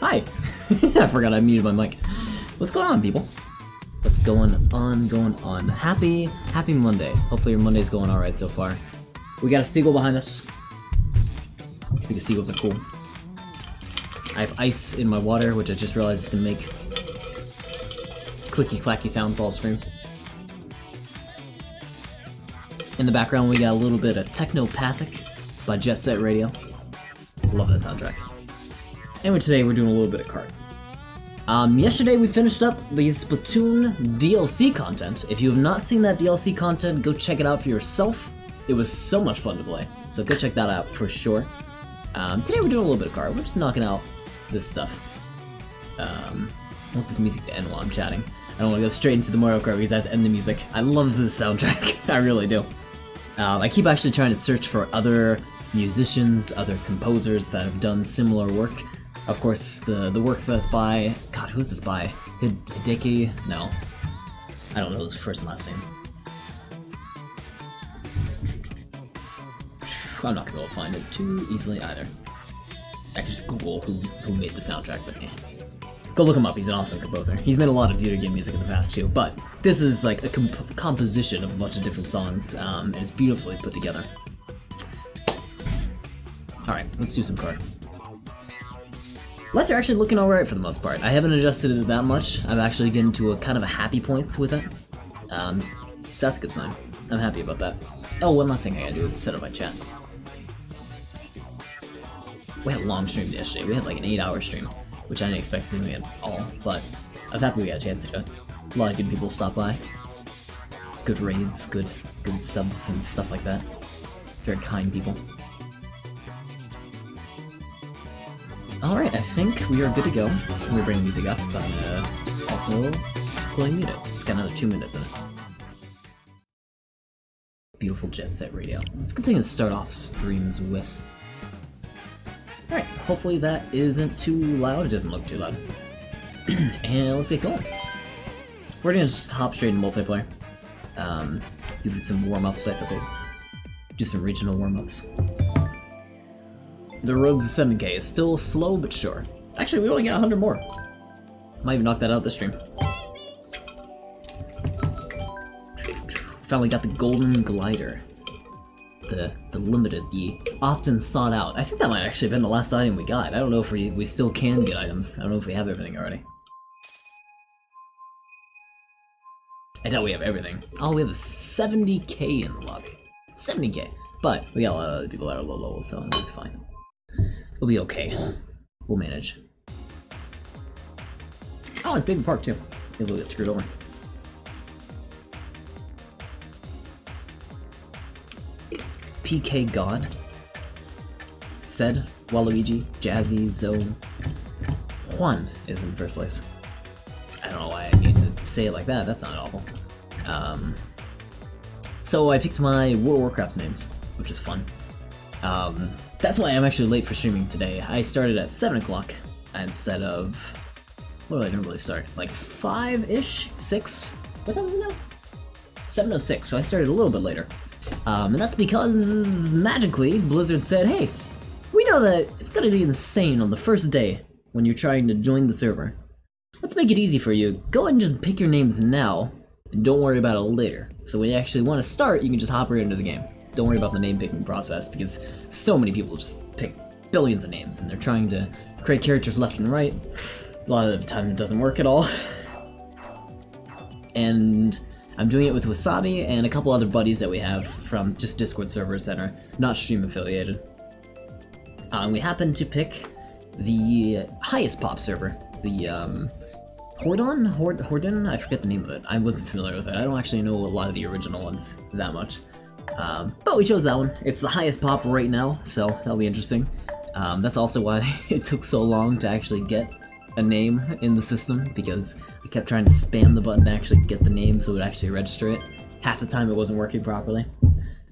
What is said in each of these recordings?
Hi! I forgot I muted my mic. What's going on, people? What's going on? Happy Monday. Hopefully your Monday's going alright so far. We got a seagull behind us. Because seagulls are cool. I have ice in my water, which I just realized is gonna make clicky-clacky sounds all stream. In the background, we got a little bit of Technopathic by Jet Set Radio. Love that soundtrack. Anyway, today we're doing a little bit of Kart. Yesterday we finished up the Splatoon DLC content. If you have not seen that DLC content, go check it out for yourself. It was so much fun to play, so go check that out for sure. Today we're doing a little bit of Kart. We're just knocking out this stuff. I want this music to end while I'm chatting. I don't want to go straight into the Mario Kart because I have to end the music. I love the soundtrack. I really do. I keep actually trying to search for other musicians, other composers that have done similar work. Of course, the work that's by... God, who's this by? Hideki? No. I don't know his first and last name. I'm not gonna be able to find it too easily either. I can just Google who made the soundtrack, but eh. Go look him up, he's an awesome composer. He's made a lot of video game music in the past too, but this is like a composition of a bunch of different songs, and it's beautifully put together. Alright, let's do some Kart. Lights are actually looking alright for the most part. I haven't adjusted it that much. I'm actually getting to a kind of a happy point with it. So that's a good sign. I'm happy about that. Oh, one last thing I gotta do is set up my chat. We had a long stream yesterday. We had like an 8-hour stream, which I didn't expect to do at all, but I was happy we got a chance to do it. A lot of good people stopped by. Good raids, good subs and stuff like that. Very kind people. Alright, I think we are good to go. We're bringing music up, but also slowing mute it. It's got another 2 minutes in it. Beautiful Jet Set Radio. It's a good thing to start off streams with. Alright, hopefully that isn't too loud. It doesn't look too loud. And let's get going. We're gonna just hop straight into multiplayer. Give it some warm-ups, I suppose. Do some regional warm-ups. The road to 7K is still slow but sure. Actually, we only got 100 more. Might even knock that out this stream. Finally got the golden glider. The limited, the often sought out. I think that might actually have been the last item we got. I don't know if we still can get items. I don't know if we have everything already. I doubt we have everything. Oh, we have a 70k in the lobby. 70k. But we got a lot of other people that are low level, so it'll be fine. We'll be okay. We'll manage. Oh, it's Baby Park too. Maybe we'll get screwed over. PK God. Said, Waluigi, Jazzy, Zoe. Juan is in first place. I don't know why I need to say it like that, that's not awful. So I picked my World of Warcraft names, which is fun. That's why I'm actually late for streaming today. I started at 7 o'clock instead of... What do I normally start? Like 5-ish? 6? What time is it now? 7:06, so I started a little bit later. And that's because, magically, Blizzard said, hey, we know that it's gonna be insane on the first day when you're trying to join the server. Let's make it easy for you. Go ahead and just pick your names now, and don't worry about it later. So when you actually want to start, you can just hop right into the game. Don't worry about the name picking process, because so many people just pick billions of names, and they're trying to create characters left and right. A lot of the time it doesn't work at all. And I'm doing it with Wasabi and a couple other buddies that we have from just Discord servers that are not stream affiliated. We happen to pick the highest pop server, the Hordon? I forget the name of it. I wasn't familiar with it. I don't actually know a lot of the original ones that much. But we chose that one. It's the highest pop right now, so that'll be interesting. That's also why it took so long to actually get a name in the system, because I kept trying to spam the button to actually get the name so it would actually register it. Half the time it wasn't working properly.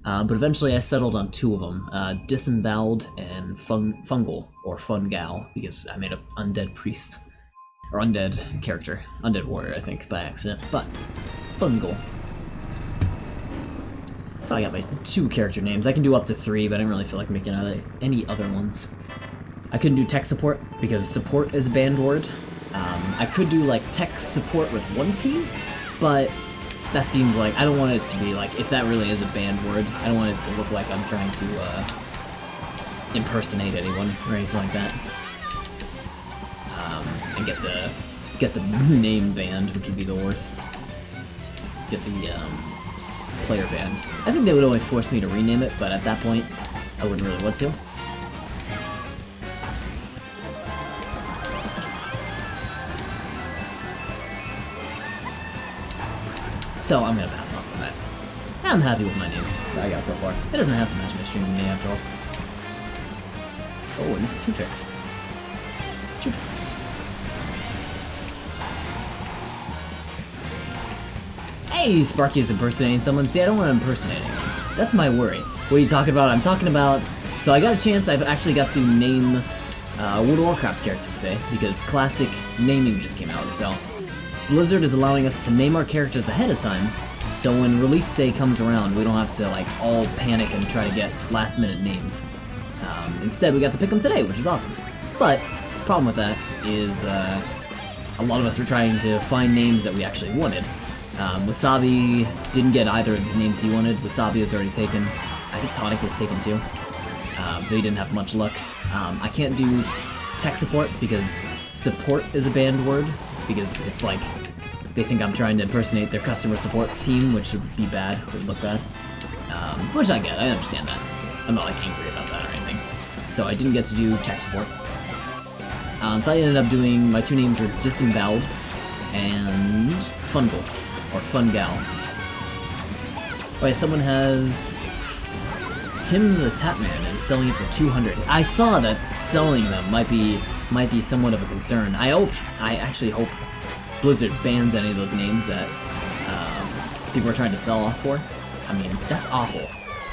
But eventually I settled on 2 of them, Disemboweled and Fungal, or Fungal, because I made an undead priest. Or undead character. Undead warrior, I think, by accident. But, Fungal. So I got my 2 character names. I can do up to 3, but I didn't really feel like making any other ones. I couldn't do tech support because support is a banned word. I could do like tech support with 1P, but that seems like, I don't want it to be like, if that really is a banned word, I don't want it to look like I'm trying to impersonate anyone or anything like that. And get the name banned, which would be the worst. Get the player banned. I think they would only force me to rename it, but at that point, I wouldn't really want to. So I'm gonna pass off on that. I'm happy with my names that I got so far. It doesn't have to match my streaming name after all. Oh, and it's 2 tricks. 2 tricks. Hey, Sparky is impersonating someone. See, I don't want to impersonate anyone. That's my worry. What are you talking about? I'm talking about... So I got a chance, I've actually got to name World of Warcraft's characters today, because classic naming just came out, so... Blizzard is allowing us to name our characters ahead of time, so when release day comes around, we don't have to like all panic and try to get last minute names. Instead, we got to pick them today, which is awesome. But the problem with that is a lot of us were trying to find names that we actually wanted. Wasabi didn't get either of the names he wanted. Wasabi was already taken. I think Tonic was taken too, so he didn't have much luck. I can't do tech support because support is a banned word. Because it's like, they think I'm trying to impersonate their customer support team, which would be bad, would look bad. Which I get, I understand that. I'm not like angry about that or anything. So I didn't get to do tech support. So I ended up doing, my 2 names were Disemboweled and Fungal, or Fungal. Oh yeah, someone has Tim the Tapman and selling it for 200. I saw that selling them might be somewhat of a concern. I actually hope Blizzard bans any of those names that people are trying to sell off for. I mean, that's awful.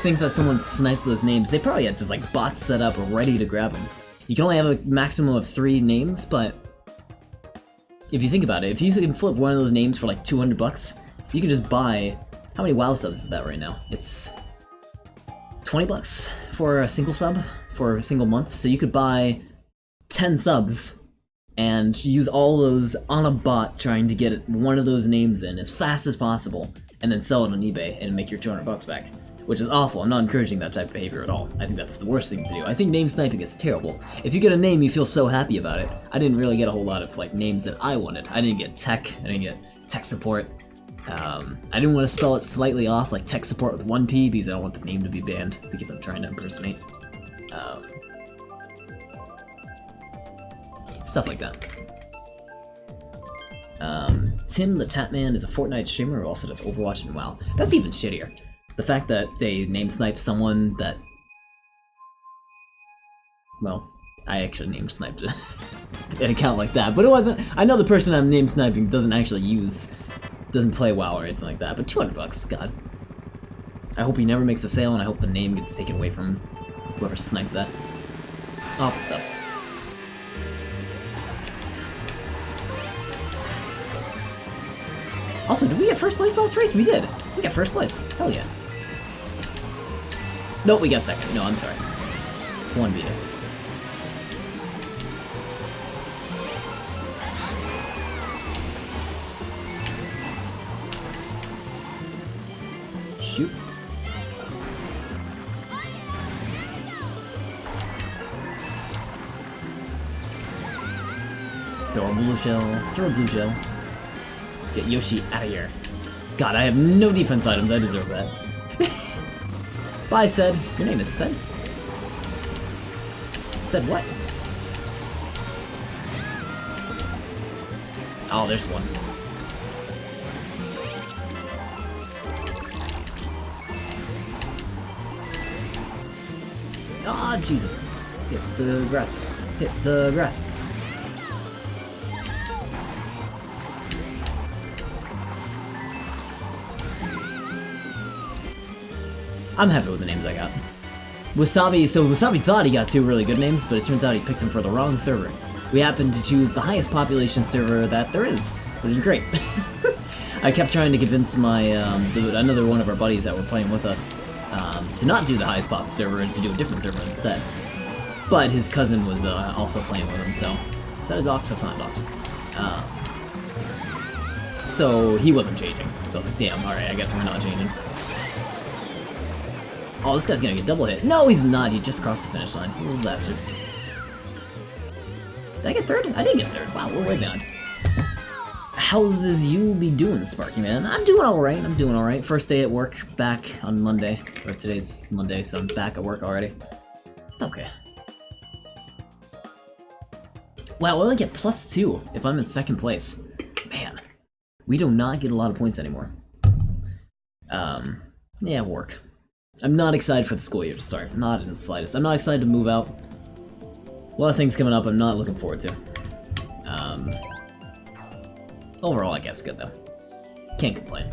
Think that someone sniped those names. They probably had just like bots set up ready to grab them. You can only have a maximum of 3 names, but if you think about it, if you can flip one of those names for like 200 bucks, you can just buy, how many WoW subs is that right now? It's 20 bucks for a single sub for a single month, so you could buy 10 subs and use all those on a bot trying to get one of those names in as fast as possible and then sell it on eBay and make your 200 bucks back, which is awful. I'm not encouraging that type of behavior at all. I think that's the worst thing to do. I think name sniping is terrible. If you get a name, you feel so happy about it. I didn't really get a whole lot of like names that I wanted. I didn't get tech, I didn't get tech support. I didn't want to spell it slightly off, like tech support with 1P, because I don't want the name to be banned, because I'm trying to impersonate. Stuff like that. Tim the Tapman is a Fortnite streamer who also does Overwatch and WoW. That's even shittier. The fact that they name snipe someone that... Well, I actually name sniped an account like that, but it wasn't... I know the person I'm name sniping doesn't actually doesn't play WoW or anything like that, but 200 bucks, god. I hope he never makes a sale, and I hope the name gets taken away from whoever sniped that. Awful stuff. Also, did we get first place last race? We did. We got first place. Hell yeah. Nope, we got second. No, I'm sorry. One beat us. Shoot. Throw a blue shell. Throw a blue shell. Get Yoshi out of here. God, I have no defense items. I deserve that. Bye, Sed. Your name is Sed? Sed what? Oh, there's one. Ah, Jesus. Hit the grass. Hit the grass. I'm happy with the names I got. Wasabi, so Wasabi thought he got 2 really good names, but it turns out he picked them for the wrong server. We happened to choose the highest population server that there is, which is great. I kept trying to convince my, another one of our buddies that were playing with us, to not do the highest pop server and to do a different server instead. But his cousin was also playing with him, so... Is that a dox? That's not a dox. So he wasn't changing. So I was like, damn, alright, I guess we're not changing. Oh, this guy's gonna get double hit. No, he's not. He just crossed the finish line. Little bastard. Did I get third? I did get third. Wow, we're way behind. How's you be doing, Sparky, man? I'm doing alright. I'm doing alright. First day at work, back on Monday. Or today's Monday, so I'm back at work already. It's okay. Wow, I only get +2 if I'm in second place. Man, we do not get a lot of points anymore. Yeah, work. I'm not excited for the school year to start. Not in the slightest. I'm not excited to move out. A lot of things coming up I'm not looking forward to. Overall, I guess good, though. Can't complain.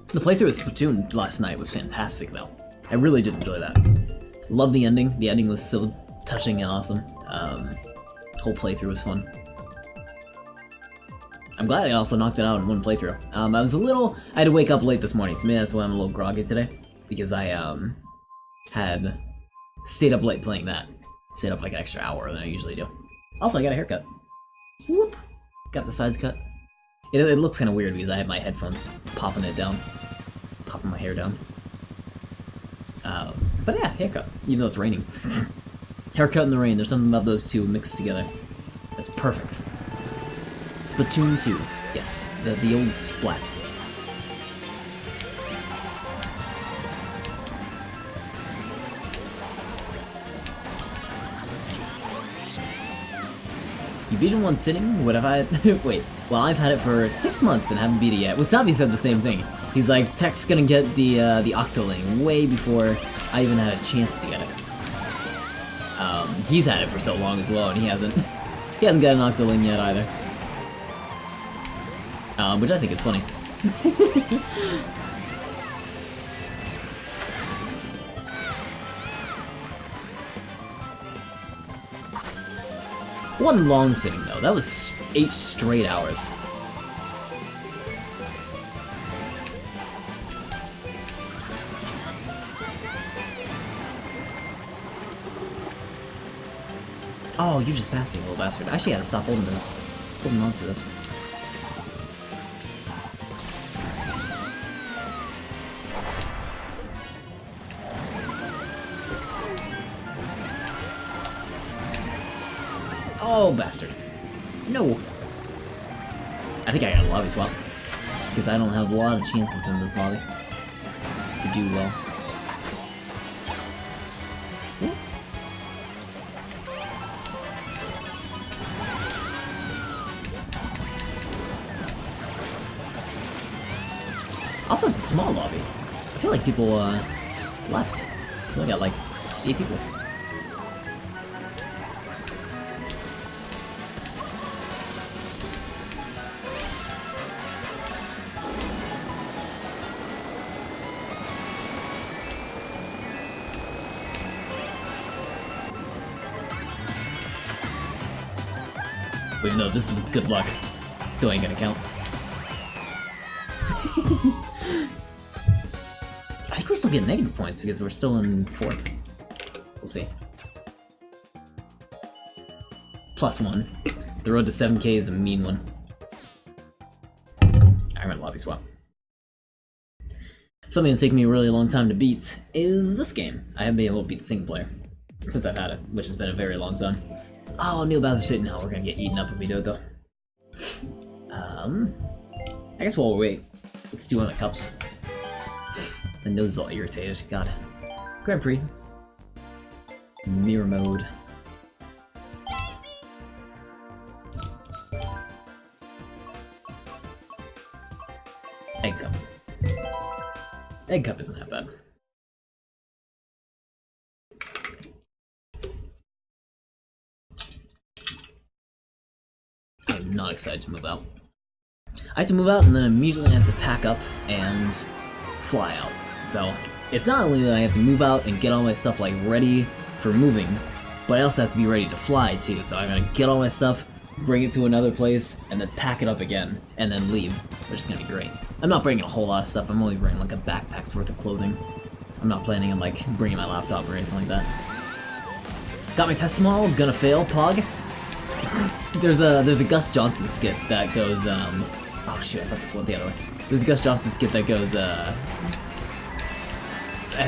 The playthrough of Splatoon last night was fantastic, though. I really did enjoy that. Love the ending. The ending was so touching and awesome. Whole playthrough was fun. I'm glad I also knocked it out in one playthrough. I had to wake up late this morning, so maybe that's why I'm a little groggy today. Because I, had stayed up late playing that. Stayed up like an extra hour than I usually do. Also, I got a haircut. Whoop! Got the sides cut. It looks kind of weird because I have my headphones popping it down. Popping my hair down. But yeah, haircut. Even though it's raining. Haircut in the rain, there's something about those two mixed together. That's perfect. Splatoon 2. Yes, the old splat. You beat it in one sitting? What have I... Wait, well, I've had it for 6 months and haven't beat it yet. Wasabi said the same thing. He's like, Tech's gonna get the Octoling way before I even had a chance to get it. He's had it for so long as well, and he hasn't got an Octoling yet either. Which I think is funny. One long sitting though, that was 8 straight hours. Oh, you just passed me, little bastard. I actually had to stop holding this. Holding on to this. Oh, bastard. No. I think I got a lobby swap. Because I don't have a lot of chances in this lobby to do well. Also, it's a small lobby. I feel like people left. We only got like 8 people. Even though this was good luck, still ain't gonna count. I think we still get negative points because we're still in 4th. We'll see. +1. The road to 7K is a mean one. I'm gonna lobby swap. Something that's taken me a really long time to beat is this game. I haven't been able to beat the single player since I've had it, which has been a very long time. Oh, Neil Bowser City. Now we're gonna get eaten up if we do it though. I guess while we wait, let's do one of the cups. My nose is all irritated. God. Grand Prix. Mirror mode. Egg cup. Egg cup isn't that bad. I'm not excited to move out. I have to move out and then immediately have to pack up and fly out. So it's not only that I have to move out and get all my stuff like ready for moving, but I also have to be ready to fly too. So I'm gonna get all my stuff, bring it to another place, and then pack it up again, and then leave, which is gonna be great. I'm not bringing a whole lot of stuff, I'm only bringing like a backpack's worth of clothing. I'm not planning on like bringing my laptop or anything like that. Got my test tomorrow, gonna fail, Pog. There's a Gus Johnson skit that goes, oh shoot, I thought this went the other way. There's a Gus Johnson skit that goes, I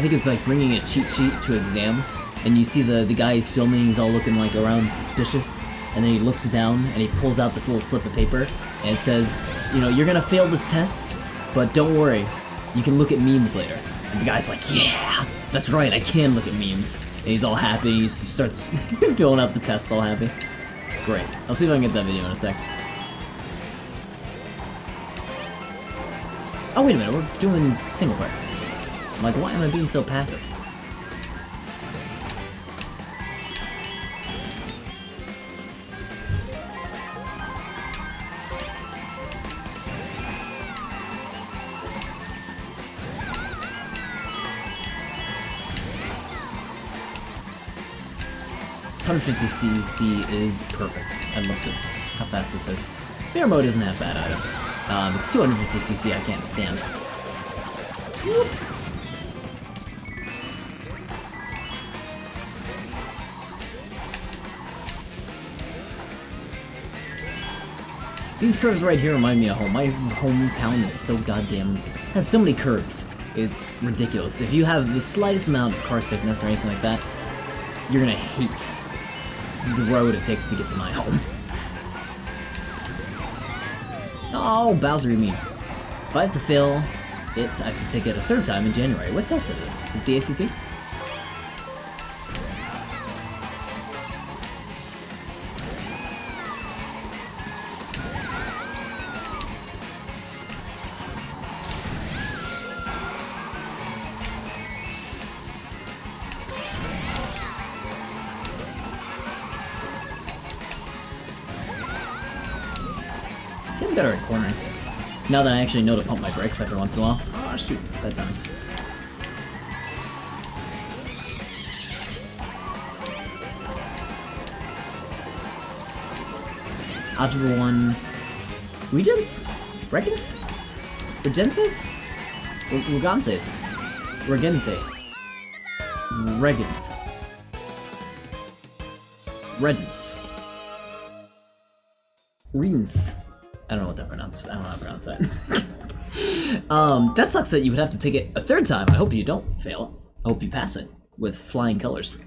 think it's like bringing a cheat sheet to exam, and you see the guy he's filming, he's all looking like around suspicious, and then he looks down and he pulls out this little slip of paper, and it says, you know, you're gonna fail this test, but don't worry, you can look at memes later. And the guy's like, yeah, that's right, I can look at memes. And he's all happy, he just starts filling out the test all happy. It's great. I'll see if I can get that video in a sec. Oh, wait a minute, we're doing single player. I'm like, why am I being so passive? $150cc is perfect. I love this. How fast this is. Mirror mode isn't that bad either. It's 250cc I can't stand. Whoop. These curves right here remind me of home. My hometown is so goddamn... has so many curves. It's ridiculous. If you have the slightest amount of car sickness or anything like that, you're gonna hate the road it takes to get to my home. Oh, Bowser, you mean? If I have to fail it, I have to take it a third time in January. What test is it? Is it the ACT? Getting better at cornering. Now that I actually know to pump my brakes every once in a while. Oh shoot, that time. Algebra 1... Regents? Regents? Regentes? Regantes? Regente? Regents? Regents? Regents? I don't know what that pronounced. I don't know how to pronounce that. That sucks that you would have to take it a third time. I hope you don't fail it. I hope you pass it with flying colors.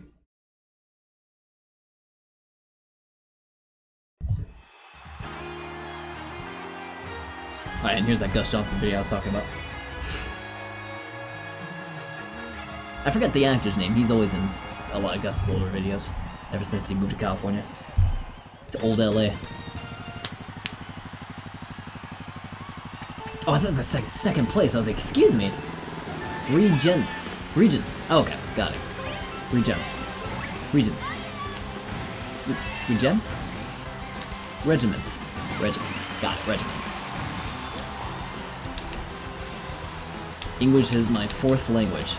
Alright, and here's that Gus Johnson video I was talking about. I forget the actor's name. He's always in a lot of Gus's older videos, ever since he moved to California. To old LA. Oh, I thought that's second place. I was like, excuse me. Regents. Regents. Oh, okay, got it. Regents. Regents. Regents? Regiments. Regiments. Got it, regiments. English is my fourth language.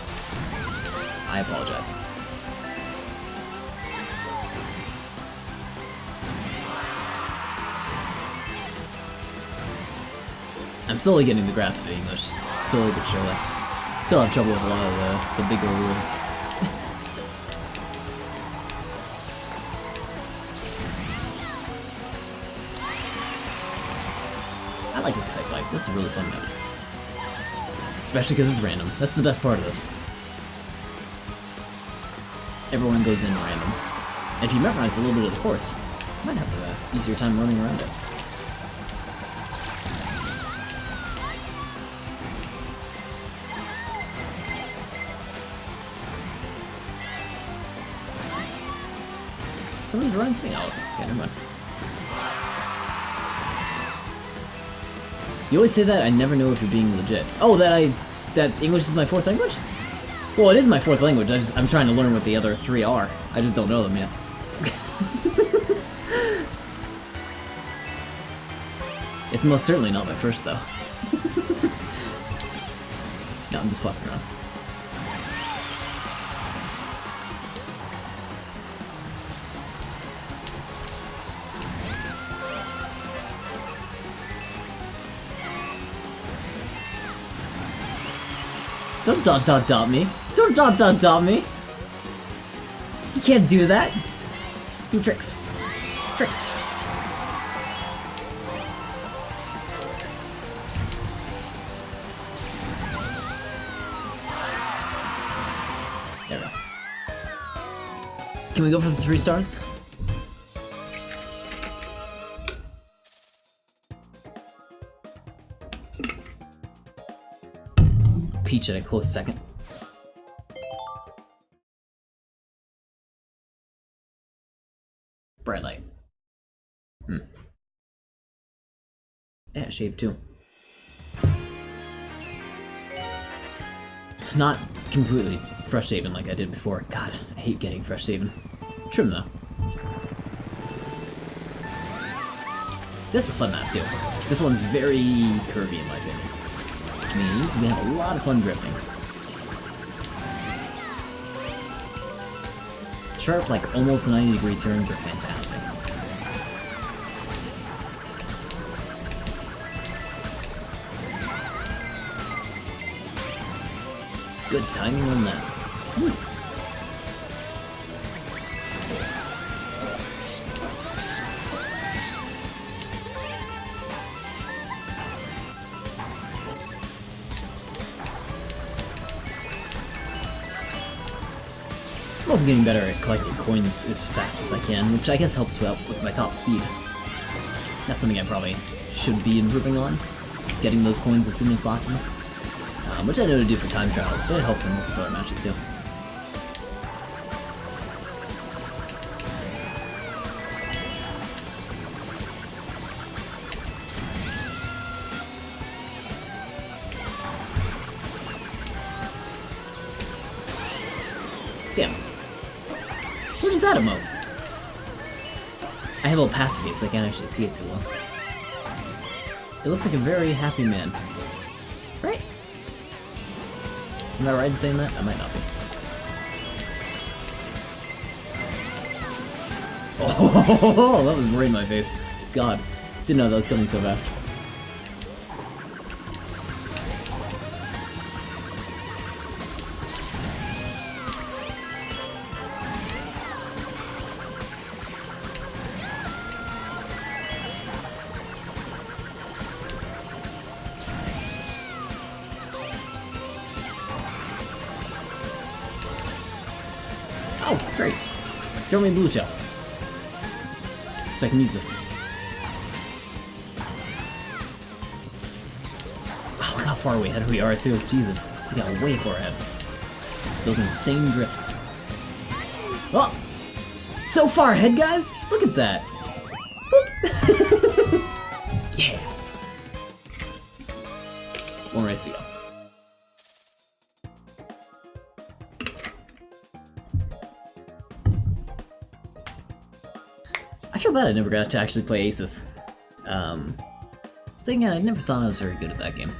I apologize. I'm slowly getting the grasp of English, slowly but surely. Still have trouble with a lot of the bigger words. I like Excite Bike. This is really fun map. Especially because it's random. That's the best part of this. Everyone goes in random. And if you memorize a little bit of the course, you might have an easier time running around it. Someone's running to me out. Okay, never mind. You always say that, I never know if you're being legit. Oh, that English is my fourth language? Well, it is my fourth language, I'm trying to learn what the other three are. I just don't know them yet. It's most certainly not my first, though. No, I'm just fucking around. Don't dot me. Don't dot me. You can't do that. Do tricks. Tricks. There we go. Can we go for the 3 stars? Peach at a close second. Bright light. Yeah, shave too. Not completely fresh shaven like I did before. God, I hate getting fresh shaven. Trim though. This is a fun map too. This one's very curvy in my opinion. Which means we have a lot of fun drifting. Sharp, like almost 90-degree turns are fantastic. Good timing on that. Woo. I'm also getting better at collecting coins as fast as I can, which I guess helps out with my top speed. That's something I probably should be improving on, getting those coins as soon as possible. Which I know to do for time trials, but it helps in multiplayer matches too. Damn. What is that emote? I have opacity, so I can't actually see it too well. It looks like a very happy man. Right? Am I right in saying that? I might not be. Oh, that was right in my face. God, didn't know that was coming so fast. Oh, great. Throw me a blue shell. So I can use this. Oh, look how far ahead we are, too. Jesus. We got way far ahead. Those insane drifts. Oh! So far ahead, guys! Look at that! Yeah! One race to go. I feel bad I never got to actually play Aces. Thing I never thought I was very good at that game.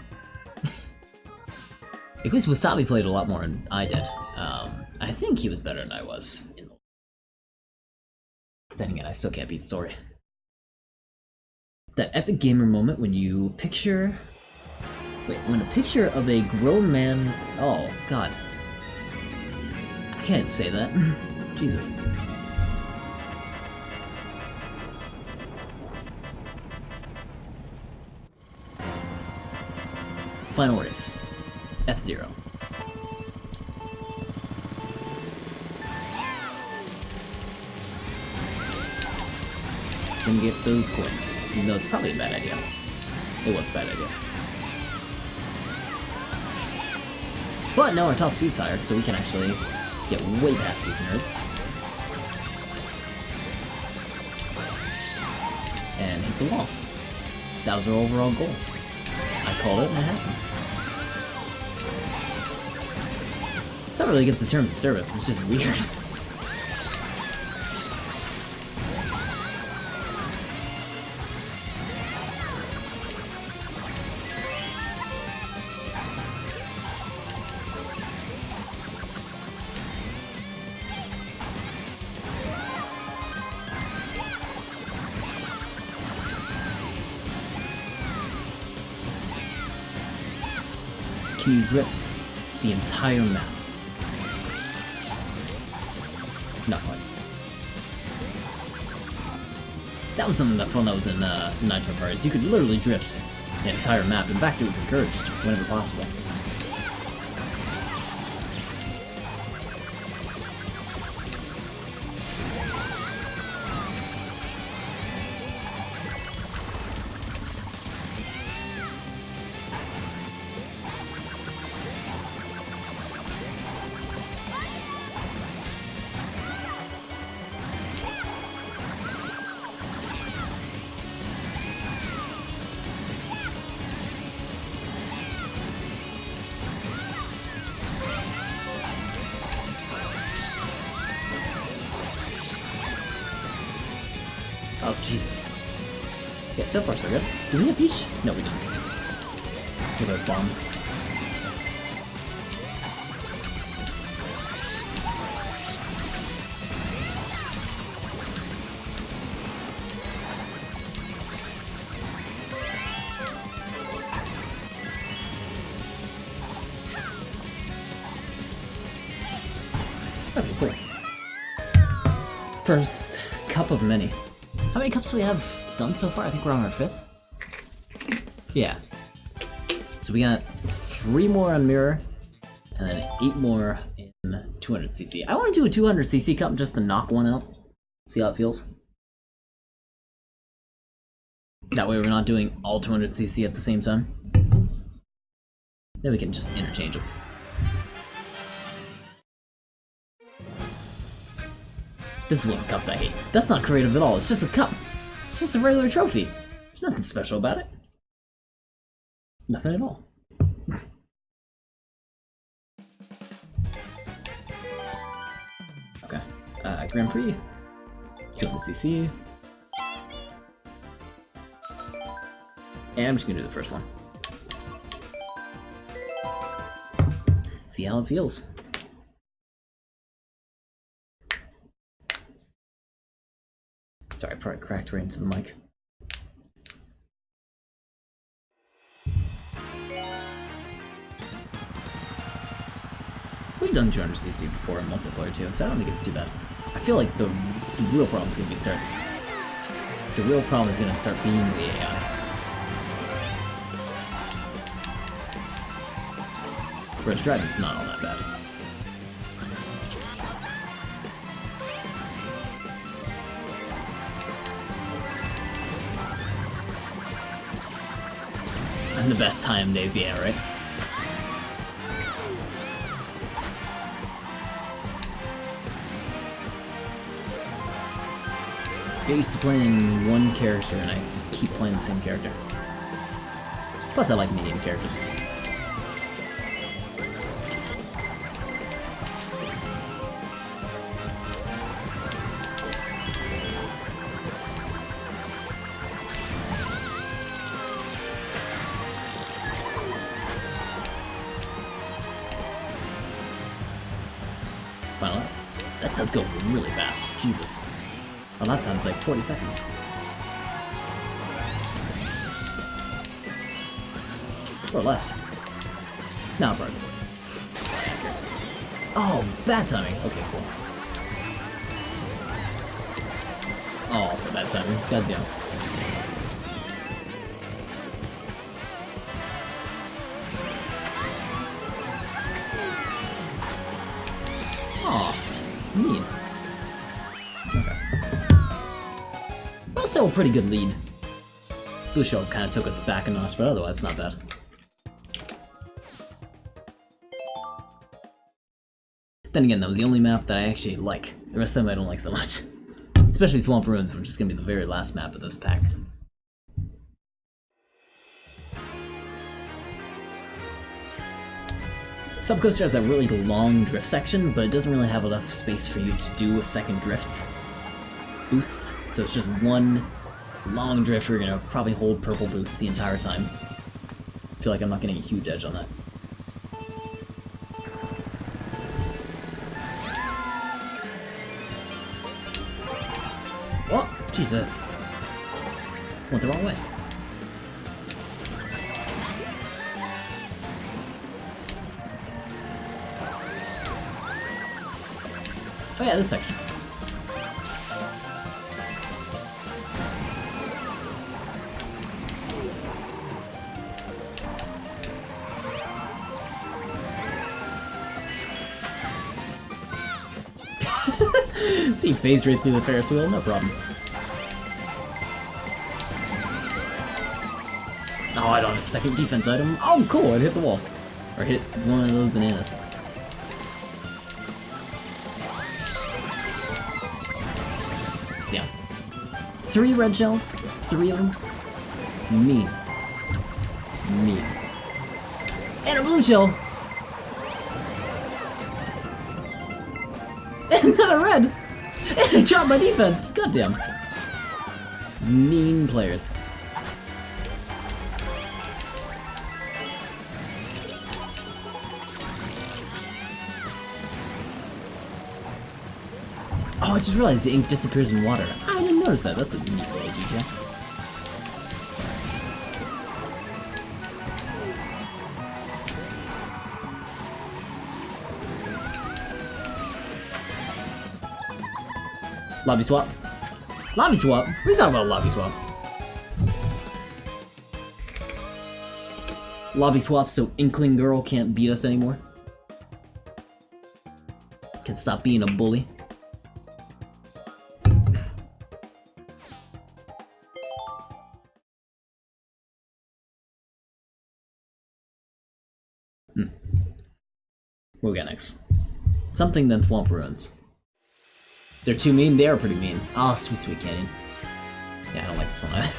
At least Wasabi played a lot more than I did. I think he was better than I was. Then again, I still can't beat Story. That epic gamer moment when you picture... Wait, when a picture of a grown man... Oh, God. I can't say that. Jesus. Final race. F-Zero. Gonna get those coins, even though it's probably a bad idea. It was a bad idea. But now our top speed's higher, so we can actually get way past these nerds. And hit the wall. That was our overall goal. I called it and it happened. It's not really against the terms of service, it's just weird. Can you drift the entire map. Not quite. That was some of the fun that was in Nitro Parties. You could literally drift the entire map. In fact, it was encouraged whenever possible. Oh, Jesus. Yeah, so far so good. Did we hit Peach? No, we didn't. With a bomb. Okay, cool. First cup of many. How many cups do we have done so far? I think we're on our 5th. Yeah. So we got 3 more on Mirror, and then 8 more in 200cc. I want to do a 200cc cup just to knock one out. See how it feels? That way we're not doing all 200cc at the same time. Then we can just interchange them. This is one of the cups I hate. That's not creative at all, it's just a cup. It's just a regular trophy. There's nothing special about it. Nothing at all. Okay. Grand Prix. 200cc. And I'm just gonna do the first one. See how it feels. Sorry, I probably cracked right into the mic. We've done 200cc before in multiplayer too, so I don't think it's too bad. I feel like the real problem is going to be the real problem is going to start being the AI. Whereas driving's not all that bad. And the best time days, yeah, right? I get used to playing one character and I just keep playing the same character. Plus I like medium characters. Final lap. That does go really fast, Jesus. A lap time's like 40 seconds. Or less. No, probably. Oh, bad timing. Okay, cool. Oh, also bad timing. Goddamn. Aw, mean. Okay. That's still a pretty good lead. Busho kind of took us back a notch, but otherwise not bad. Then again, that was the only map that I actually like. The rest of them I don't like so much. Especially Thwomp Ruins, which is going to be the very last map of this pack. Subcoaster has that really long drift section, but it doesn't really have enough space for you to do a second drift boost. So it's just one long drift where you're going to probably hold purple boost the entire time. I feel like I'm not getting a huge edge on that. Oh, Jesus. Went the wrong way. Oh yeah, this section. See, phase right through the Ferris wheel, no problem. Oh, I don't have a second defense item. Oh, cool, it hit the wall. Or hit one of those bananas. Yeah. 3 red shells, 3 of them. Mean. Mean. And a blue shell! And another red! And I dropped my defense! Goddamn. Mean players. Oh, I just realized the ink disappears in water. I didn't notice that. That's a neat little detail. Lobby swap. Lobby swap? What are you talking about, lobby swap? Lobby swap so Inkling Girl can't beat us anymore? Can stop being a bully? What we got next? Something than Thwomp Ruins. They're too mean? They are pretty mean. Oh, sweet, sweet canyon. Yeah, I don't like this one either.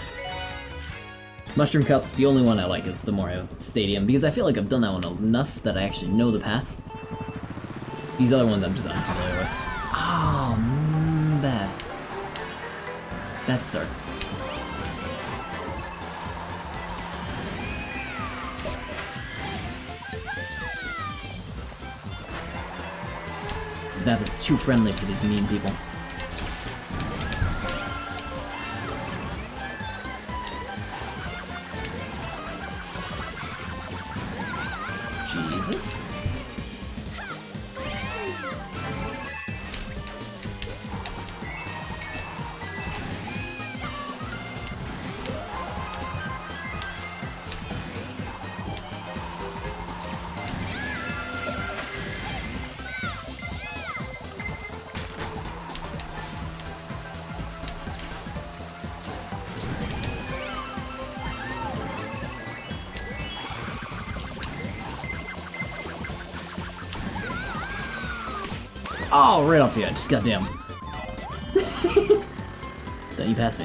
Mushroom Cup, the only one I like is the Mario Stadium, because I feel like I've done that one enough that I actually know the path. These other ones I'm just unfamiliar with. Oh, bad. Bad start. This map is too friendly for these mean people. Jesus. Oh, right off the edge. Goddamn. Don't you pass me.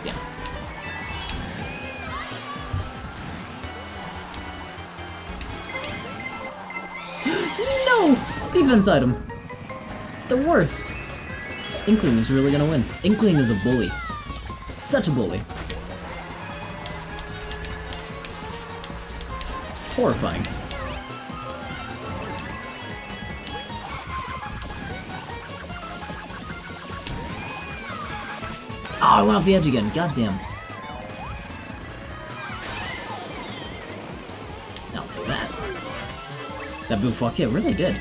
Yeah. No! Defense item. The worst. Inkling is really gonna win. Inkling is a bully. Such a bully. Horrifying. Oh, I went off the edge again. Goddamn. I'll take that. That boo fucked. Yeah, it really did.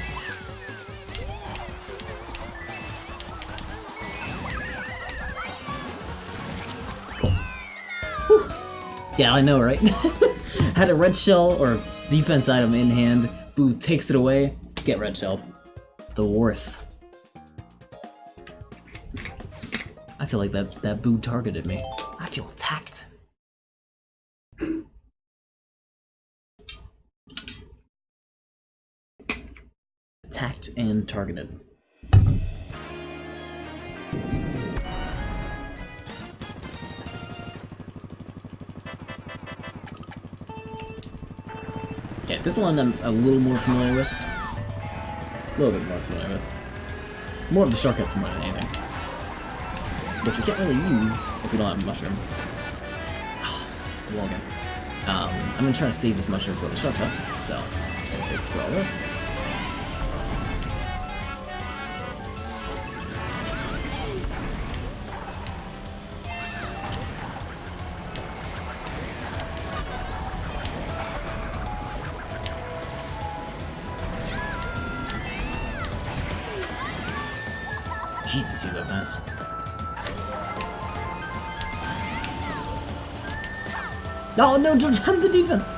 Cool. Whew. Yeah, I know, right? Had a red shell or defense item in hand, Boo takes it away, get red shelled. The worst. I feel like that Boo targeted me. I feel attacked. Attacked and targeted. Okay, this one I'm a little more familiar with. A little bit more familiar with. More of the shortcuts more than anything. Which you can't really use if you don't have a mushroom. Well, again. I'm gonna try to save this mushroom for the shortcut, so let's say scroll this. Jesus, you go fast. No, no, don't have the defense!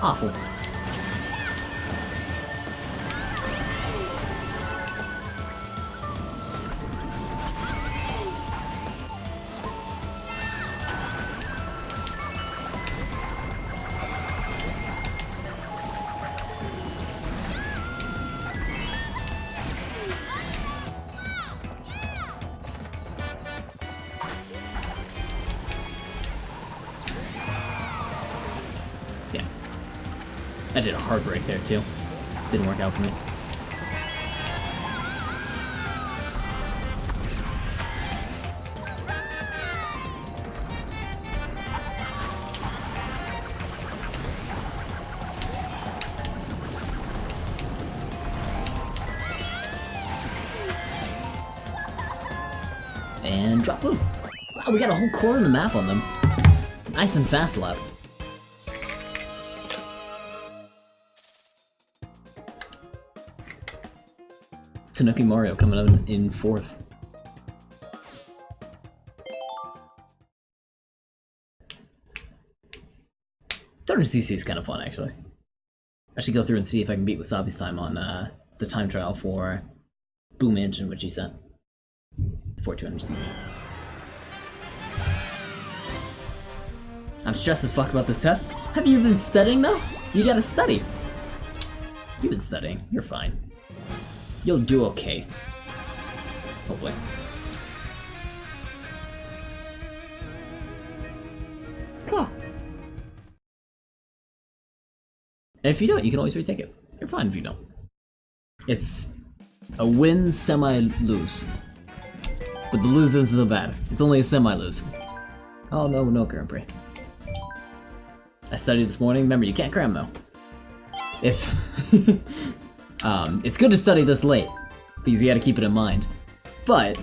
Awful. Yeah. I did a hard break there too. Didn't work out for me. And drop boom. Wow, we got a whole corner of the map on them. Nice and fast lap. Tanuki Mario coming out in 4th. Starting CC is kind of fun, actually. I should go through and see if I can beat Wasabi's time on the time trial for Boom Engine, which he sent. 4200cc. I'm stressed as fuck about this test. Have you been studying though? You gotta study. You've been studying. You're fine. You'll do okay. Hopefully. Cool. And if you don't, you can always retake it. You're fine if you don't. It's a win, semi-lose. But the lose isn't so bad. It's only a semi-lose. Oh no, no Grand Prix. I studied this morning. Remember, you can't cram though. If it's good to study this late because you got to keep it in mind. But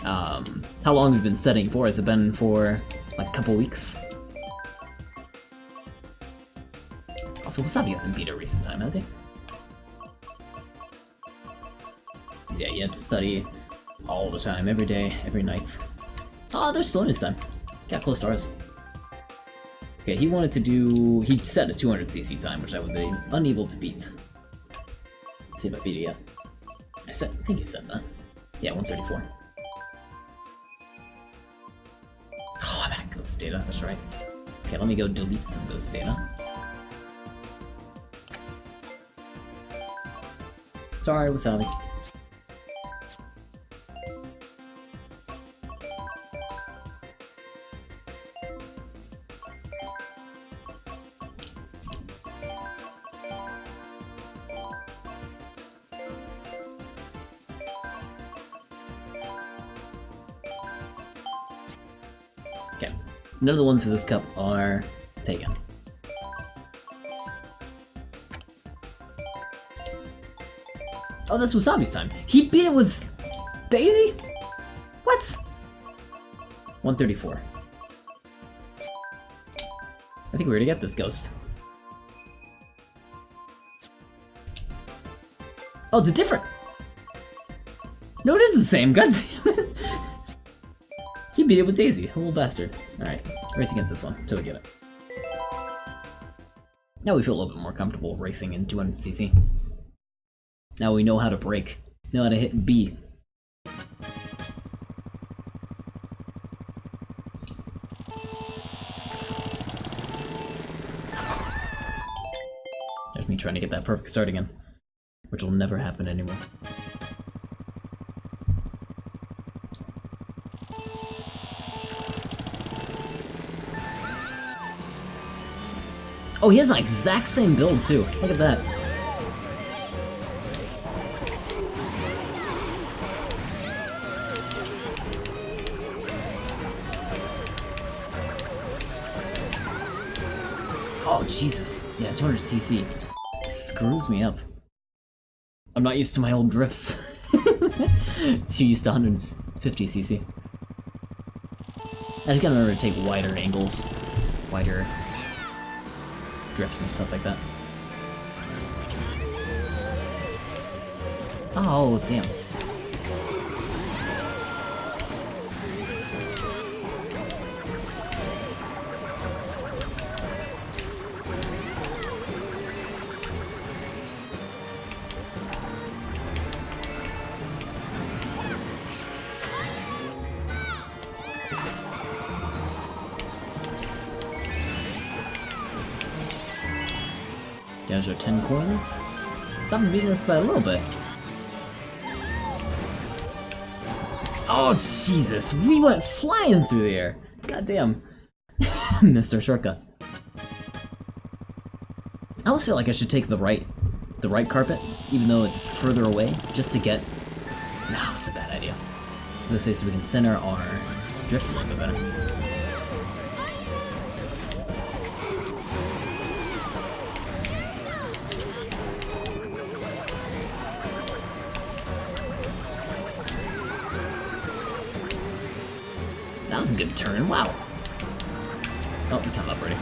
how long have you been studying for? Has it been for like a couple weeks? Also, Wasabi hasn't beat a recent time, has he? Yeah, you have to study all the time, every day, every night. Oh, there's slowness time. Got close to ours. Okay, he wanted to do... he set a 200cc time, which I was unable to beat. Let's see if I beat it yet. I think he said that. Yeah, 134. Oh, I'm out of ghost data, that's right. Okay, let me go delete some ghost data. Sorry, Wasabi. Okay, none of the ones for this cup are taken. Oh, that's Wasabi's time. He beat it with Daisy? What? 134. I think we're gonna get this ghost. Oh, it's different. No, it is the same. God damn it. You beat it with Daisy, a little bastard. Alright, race against this one, till we get it. Now we feel a little bit more comfortable racing in 200cc. Now we know how to brake, know how to hit B. There's me trying to get that perfect start again, which will never happen anymore. Oh, he has my exact same build too. Look at that. Oh, Jesus. Yeah, 200cc. Screws me up. I'm not used to my old drifts. Too used to 150cc. I just gotta remember to take wider angles. Wider drifts and stuff like that. Oh, damn. There's our 10 coins. Stop beating us by a little bit. Oh, Jesus! We went flying through the air! Goddamn. Mr. Shortcut. I almost feel like I should take the right carpet, even though it's further away, just to get... No, that's a bad idea. I was gonna say so we can center our drift a little bit better. That was a good turn, wow. Oh, we come up already.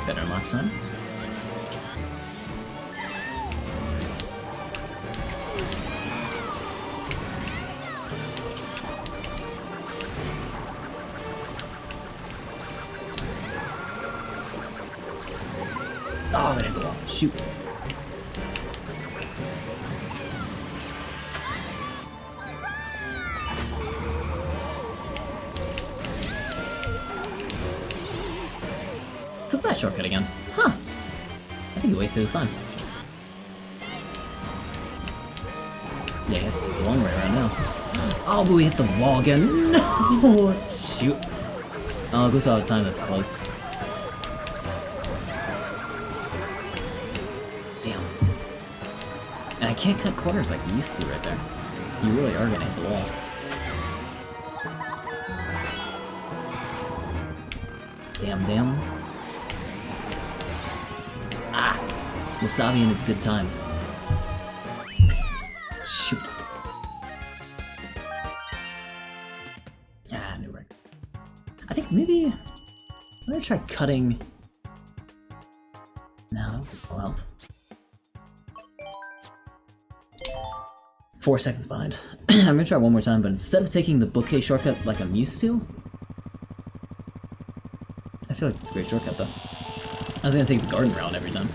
Better than last time. Oh, I hit the wall. Shoot. Took that shortcut again. Huh. I think he wasted his time. Yeah, he has to take the long way around now. Oh, but we hit the wall again. No! Shoot. Oh, goes out of time, that's close. Damn. And I can't cut corners like we used to right there. You really are gonna hit the wall. Damn. Ah! Wasabi in his good times. Shoot. Ah, new wreck. I think maybe... I'm gonna try cutting... No, well... 4 seconds behind. I'm gonna try one more time, but instead of taking the bookcase shortcut like I'm used to... I feel like it's a great shortcut though. I was gonna take the garden route every time.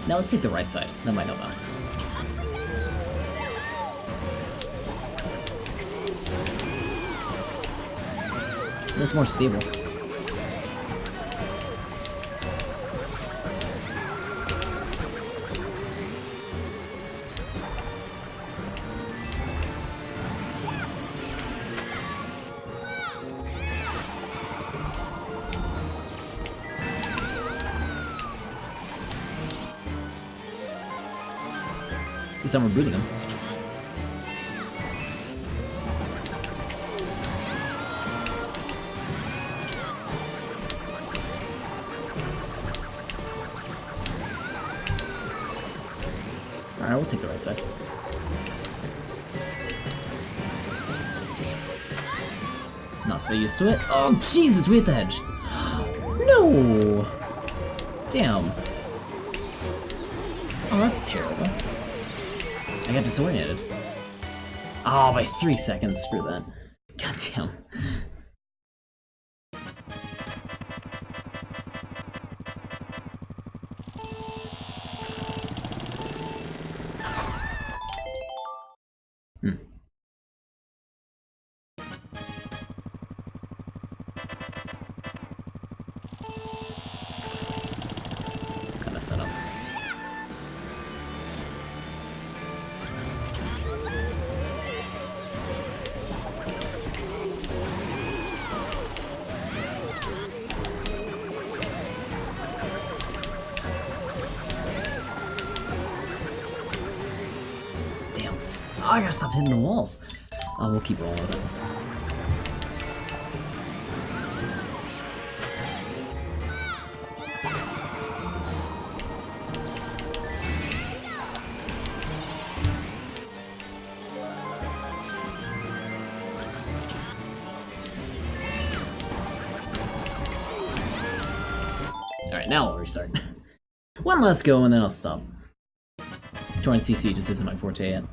Now let's take the right side. That might help out. It's more stable. This time we're booting him. Alright, we'll take the right side. Not so used to it. Oh, Jesus, we hit the hedge. No! Damn. Oh, that's terrible. I got disoriented. Oh, by 3 seconds. Screw that. Goddamn. I messed that up. Oh, I gotta stop hitting the walls. Oh, we'll keep rolling with it. Alright, now we'll restart. One last go and then I'll stop. Trying CC just isn't my forte yet.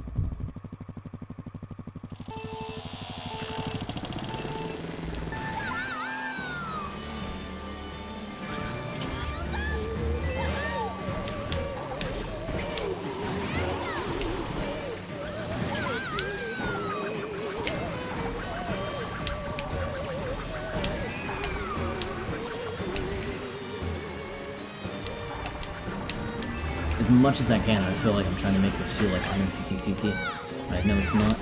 as much as I can. I feel like I'm trying to make this feel like 150cc. I know it's not.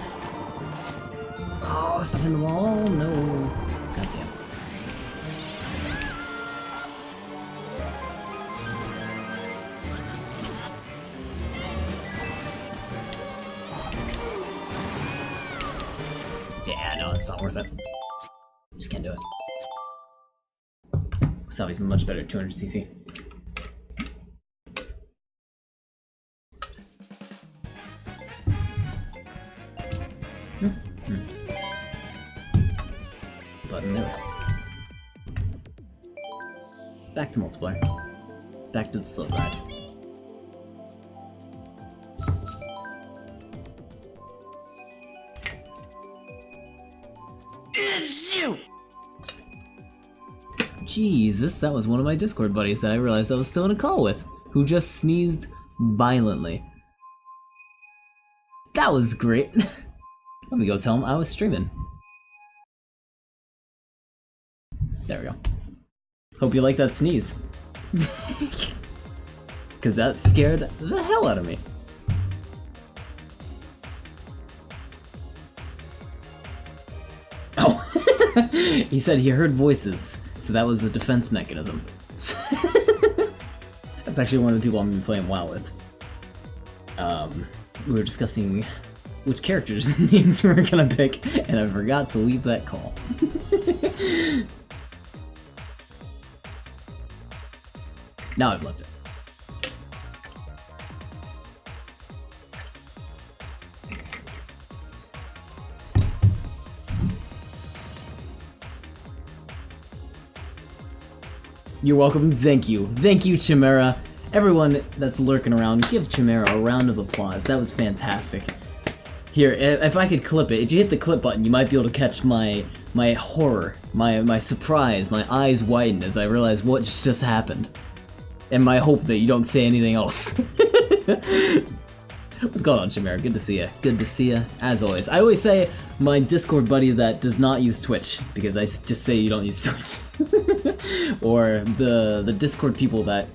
Oh, stop in the wall! No. Goddamn. Yeah, no, it's not worth it. Just can't do it. Wasabi's much better at 200cc. Button there. Back to multiplayer. Back to the slow ride. Jesus, that was one of my Discord buddies that I realized I was still in a call with, who just sneezed violently. That was great. Let me go tell him I was streaming. There we go. Hope you like that sneeze. Cause that scared the hell out of me. Oh. He said he heard voices, so that was a defense mechanism. That's actually one of the people I'm gonna be playing WoW with. We were discussing which characters' names we were gonna pick, and I forgot to leave that call. Now I've left it. You're welcome. Thank you. Thank you, Chimera. Everyone that's lurking around, give Chimera a round of applause. That was fantastic. Here, if I could clip it, if you hit the clip button, you might be able to catch my horror, my surprise, my eyes widen as I realize what just happened. And my hope that you don't say anything else. What's going on, Chimera? Good to see you. Good to see you, as always. I always say my Discord buddy that does not use Twitch, because I just say you don't use Twitch. Or the Discord people that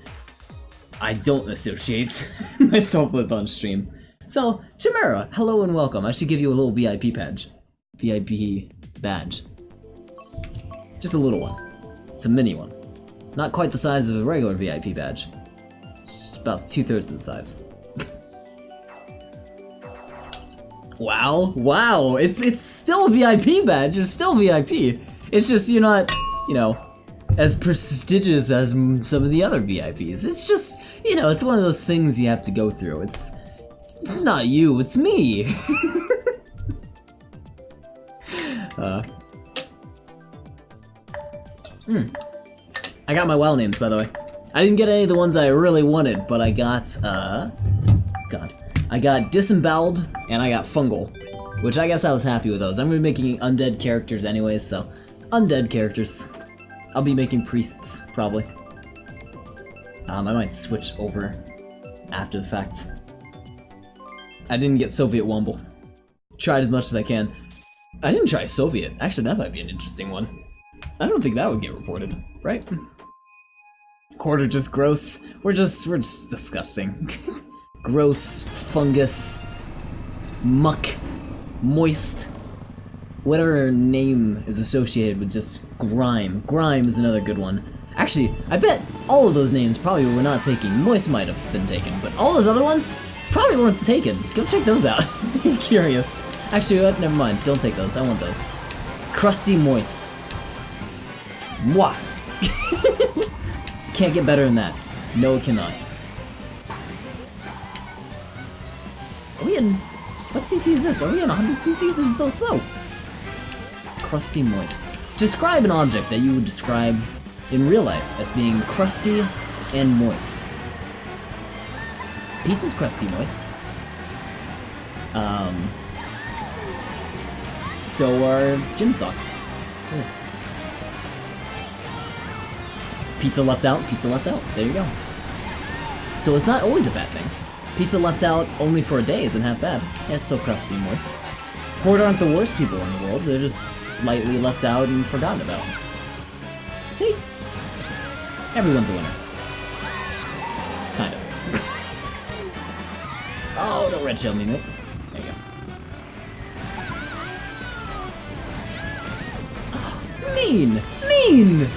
I don't associate myself with on stream. So, Chimera, hello and welcome. I should give you a little VIP badge. VIP badge. Just a little one. It's a mini one. Not quite the size of a regular VIP badge. It's about 2/3 of the size. Wow, wow, it's still a VIP badge, it's still VIP. It's just you're not, you know, as prestigious as some of the other VIPs. It's just, you know, it's one of those things you have to go through. It's not you, it's me. I got my WoW names, by the way. I didn't get any of the ones I really wanted, but I got, I got Disemboweled, and I got Fungal, which I guess I was happy with those. I'm gonna be making undead characters anyways, so undead characters. I'll be making priests, probably. I might switch over after the fact. I didn't get Soviet Womble. Tried as much as I can. I didn't try Soviet. Actually, that might be an interesting one. I don't think that would get reported, right? Quarter just gross. We're just disgusting. Gross, fungus, muck, moist, whatever name is associated with just grime. Grime is another good one. Actually, I bet all of those names probably were not taken. Moist might have been taken, but all those other ones probably weren't taken. Go check those out. I'm curious. Actually, what? Never mind. Don't take those. I want those. Crusty Moist. Mwah! Can't get better than that. No, it cannot. Are we in... What CC is this? Are we in 100cc? This is so slow. Crusty Moist. Describe an object that you would describe in real life as being crusty and moist. Pizza's crusty moist. So are gym socks. Ooh. Pizza left out, pizza left out. There you go. So it's not always a bad thing. Pizza left out only for a day isn't half bad. Yeah, it's still crusty and moist. Horde aren't the worst people in the world, they're just slightly left out and forgotten about. See? Everyone's a winner. Kind of. Oh, don't red shell me, mate. There you go. Mean! Mean!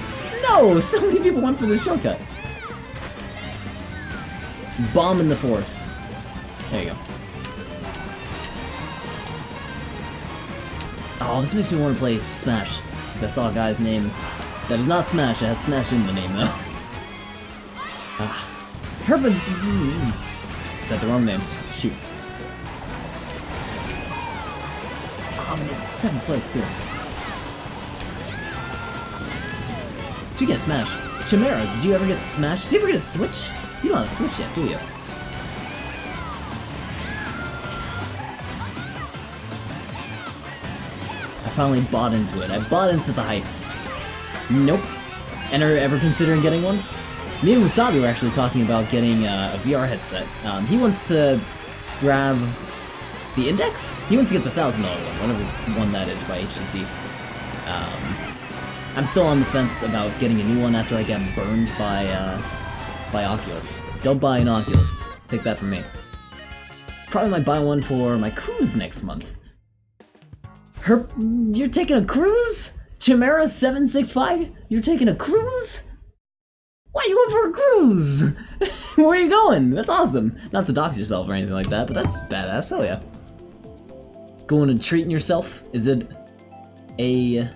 No! So many people went for this shortcut. Bomb in the forest. There you go. Oh, this makes me want to play Smash. Because I saw a guy's name that is not Smash, it has Smash in the name though. Herbert. Said the wrong name. Shoot. Oh, I'm in 7th place too. Speaking of Smash, Chimera, did you ever get Smash? Did you ever get a Switch? You don't have a Switch yet, do you? I finally bought into it. I bought into the hype. Nope. And are ever considering getting one? Me and Wasabi were actually talking about getting a VR headset. He wants to grab the Index? He wants to get the $1,000 one, whatever one that is by HTC. I'm still on the fence about getting a new one after I get burned by Oculus. Don't buy an Oculus. Take that from me. Probably might buy one for my cruise next month. You're taking a cruise? Chimera 765? You're taking a cruise? Why are you going for a cruise? Where are you going? That's awesome. Not to dox yourself or anything like that, but that's badass, hell yeah. Going and treating yourself? Is it a... I'm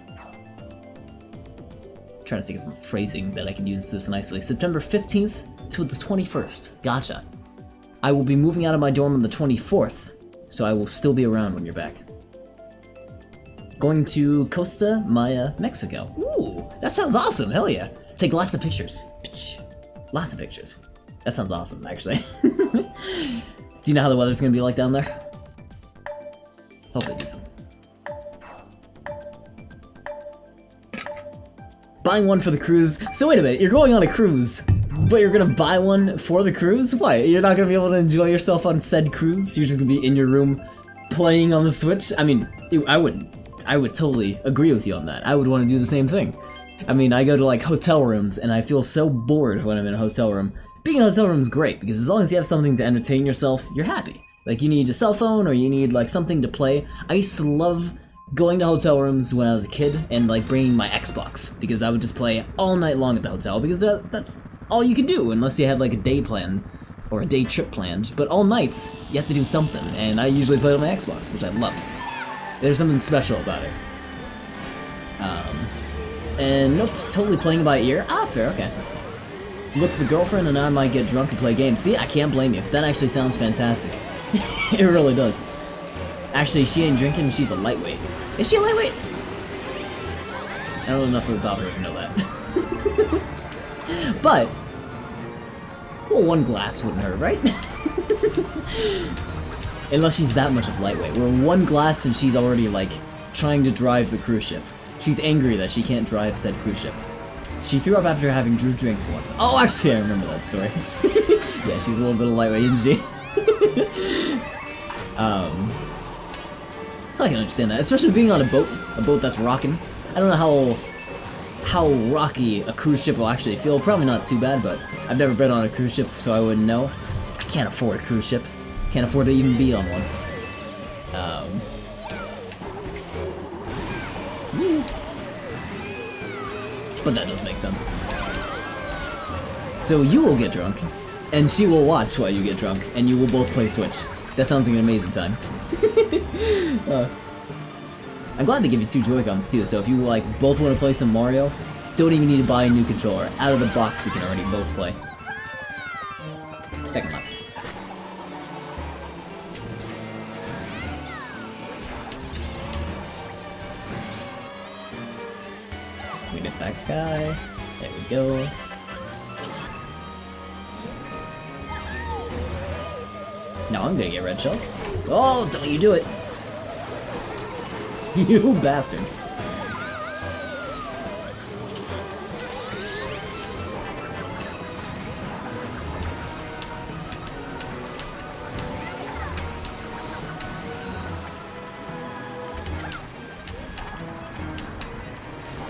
trying to think of phrasing that I can use this nicely. September 15th to the 21st. Gotcha. I will be moving out of my dorm on the 24th, so I will still be around when you're back. Going to Costa Maya, Mexico. Ooh, that sounds awesome, hell yeah. Take lots of pictures. Lots of pictures. That sounds awesome, actually. Do you know how the weather's gonna be like down there? Hopefully decent. Buying one for the cruise. So wait a minute, you're going on a cruise, but you're gonna buy one for the cruise? Why? You're not gonna be able to enjoy yourself on said cruise? You're just gonna be in your room playing on the Switch? I mean, I would totally agree with you on that. I would want to do the same thing. I mean, I go to like hotel rooms and I feel so bored when I'm in a hotel room. Being in a hotel room is great because as long as you have something to entertain yourself, you're happy. Like you need a cell phone or you need like something to play. I used to love going to hotel rooms when I was a kid and like bringing my Xbox because I would just play all night long at the hotel because that's all you can do unless you had like a day plan or a day trip planned. But all nights, you have to do something and I usually played on my Xbox, which I loved. There's something special about it. And nope, totally playing by ear. Ah, fair, okay. Look for girlfriend and I might get drunk and play games. See, I can't blame you. That actually sounds fantastic. It really does. Actually, she ain't drinking, she's a lightweight. Is she a lightweight? I don't know enough about her to know that. But, well, one glass wouldn't hurt, right? Unless she's that much of a lightweight. We're one glass and she's already, like, trying to drive the cruise ship. She's angry that she can't drive said cruise ship. She threw up after having drew drinks once. Oh, actually, I remember that story. Yeah, she's a little bit of lightweight, isn't she? So I can understand that, especially being on a boat that's rocking. I don't know how rocky a cruise ship will actually feel. Probably not too bad, but I've never been on a cruise ship, so I wouldn't know. I can't afford a cruise ship. Can't afford to even be on one. But that does make sense. So you will get drunk, and she will watch while you get drunk, and you will both play Switch. That sounds like an amazing time. I'm glad they give you 2 Joy-Cons too, so if you like both want to play some Mario, don't even need to buy a new controller. Out of the box you can already both play. Second lap. We get that guy. There we go. Now I'm gonna get red shell. Oh, don't you do it! You bastard.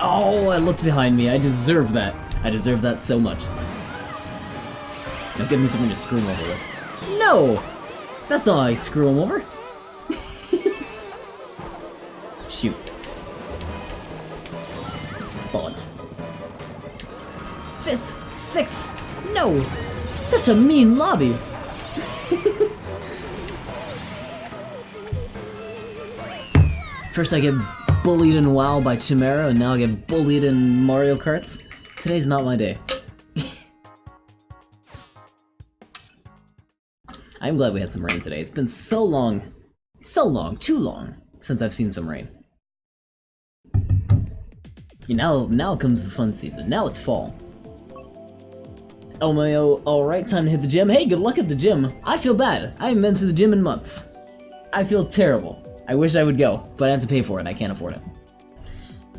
Oh, I looked behind me. I deserve that. I deserve that so much. Now give me something to screw him over with. No! That's not how I screw him over. Shoot. Bollocks. 5th, 6th. No! Such a mean lobby. First I get bullied in WoW by Chimera, and now I get bullied in Mario Karts. Today's not my day. I'm glad we had some rain today. It's been so long, too long, since I've seen some rain. Now comes the fun season. Now it's fall. LMAO, alright, time to hit the gym. Hey, good luck at the gym. I feel bad. I haven't been to the gym in months. I feel terrible. I wish I would go, but I have to pay for it. I can't afford it.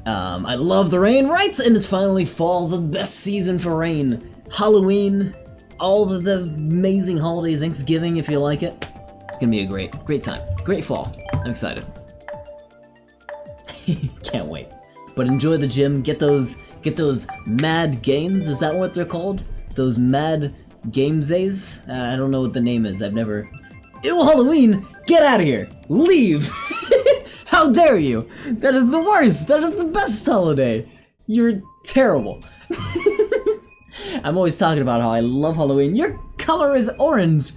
I love the rain, right? And it's finally fall, the best season for rain. Halloween, all of the amazing holidays, Thanksgiving if you like it. It's gonna be a great time. Great fall. I'm excited. Can't wait. But enjoy the gym, get those mad gains, is that what they're called? Those mad games days? I don't know what the name is, I've never... Ew, Halloween! Get out of here! Leave! How dare you! That is the worst! That is the best holiday! You're terrible. I'm always talking about how I love Halloween. Your color is orange!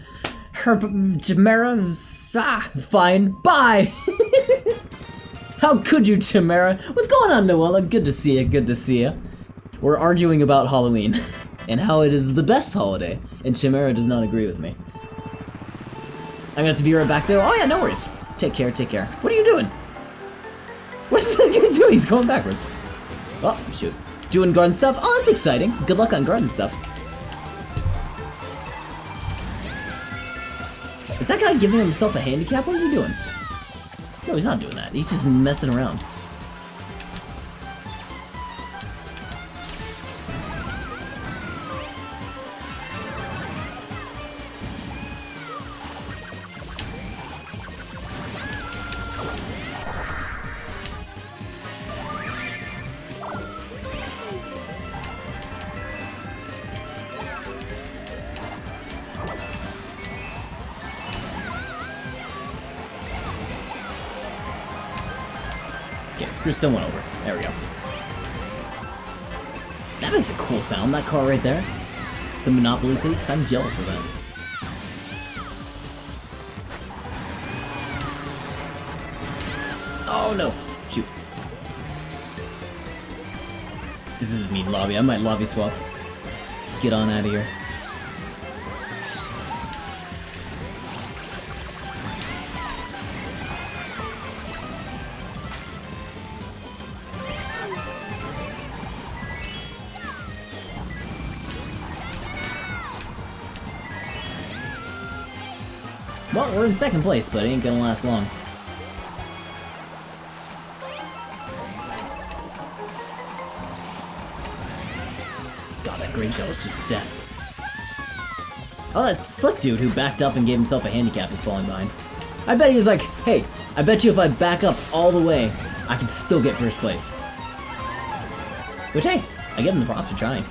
Chimera is... fine. Bye! How could you, Chimera? What's going on, Noella? Good to see you, good to see you. We're arguing about Halloween, and how it is the best holiday, and Chimera does not agree with me. I'm gonna have to be right back there. Oh yeah, no worries. Take care, take care. What are you doing? What is that gonna do? He's going backwards. Oh, shoot. Doing garden stuff? Oh, that's exciting. Good luck on garden stuff. Is that guy giving himself a handicap? What is he doing? No, he's not doing that. He's just messing around. Okay, screw someone over. There we go. That makes a cool sound, that car right there. The Monopoly piece, I'm jealous of that. Oh no! Shoot. This is mean lobby, I might lobby swap. Get on out of here. Well, we're in second place, but it ain't gonna last long. God, that green shell is just death. Oh, that slick dude who backed up and gave himself a handicap is falling behind. I bet he was like, hey, I bet you if I back up all the way, I can still get first place. Which, hey, I give him the props for trying.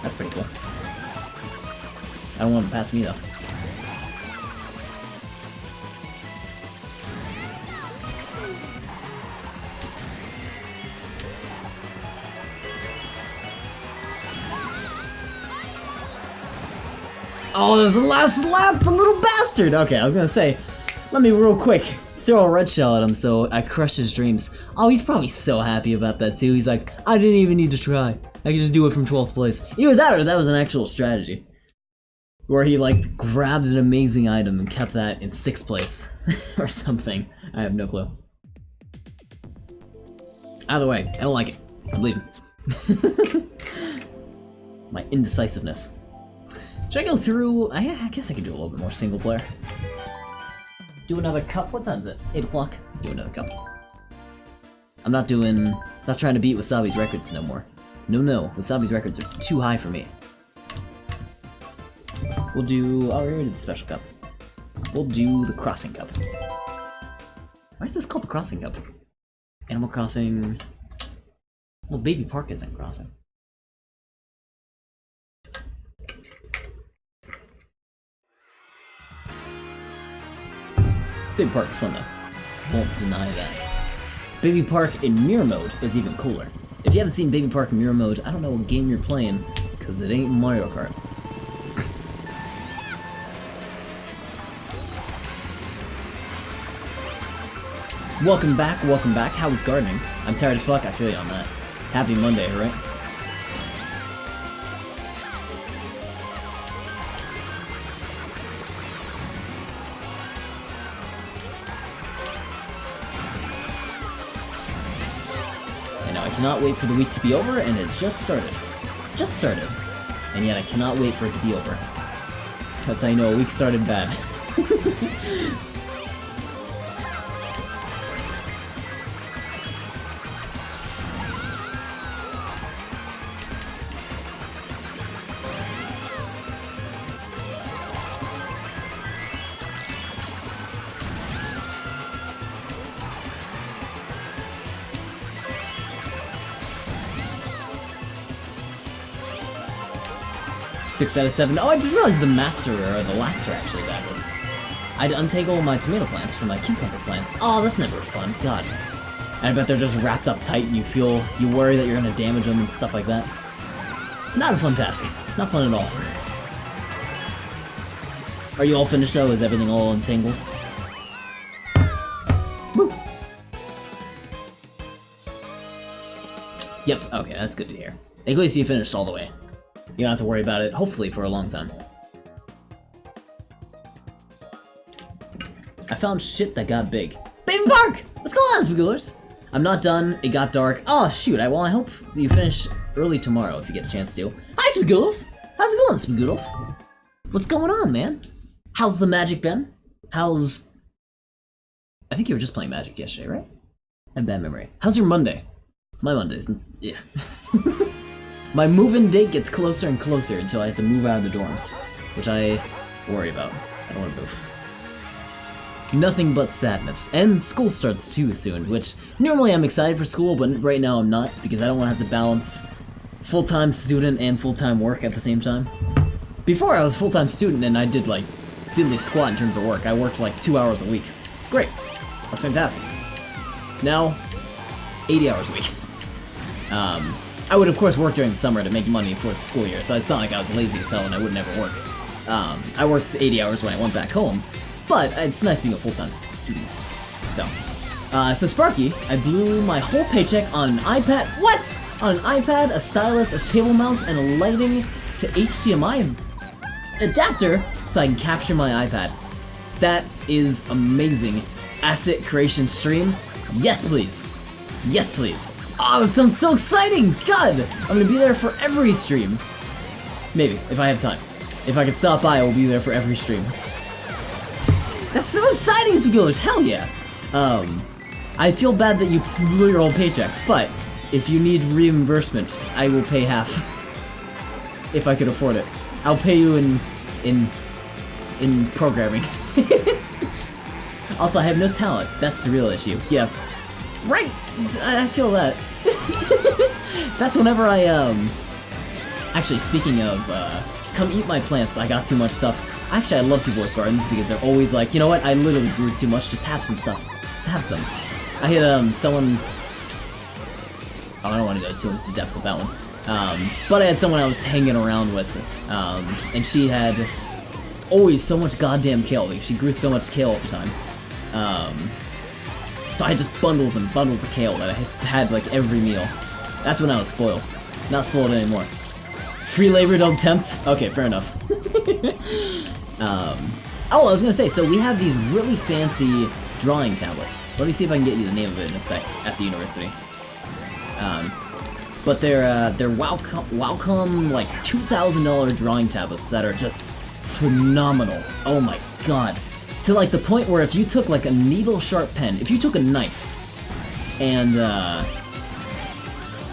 That's pretty cool. I don't want him to pass me, though. Oh, there's the last lap, the little bastard! Okay, I was gonna say, let me real quick throw a red shell at him so I crush his dreams. Oh, he's probably so happy about that too. He's like, I didn't even need to try. I could just do it from 12th place. Either that or that was an actual strategy. Where he like grabbed an amazing item and kept that in 6th place. Or something. I have no clue. Either way, I don't like it. I'm leaving. My indecisiveness. Should I go through? I guess I could do a little bit more single player. Do another cup? What time is it? 8 o'clock? Do another cup. I'm not trying to beat Wasabi's records no more. No, Wasabi's records are too high for me. We'll do, oh, we already did the special cup. We'll do the crossing cup. Why is this called the crossing cup? Animal Crossing, well, Baby Park isn't crossing. Baby Park's fun though. Won't deny that. Baby Park in mirror mode is even cooler. If you haven't seen Baby Park in mirror mode, I don't know what game you're playing, because it ain't Mario Kart. Welcome back, welcome back. How was gardening? I'm tired as fuck, I feel you on that. Happy Monday, right? And now I cannot wait for the week to be over, and it just started. Just started. And yet I cannot wait for it to be over. That's how you know a week started bad. 6 out of 7. Oh, I just realized the maps are, or the laps are actually backwards. I'd untangle my tomato plants from my cucumber plants. Oh, that's never fun. God. And I bet they're just wrapped up tight and you worry that you're gonna damage them and stuff like that. Not a fun task. Not fun at all. Are you all finished though? Is everything all untangled? Woo! Yep, okay, that's good to hear. At least you finished all the way. You don't have to worry about it, hopefully, for a long time. I found shit that got big. Baby Park! What's going on, Spoogulers? I'm not done, it got dark. Oh, shoot, well, I hope you finish early tomorrow if you get a chance to. Hi, Spoogulers! How's it going, Spoogoodles? What's going on, man? How's the magic been? How's... I think you were just playing Magic yesterday, right? I have bad memory. How's your Monday? My Monday's... yeah. My move-in date gets closer and closer until I have to move out of the dorms, which I worry about. I don't want to move. Nothing but sadness. And school starts too soon, which normally I'm excited for school, but right now I'm not, because I don't want to have to balance full-time student and full-time work at the same time. Before I was full-time student and I did like diddly squat in terms of work. I worked like 2 hours a week. It's great. That's fantastic. Now, 80 hours a week. I would of course work during the summer to make money for the school year, so it's not like I was lazy as hell and I would never work. I worked 80 hours when I went back home, but it's nice being a full-time student. So Sparky, I blew my whole paycheck on an iPad. What? On an iPad, a stylus, a table mount, and a lighting to HDMI adapter so I can capture my iPad. That is amazing. Asset creation stream? Yes, please. Yes, please. Oh, that sounds so exciting! God! I'm gonna be there for every stream. Maybe, if I have time. If I can stop by, I will be there for every stream. That's so exciting, Spoogulers! Hell yeah! I feel bad that you blew your whole paycheck, but if you need reimbursement, I will pay half. If I can afford it. I'll pay you in programming. Also, I have no talent. That's the real issue. Yeah. Right! I feel that. That's whenever I, Actually, speaking of, come eat my plants, I got too much stuff. Actually, I love people with gardens because they're always like, you know what, I literally grew too much, just have some stuff. Just have some. I had, someone... Oh, I don't want to go too into depth with that one. But I had someone I was hanging around with, and she had always so much goddamn kale, because she grew so much kale all the time. So I had just bundles and bundles of kale that I had like every meal. That's when I was spoiled. Not spoiled anymore. Free labor don't tempt? Okay, fair enough. Oh, I was gonna say, so we have these really fancy drawing tablets. Let me see if I can get you the name of it in a sec at the university. But they're Wacom like $2,000 drawing tablets that are just phenomenal. Oh my god. To like the point where if you took like a needle sharp pen, if you took a knife and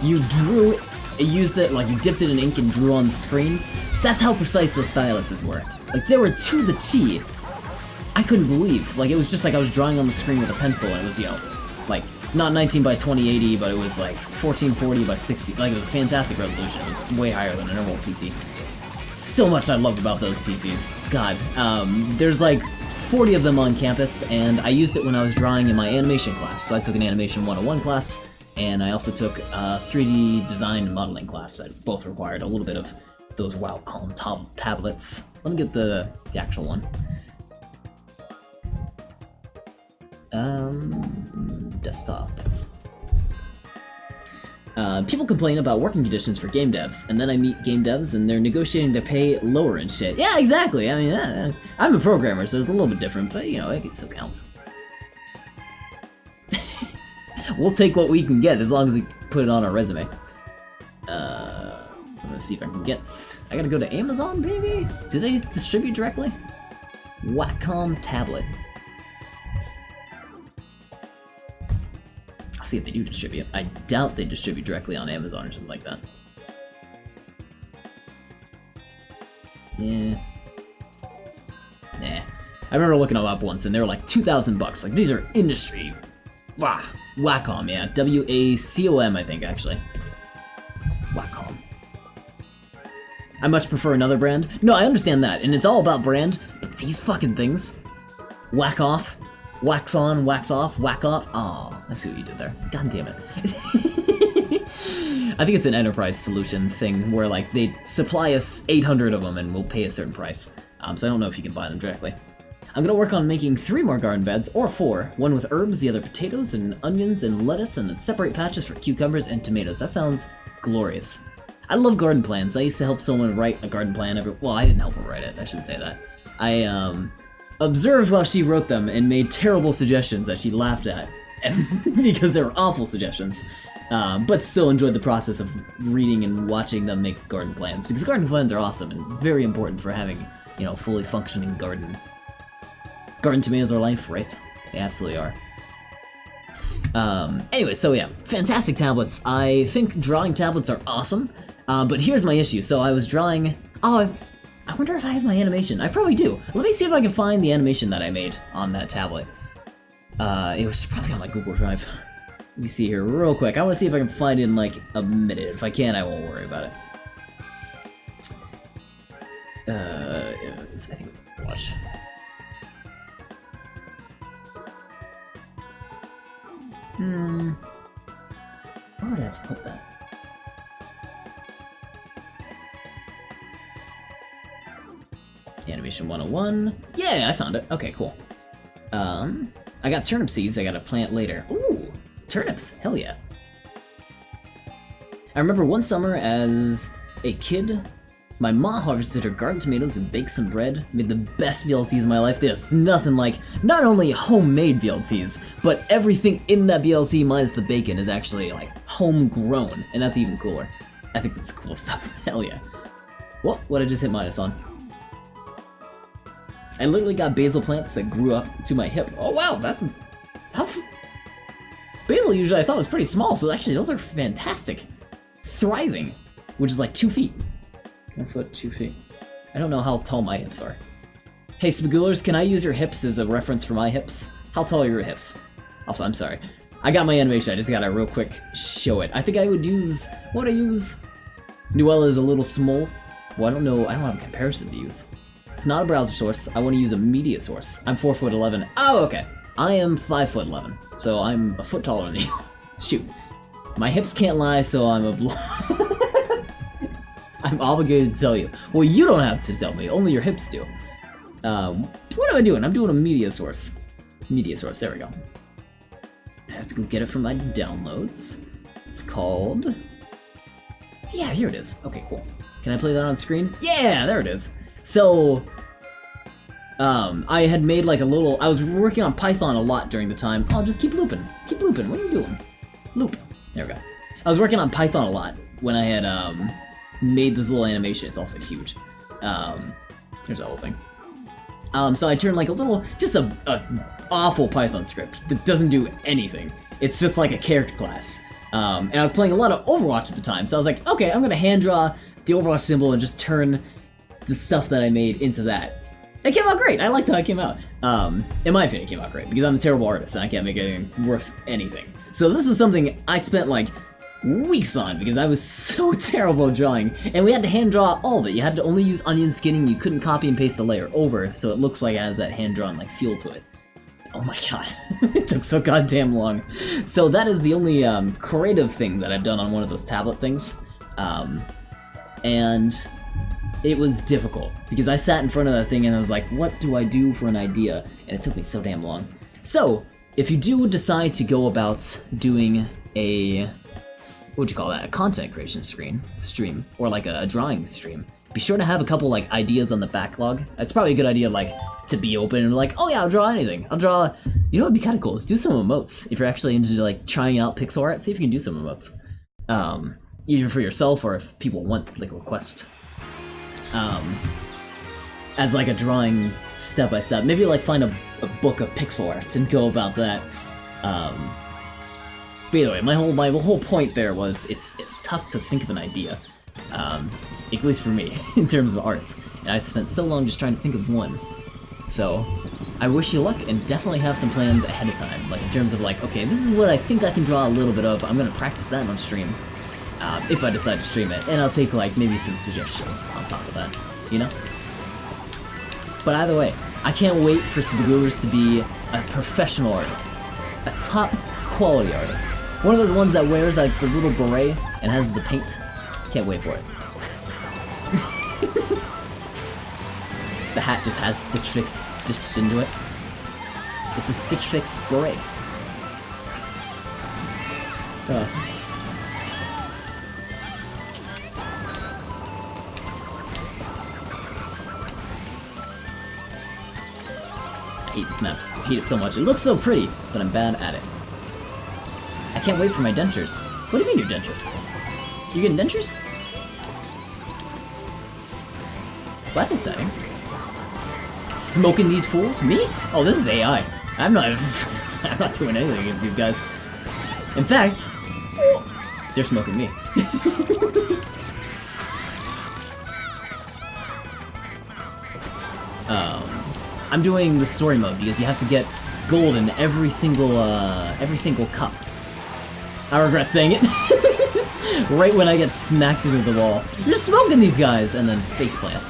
you drew, used it, like you dipped it in ink and drew on the screen, that's how precise those styluses were. Like they were to the T. I couldn't believe. Like it was just like I was drawing on the screen with a pencil and it was, you know, like not 19 by 2080, but it was like 1440 by 60. Like it was a fantastic resolution. It was way higher than a normal PC. So much I loved about those PCs. God, there's like 40 of them on campus, and I used it when I was drawing in my animation class. So I took an Animation 101 class, and I also took a 3D design and modeling class that both required a little bit of those Wacom tablets. Let me get the actual one. Desktop. People complain about working conditions for game devs, and then I meet game devs and they're negotiating their pay lower and shit. Yeah, exactly. I mean, I'm a programmer, so it's a little bit different, but you know, it still counts. We'll take what we can get as long as we put it on our resume. Let's see if I can get... I gotta go to Amazon, baby? Do they distribute directly? Wacom tablet. I'll see if they do distribute. I doubt they distribute directly on Amazon or something like that. Yeah. Nah. I remember looking them up once and they were like 2,000 bucks. Like, these are industry. Wow. Wacom, yeah. W-A-C-O-M, I think, actually. Wacom. I much prefer another brand. No, I understand that, and it's all about brand, but these fucking things. Whack off. Wax on, wax off, whack off. Oh, I see what you did there. God damn it. I think it's an enterprise solution thing where, like, they supply us 800 of them and we'll pay a certain price. So I don't know if you can buy them directly. I'm gonna work on making 3 more garden beds, or 4. One with herbs, the other potatoes and onions and lettuce, and then separate patches for cucumbers and tomatoes. That sounds glorious. I love garden plans. I used to help someone write a garden plan well, I didn't help her write it, I shouldn't say that. I, observed while she wrote them and made terrible suggestions that she laughed at because they were awful suggestions, but still enjoyed the process of reading and watching them make garden plans, because garden plans are awesome and very important for having, you know, fully functioning garden. Garden tomatoes are life, right? They absolutely are. Anyway, so yeah, fantastic tablets. I think drawing tablets are awesome, but here's my issue. So I was drawing... Oh, I wonder if I have my animation. I probably do. Let me see if I can find the animation that I made on that tablet. It was probably on my Google Drive. Let me see here real quick. I want to see if I can find it in like a minute. If I can, I won't worry about it. I think it was watch. Where would I have put that? Animation 101. Yeah, I found it. Okay, cool. I got turnip seeds I gotta plant later. Ooh, turnips. Hell yeah. I remember one summer as a kid, my mom harvested her garden tomatoes and baked some bread, made the best BLTs of my life. There's nothing like not only homemade BLTs, but everything in that BLT minus the bacon is actually like homegrown, and that's even cooler. I think that's cool stuff. Hell yeah. Well, what I just hit minus on. I literally got basil plants that grew up to my hip. Oh wow, that's... How... Basil usually I thought was pretty small, so actually those are fantastic. Thriving, which is like 2 feet. 1 foot, 2 feet. I don't know how tall my hips are. Hey Spagoolers, can I use your hips as a reference for my hips? How tall are your hips? Also, I'm sorry. I got my animation, I just gotta real quick show it. I think I would use... What would I use? Nuella is a little small. Well, I don't know, I don't have a comparison to use. It's not a browser source, I want to use a media source. I'm 4'11". Oh, okay. I am 5'11", so I'm a foot taller than you. Shoot. My hips can't lie, so I'm I'm obligated to tell you. Well, you don't have to tell me, only your hips do. What am I doing? I'm doing a media source. Media source, there we go. I have to go get it from my downloads. It's called... Yeah, here it is. Okay, cool. Can I play that on screen? Yeah, there it is. So, I had made like a little... I was working on Python a lot during the time. Oh, just keep looping. Keep looping. What are you doing? Loop. There we go. I was working on Python a lot when I had made this little animation. It's also huge. Here's the whole thing. So I turned like a little... Just a awful Python script that doesn't do anything. It's just like a character class. And I was playing a lot of Overwatch at the time. So I was like, okay, I'm going to hand draw the Overwatch symbol and just turn... the stuff that I made into that. It came out great. I liked how it came out. In my opinion, it came out great because I'm a terrible artist and I can't make anything worth anything. So this was something I spent like weeks on because I was so terrible at drawing. And we had to hand draw all of it. You had to only use onion skinning. You couldn't copy and paste a layer over, so it looks like it has that hand-drawn like feel to it. Oh my god, it took so goddamn long. So that is the only creative thing that I've done on one of those tablet things. And it was difficult because I sat in front of that thing and I was like, what do I do for an idea? And it took me so damn long. So, if you do decide to go about doing a, what would you call that, a content creation stream, or like a drawing stream, be sure to have a couple like ideas on the backlog. It's probably a good idea like to be open and like, oh yeah, I'll draw anything. I'll draw, you know what'd be kind of cool is do some emotes. If you're actually into like trying out pixel art, see if you can do some emotes. Either for yourself or if people want like request. As like a drawing step by step. Maybe like find a book of pixel arts and go about that. But either way, my whole point there was it's tough to think of an idea. At least for me, in terms of art. And I spent so long just trying to think of one. So, I wish you luck and definitely have some plans ahead of time. Like in terms of like, okay, this is what I think I can draw a little bit of. I'm gonna practice that on stream. If I decide to stream it. And I'll take like maybe some suggestions on top of that, you know? But either way, I can't wait for Subagurus to be a professional artist. A top quality artist. One of those ones that wears like the little beret and has the paint. Can't wait for it. The hat just has Stitch Fix stitched into it. It's a Stitch Fix beret. I hate this map. I hate it so much. It looks so pretty, but I'm bad at it. I can't wait for my dentures. What do you mean your dentures? You getting dentures? Well, that's exciting. Smoking these fools? Me? Oh, this is AI. I'm not doing anything against these guys. In fact, they're smoking me. I'm doing the story mode because you have to get gold in every single cup. I regret saying it. Right when I get smacked into the wall. You're smoking these guys! And then faceplant.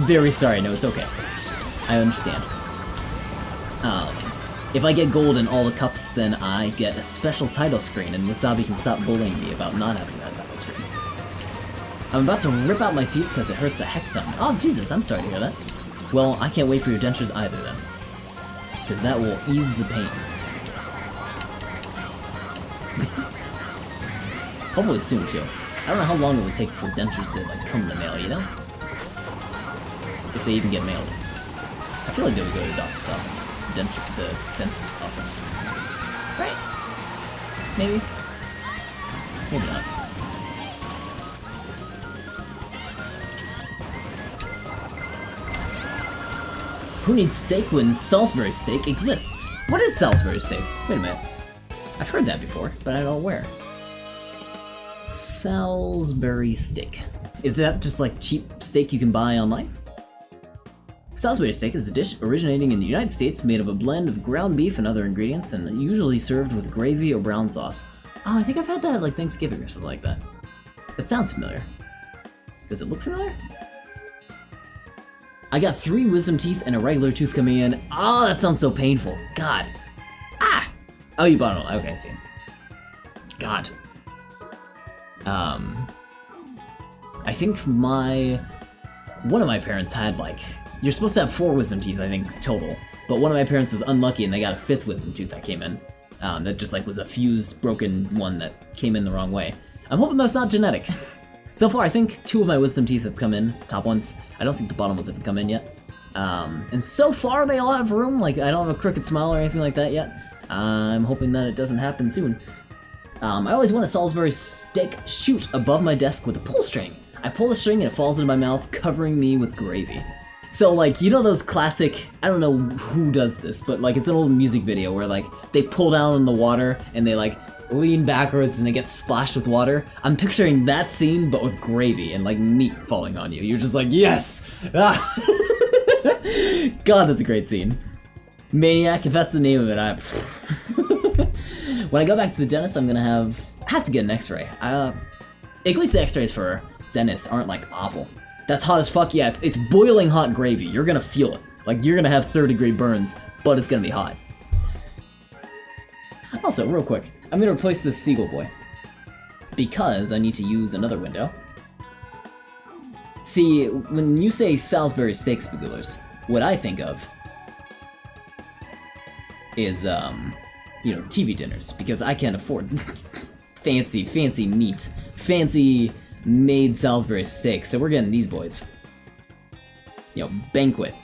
Very sorry, no, it's okay. I understand. If I get gold in all the cups, then I get a special title screen, and Wasabi can stop bullying me about not having that title screen. I'm about to rip out my teeth because it hurts a heck ton. Oh, Jesus, I'm sorry to hear that. Well, I can't wait for your dentures either, then. Because that will ease the pain. Hopefully soon, too. I don't know how long it would take for dentures to, like, come in the mail, you know? If they even get mailed. I feel like they would go to the doctor's office. The dentist's office. Right? Maybe? Maybe not. Who needs steak when Salisbury steak exists? What is Salisbury steak? Wait a minute. I've heard that before, but I don't know where. Salisbury steak. Is that just like cheap steak you can buy online? Salisbury steak is a dish originating in the United States made of a blend of ground beef and other ingredients and usually served with gravy or brown sauce. Oh, I think I've had that at like Thanksgiving or something like that. That sounds familiar. Does it look familiar? I got 3 wisdom teeth and a regular tooth coming in. Oh, that sounds so painful. God. Ah! Oh, you bought it. Okay, I see. God. I think one of my parents had like, you're supposed to have 4 wisdom teeth, I think, total. But one of my parents was unlucky and they got a 5th wisdom tooth that came in. That just like was a fused, broken one that came in the wrong way. I'm hoping that's not genetic. So far, I think 2 of my wisdom teeth have come in, top ones. I don't think the bottom ones have come in yet. And so far, they all have room. Like, I don't have a crooked smile or anything like that yet. I'm hoping that it doesn't happen soon. I always want a Salisbury steak shoot above my desk with a pull string. I pull the string and it falls into my mouth, covering me with gravy. So, like, you know those classic, I don't know who does this, but, like, it's an old music video where, like, they pull down in the water and they, like, lean backwards and they get splashed with water. I'm picturing that scene, but with gravy and, like, meat falling on you. You're just like, yes! Ah! God, that's a great scene. Maniac, if that's the name of it, When I go back to the dentist, I'm gonna have to get an X-ray. At least the X-rays for dentists aren't like awful. That's hot as fuck. Yeah, it's boiling hot gravy. You're gonna feel it. Like you're gonna have 3rd-degree burns, but it's gonna be hot. Also, real quick, I'm gonna replace this seagull boy because I need to use another window. See, when you say Salisbury steak spagulers, what I think of is, you know, TV dinners, because I can't afford fancy meat, fancy made Salisbury steak, so we're getting these boys. You know, banquet.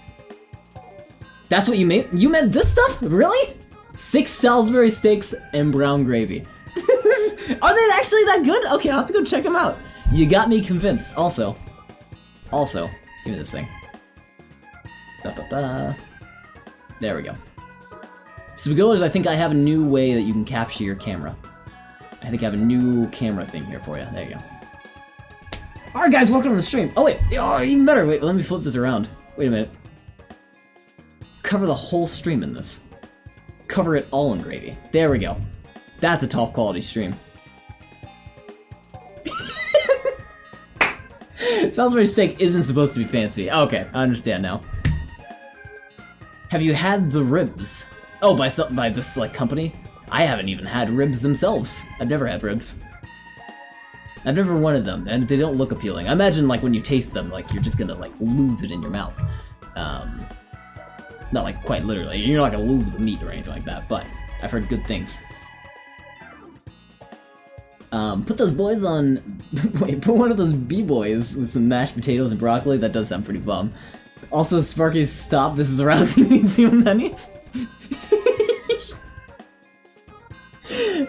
That's what you made? You meant this stuff? Really? 6 Salisbury steaks and brown gravy. Are they actually that good? Okay, I'll have to go check them out. You got me convinced. Also, give me this thing. There we go. Spagulers, I think I have a new way that you can capture your camera. I think I have a new camera thing here for you. There you go. Alright guys, welcome to the stream. Oh wait, oh, even better. Wait, let me flip this around. Wait a minute. Cover the whole stream in this. Cover it all in gravy. There we go. That's a top quality stream. Salisbury steak isn't supposed to be fancy. Okay, I understand now. Have you had the ribs? Oh, by this like company? I haven't even had ribs themselves. I've never had ribs. I've never wanted them, and they don't look appealing. I imagine like when you taste them, like you're just gonna like lose it in your mouth. Not like quite literally. You're not gonna lose the meat or anything like that, but I've heard good things. Put those boys on. Wait, put one of those B-boys with some mashed potatoes and broccoli. That does sound pretty bum. Also, Sparky, stop. This is arousing me too many.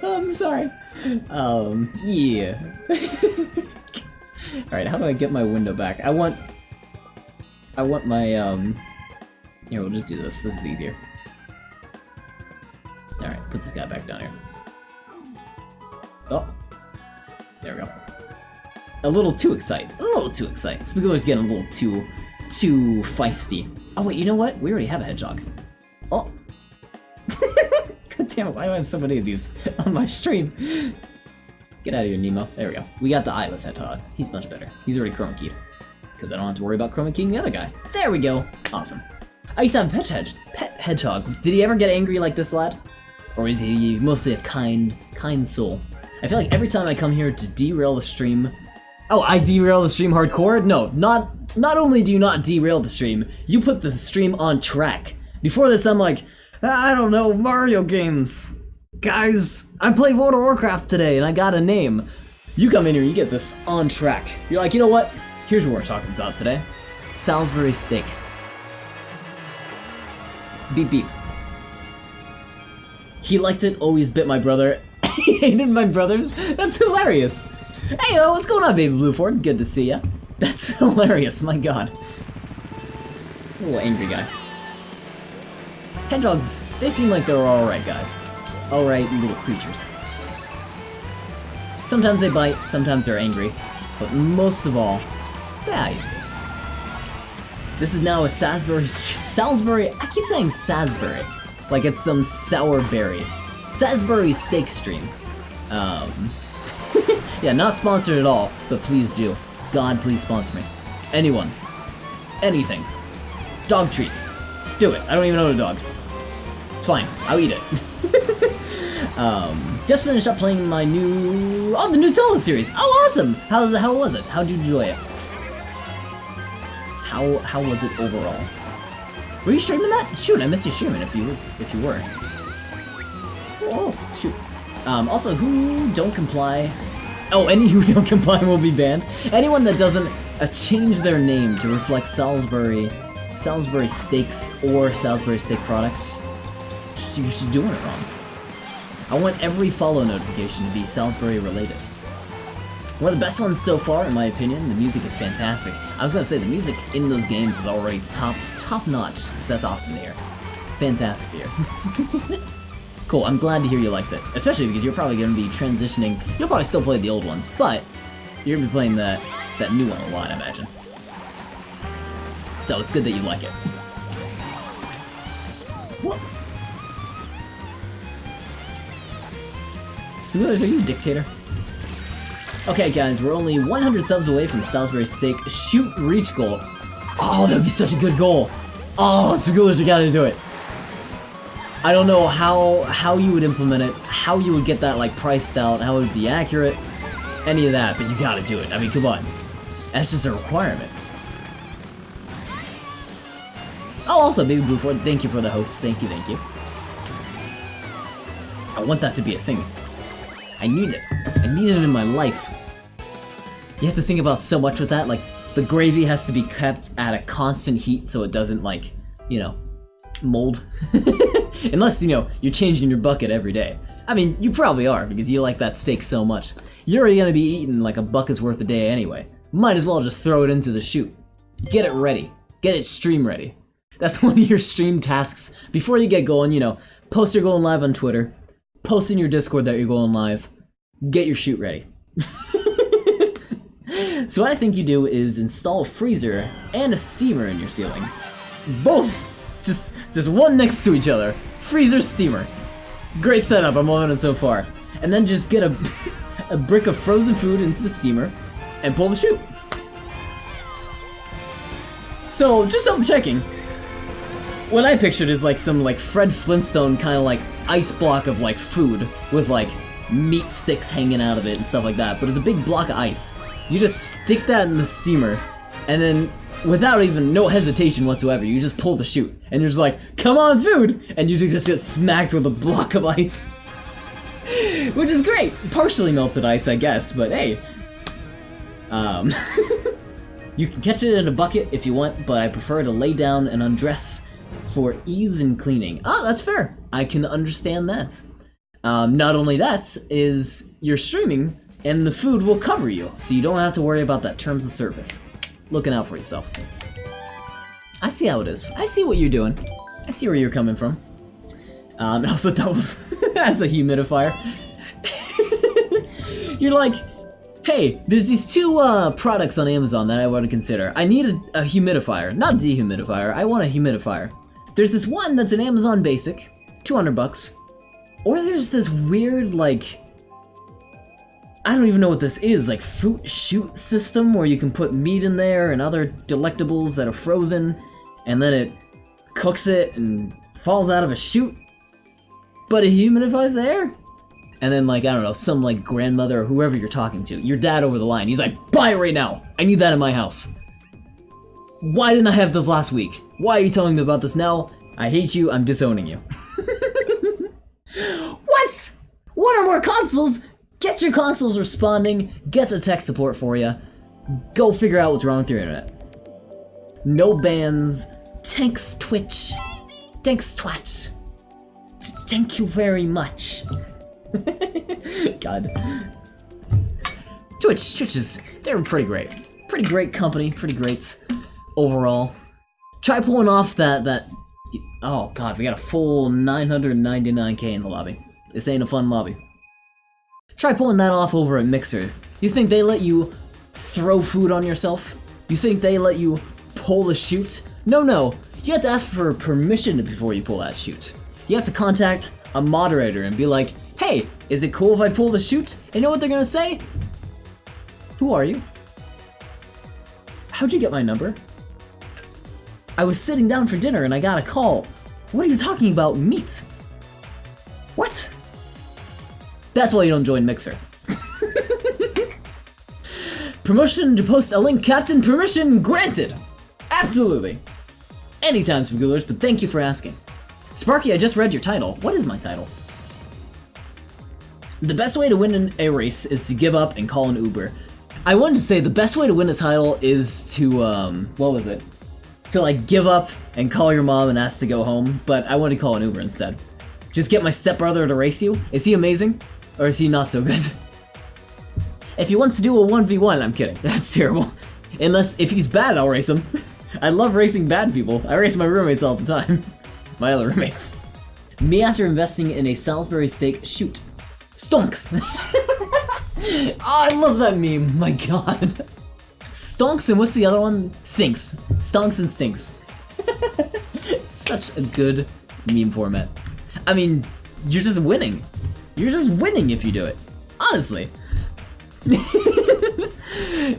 I'm sorry. Yeah. Alright, how do I get my window back? I want my, here, we'll just do this. This is easier. Alright, put this guy back down here. Oh. There we go. A little too excited. A little too excited. Spaguller's getting a little too feisty. Oh wait, you know what? We already have a hedgehog. Oh. God damn it, why do I have so many of these on my stream? Get out of here, Nemo. There we go. We got the eyeless hedgehog. He's much better. He's already chroma keyed. Because I don't have to worry about chroma keying the other guy. There we go. Awesome. I used to have a pet hedgehog. Did he ever get angry like this lad? Or is he mostly a kind soul? I feel like every time I come here to derail the stream... Oh, I derail the stream hardcore? No, not only do you not derail the stream, you put the stream on track. Before this, I'm like, I don't know, Mario games. Guys, I played World of Warcraft today and I got a name. You come in here and you get this on track. You're like, you know what? Here's what we're talking about today. Salisbury steak. Beep beep. He liked it, always bit my brother. He hated my brothers? That's hilarious. Hey, what's going on, baby Blueford? Good to see ya. That's hilarious, my god. Little angry guy. Hedgehogs, they seem like they're alright guys. Alright little creatures. Sometimes they bite, sometimes they're angry, but most of all, bad. This is now a Salisbury, I keep saying Salisbury, like it's some sour berry. Salisbury steak stream. Yeah, not sponsored at all, but please do. God, please sponsor me. Anyone. Anything. Dog treats. Let's do it. I don't even own a dog. It's fine. I'll eat it. Just finished up playing my new... Oh, the new Toho series! Oh, awesome! How was it? How'd you enjoy it? How was it overall? Were you streaming that? Shoot, I missed you streaming if you were. Oh, shoot. Also, who don't comply... Oh, any who don't comply will be banned. Anyone that doesn't change their name to reflect Salisbury steaks or Salisbury steak products, you're just doing it wrong. I want every follow notification to be Salisbury related. One of the best ones so far, in my opinion. The music is fantastic. I was gonna say, the music in those games is already top notch, so that's awesome to hear. Fantastic to hear. Cool, I'm glad to hear you liked it. Especially because you're probably gonna be transitioning. You'll probably still play the old ones, but you're gonna be playing that new one a lot, I imagine. So it's good that you like it. Whoa. Spoilers, are you a dictator? Okay, guys, we're only 100 subs away from Salisbury Steak shoot reach goal. Oh, that would be such a good goal. Oh, Spoilers, we gotta do it. I don't know how you would implement it, how you would get that like priced out, how it would be accurate, any of that, but you gotta do it. I mean, come on. That's just a requirement. Oh, also, Baby Blue Ford, thank you for the host. Thank you, thank you. I want that to be a thing. I need it. I need it in my life. You have to think about so much with that, like, the gravy has to be kept at a constant heat so it doesn't, like, you know, mold. Unless, you know, you're changing your bucket every day. I mean, you probably are, because you like that steak so much. You're already gonna be eating like a bucket's worth a day anyway. Might as well just throw it into the chute. Get it ready. Get it stream ready. That's one of your stream tasks. Before you get going, you know, post you're going live on Twitter, post in your Discord that you're going live, get your chute ready. So what I think you do is install a freezer and a steamer in your ceiling. Both! Just one next to each other. Freezer, steamer. Great setup, I'm loving it so far. And then just get a brick of frozen food into the steamer and pull the chute. So, just double checking. What I pictured is like some like Fred Flintstone kind of like ice block of like food with like meat sticks hanging out of it and stuff like that, but it's a big block of ice. You just stick that in the steamer, and then without even no hesitation whatsoever, you just pull the chute, and you're just like, come on food, and you just get smacked with a block of ice. Which is great! Partially melted ice, I guess, but hey. You can catch it in a bucket if you want, but I prefer to lay down and undress for ease in cleaning. Oh, that's fair. I can understand that. Not only that, is you're streaming, and the food will cover you, so you don't have to worry about that terms of service. Looking out for yourself. I see how it is. I see what you're doing. I see where you're coming from. It also doubles as a humidifier. You're like, hey, there's these two products on Amazon that I want to consider. I need a humidifier, not a dehumidifier. I want a humidifier. There's this one that's an Amazon Basic, 200 bucks. Or there's this weird, like, I don't even know what this is, like fruit chute system where you can put meat in there and other delectables that are frozen, and then it cooks it and falls out of a chute, but it humidifies the air. And then, like, I don't know, some like grandmother or whoever you're talking to, your dad over the line, he's like, buy it right now, I need that in my house. Why didn't I have this last week? Why are you telling me about this now? I hate you, I'm disowning you. What? What are more consoles? Get your consoles responding, get the tech support for you. Go figure out what's wrong with your internet. No bans. Thanks, Twitch. Thanks, Twitch. Thank you very much. God. Twitch they're pretty great. Pretty great company, pretty great overall. Try pulling off that oh god, we got a full 999k in the lobby. This ain't a fun lobby. Try pulling that off over at Mixer. You think they let you throw food on yourself? You think they let you pull the chute? No. You have to ask for permission before you pull that chute. You have to contact a moderator and be like, hey, is it cool if I pull the chute? And you know what they're gonna say? Who are you? How'd you get my number? I was sitting down for dinner and I got a call. What are you talking about, meat? What? That's why you don't join Mixer. Permission to post a link, Captain. Permission granted. Absolutely. Anytime, Spoogulers, but thank you for asking. Sparky, I just read your title. What is my title? The best way to win a race is to give up and call an Uber. I wanted to say the best way to win a title is to, what was it? To like give up and call your mom and ask to go home, but I wanted to call an Uber instead. Just get my stepbrother to race you. Is he amazing? Or is he not so good? If he wants to do a 1v1, I'm kidding. That's terrible. Unless, if he's bad, I'll race him. I love racing bad people. I race my roommates all the time. My other roommates. Me after investing in a Salisbury steak shoot. Stonks! Oh, I love that meme. My god. Stonks and what's the other one? Stinks. Stonks and stinks. Such a good meme format. I mean, you're just winning. You're just winning if you do it. honestly.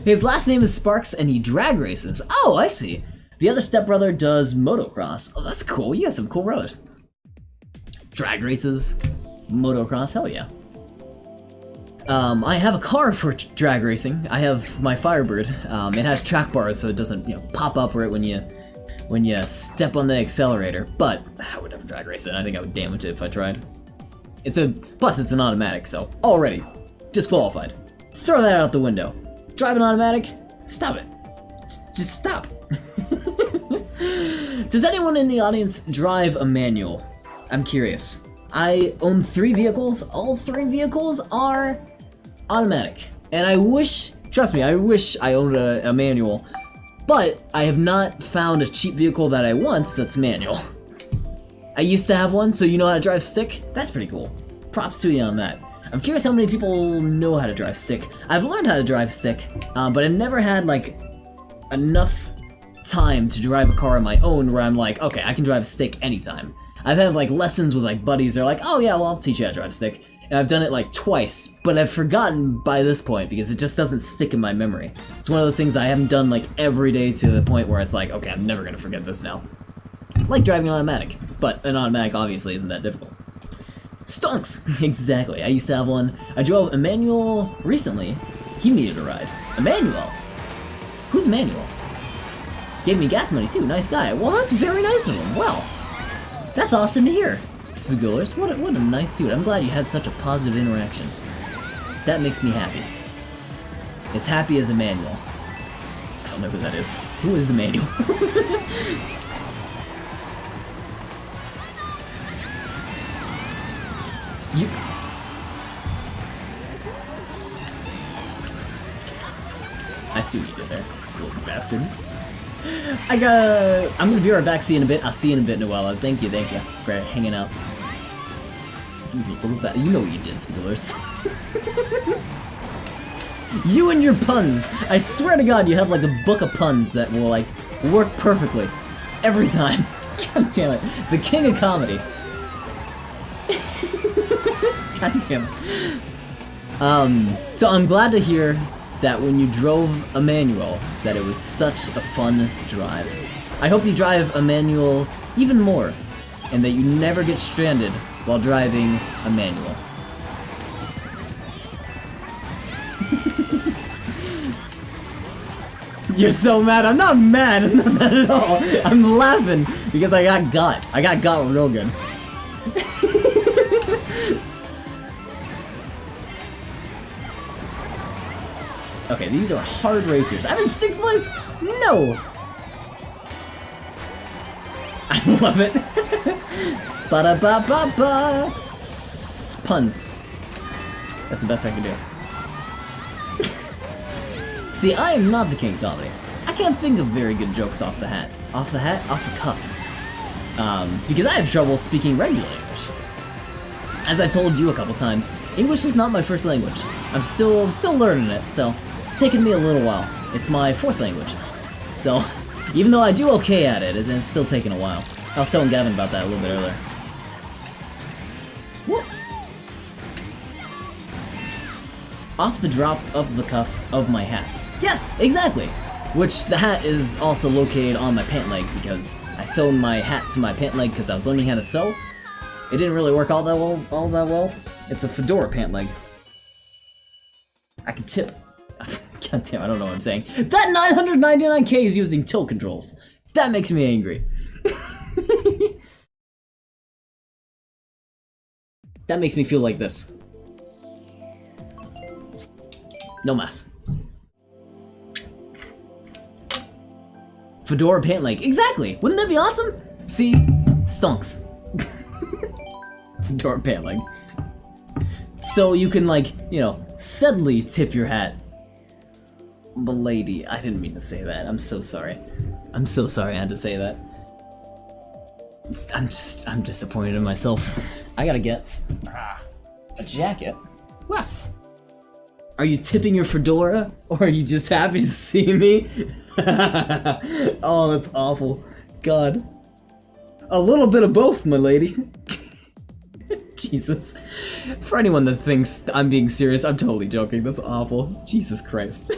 His last name is Sparks and he drag races. Oh, I see. The other stepbrother does motocross. Oh, that's cool. You got some cool brothers. Drag races, motocross, hell yeah. I have a car for drag racing. I have my Firebird. It has track bars so it doesn't, pop up right when you step on the accelerator. But I would never drag race it. I think I would damage it if I tried. Plus it's an automatic, so already disqualified. Throw that out the window. Drive an automatic? Stop it. Just stop. Does anyone in the audience drive a manual? I'm curious. I own 3 vehicles. All 3 vehicles are automatic. And I wish, trust me, I wish I owned a manual. But I have not found a cheap vehicle that I want that's manual. I used to have one, so you know how to drive stick? That's pretty cool. Props to you on that. I'm curious how many people know how to drive stick. I've learned how to drive stick, but I've never had like enough time to drive a car on my own where I'm like, okay, I can drive stick anytime. I've had like lessons with like buddies, they're like, oh yeah, well I'll teach you how to drive stick. And I've done it like twice, but I've forgotten by this point because it just doesn't stick in my memory. It's one of those things I haven't done like every day to the point where it's like, okay, I'm never gonna forget this now. Like driving an automatic, but an automatic obviously isn't that difficult. Stonks! Exactly, I used to have one. I drove Emmanuel recently. He needed a ride. Emmanuel? Who's Emmanuel? Gave me gas money too, nice guy. Well, that's very nice of him, well. That's awesome to hear. Smuggulers, what a nice suit. I'm glad you had such a positive interaction. That makes me happy. As happy as Emmanuel. I don't know who that is. Who is Emmanuel? I see what you did there, you little bastard. I'm gonna be right back, see you in a bit. I'll see you in a bit, Noella. Thank you for hanging out. You know what you did, spoilers. You and your puns! I swear to God, you have like a book of puns that will like work perfectly. Every time. God damn it. The king of comedy. God damn it. So I'm glad to hear that when you drove a manual, that it was such a fun drive. I hope you drive a manual even more, and that you never get stranded while driving a manual. You're so mad. I'm not mad. I'm not mad at all. I'm laughing because I got got. I got got real good. Okay, these are hard racers. I'm in 6th place? No! I love it. Ba-da-ba-ba-ba! Puns. That's the best I can do. See, I am not the king of comedy. I can't think of very good jokes off the hat. Off the hat? Off the cuff. Because I have trouble speaking regular English. As I've told you a couple times, English is not my first language. I'm still learning it, so it's taken me a little while. It's my 4th language. So, even though I do okay at it, it's still taking a while. I was telling Gavin about that a little bit earlier. Whoop. Off the drop of the cuff of my hat. Yes, exactly! Which, the hat is also located on my pant leg because I sewed my hat to my pant leg because I was learning how to sew. It didn't really work all that well. It's a fedora pant leg. I can tip. God damn, I don't know what I'm saying. That 999k is using tilt controls. That makes me angry. That makes me feel like this. No mas. Fedora pant leg. Exactly! Wouldn't that be awesome? See? Stonks. Fedora pant leg. So you can like, subtly tip your hat. Milady, I didn't mean to say that. I'm so sorry. I'm so sorry I had to say that. I'm disappointed in myself. I gotta get a jacket. Wow. Are you tipping your fedora, or are you just happy to see me? Oh, that's awful. God. A little bit of both, my lady. Jesus. For anyone that thinks I'm being serious, I'm totally joking. That's awful. Jesus Christ.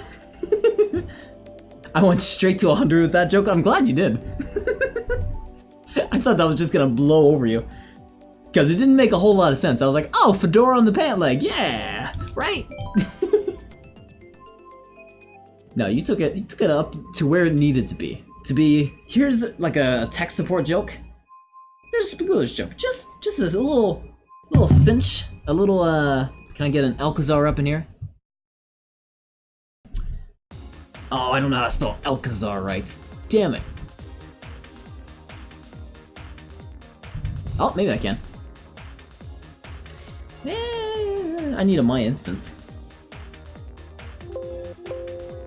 I went straight to 100 with that joke. I'm glad you did. I thought that was just gonna blow over you. Because it didn't make a whole lot of sense. I was like, oh, fedora on the pant leg. Yeah, right? No, you took it up to where it needed to be. Here's like a tech support joke. Here's a Spagooler's joke. Just as a little cinch. A little, can I get an Alcazar up in here? Oh, I don't know how to spell Alcazar right. Damn it. Oh, maybe I can. I need a my instance.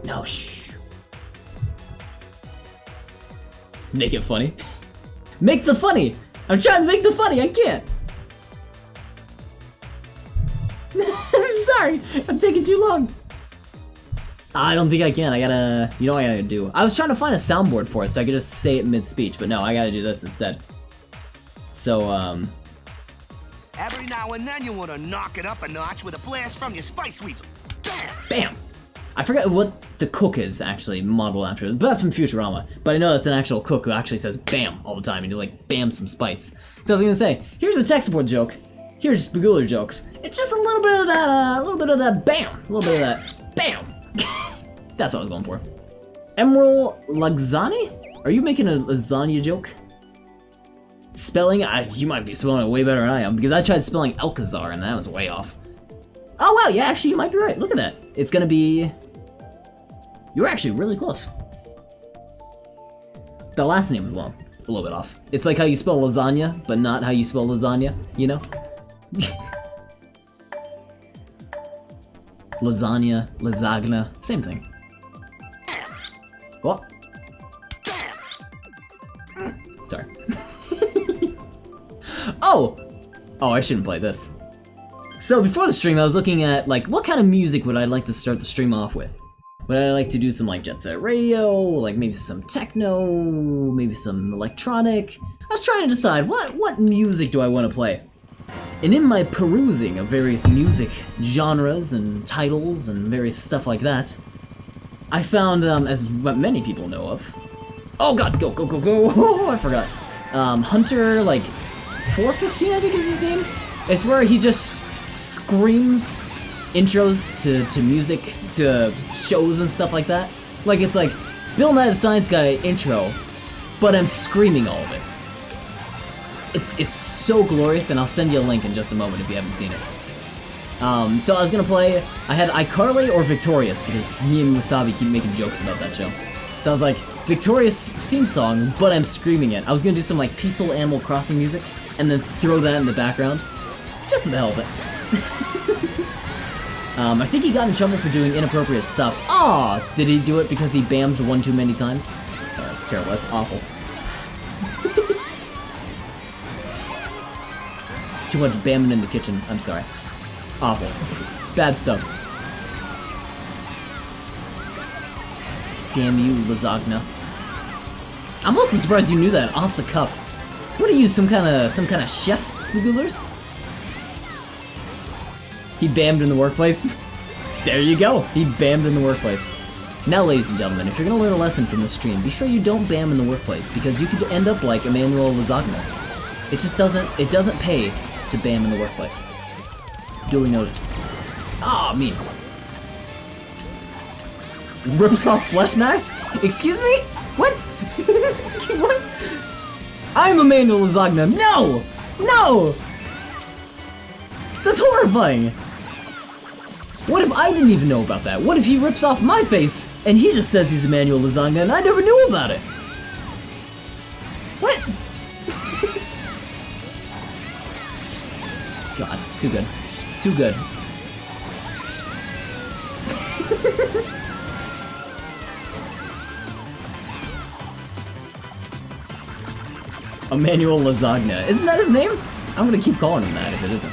No, shh. Make it funny. Make the funny! I'm trying to make the funny, I can't! I'm sorry, I'm taking too long. I don't think I can, I gotta, you know what I gotta do? I was trying to find a soundboard for it so I could just say it mid-speech, but no, I gotta do this instead. So, every now and then you want to knock it up a notch with a blast from your Spice Weasel. Bam! Bam! I forgot what the cook is actually modeled after, but that's from Futurama. But I know that's an actual cook who actually says bam all the time, and you like bam some spice. So I was gonna say, here's a tech support joke, here's Spagooler jokes. It's just a little bit of that bam, a little bit of that bam. That's what I was going for. Emerald Lasagna? Are you making a lasagna joke? Spelling? You might be spelling it way better than I am, because I tried spelling Alcazar and that was way off. Oh wow, yeah, actually you might be right. Look at that. It's gonna be... You're actually really close. The last name was a little bit off. It's like how you spell lasagna, but not how you spell lasagna, you know? Lasagna, lasagna, same thing. What? Sorry. Oh! Oh, I shouldn't play this. So before the stream, I was looking at, like, what kind of music would I like to start the stream off with? Would I like to do some, like, Jet Set Radio, like maybe some techno, maybe some electronic? I was trying to decide, what music do I want to play? And in my perusing of various music genres and titles and various stuff like that, I found, as many people know of... Oh god, go! Oh, I forgot. Hunter, like, 415, I think is his name? It's where he just screams intros to music, to shows and stuff like that. Like, it's like, Bill Nye the Science Guy intro, but I'm screaming all of it. It's so glorious, and I'll send you a link in just a moment if you haven't seen it. So I was gonna play, I had iCarly or Victorious, because me and Wasabi keep making jokes about that show. So I was like, Victorious theme song, but I'm screaming it. I was gonna do some like peaceful Animal Crossing music, and then throw that in the background. Just for the hell of it. I think he got in trouble for doing inappropriate stuff. Aw! Did he do it because he bammed one too many times? Sorry, that's terrible. That's awful. Too much bamming in the kitchen. I'm sorry. Awful. Bad stuff. Damn you, lasagna. I'm also surprised you knew that off the cuff. What are you, some kind of chef, Spagoolers? He bammed in the workplace. There you go. He bammed in the workplace. Now, ladies and gentlemen, if you're gonna learn a lesson from this stream, be sure you don't bam in the workplace, because you could end up like Emmanuel Lasagna. It just doesn't pay to bam in the workplace. Duly noted. Ah, mean. Rips off flesh mask? Excuse me? What? What? I'm Emmanuel Lasagna. No! No! That's horrifying! What if I didn't even know about that? What if he rips off my face, and he just says he's Emmanuel Lasagna, and I never knew about it? What? God, too good. Too good. Emmanuel Lasagna. Isn't that his name? I'm gonna keep calling him that if it isn't.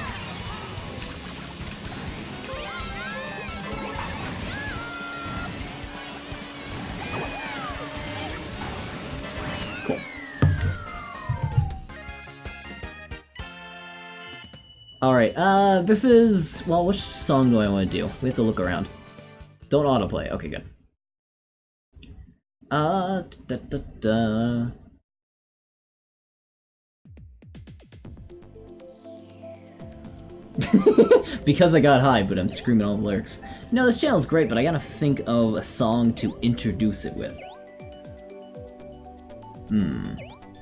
Cool. Alright, this is... Well, which song do I want to do? We have to look around. Don't autoplay. Okay, good. Da, da, da. Because I got high, but I'm screaming all the lyrics. No, this channel's great, but I gotta think of a song to introduce it with.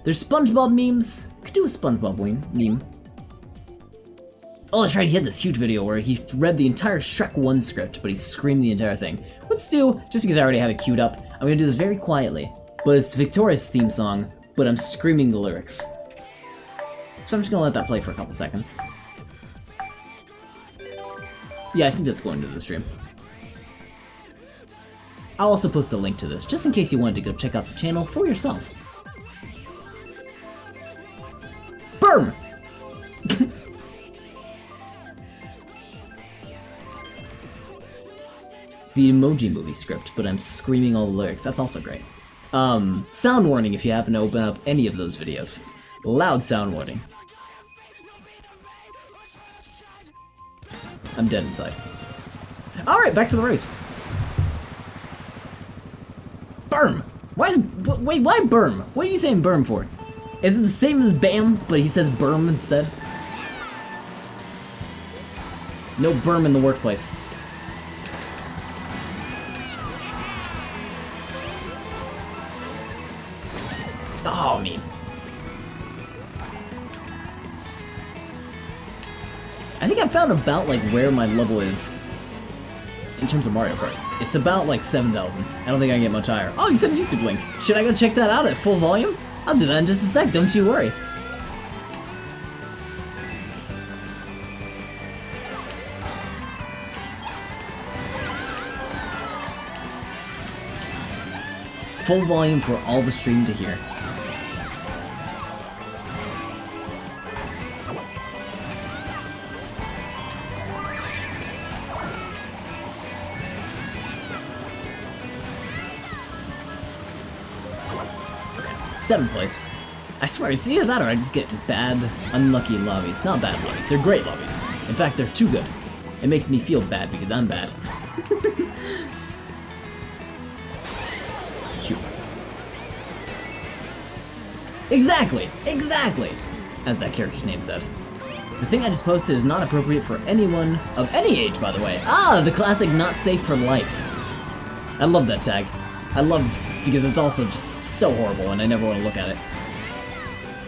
There's SpongeBob memes. Could do a SpongeBob meme. Oh, that's right, he had this huge video where he read the entire Shrek 1 script, but he screamed the entire thing. Let's do, just because I already have it queued up, I'm gonna do this very quietly. But it's Victoria's theme song, but I'm screaming the lyrics. So I'm just gonna let that play for a couple seconds. Yeah, I think that's going to the stream. I'll also post a link to this, just in case you wanted to go check out the channel for yourself. Burm! The Emoji Movie script, but I'm screaming all the lyrics. That's also great. Sound warning if you happen to open up any of those videos. Loud sound warning. I'm dead inside. Alright, back to the race. Burm! Wait, why Burm? What are you saying Burm for? Is it the same as Bam, but he says Burm instead? No Burm in the workplace. Oh, mean. I think I found about like where my level is in terms of Mario Kart. It's about like 7,000. I don't think I can get much higher. Oh, you sent a YouTube link. Should I go check that out at full volume? I'll do that in just a sec, don't you worry. Full volume for all the stream to hear. Seventh place. I swear, it's either that or I just get bad, unlucky lobbies. Not bad lobbies, they're great lobbies. In fact, they're too good. It makes me feel bad because I'm bad. Shoot. Exactly! Exactly! As that character's name said. The thing I just posted is not appropriate for anyone of any age, by the way. Ah, the classic not safe for life. I love that tag. I love, because it's also just so horrible and I never want to look at it.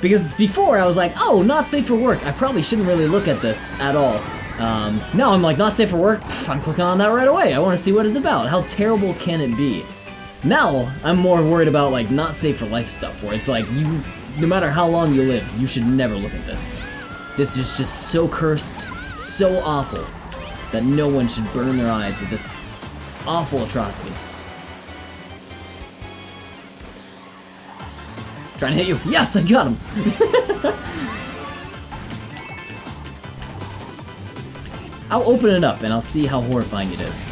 Because before I was like, oh, not safe for work. I probably shouldn't really look at this at all. Now I'm like, not safe for work? Pff, I'm clicking on that right away. I want to see what it's about. How terrible can it be? Now, I'm more worried about like not safe for life stuff, where it's like, no matter how long you live, you should never look at this. This is just so cursed, so awful, that no one should burn their eyes with this awful atrocity. Trying to hit you. Yes, I got him! I'll open it up and I'll see how horrifying it is.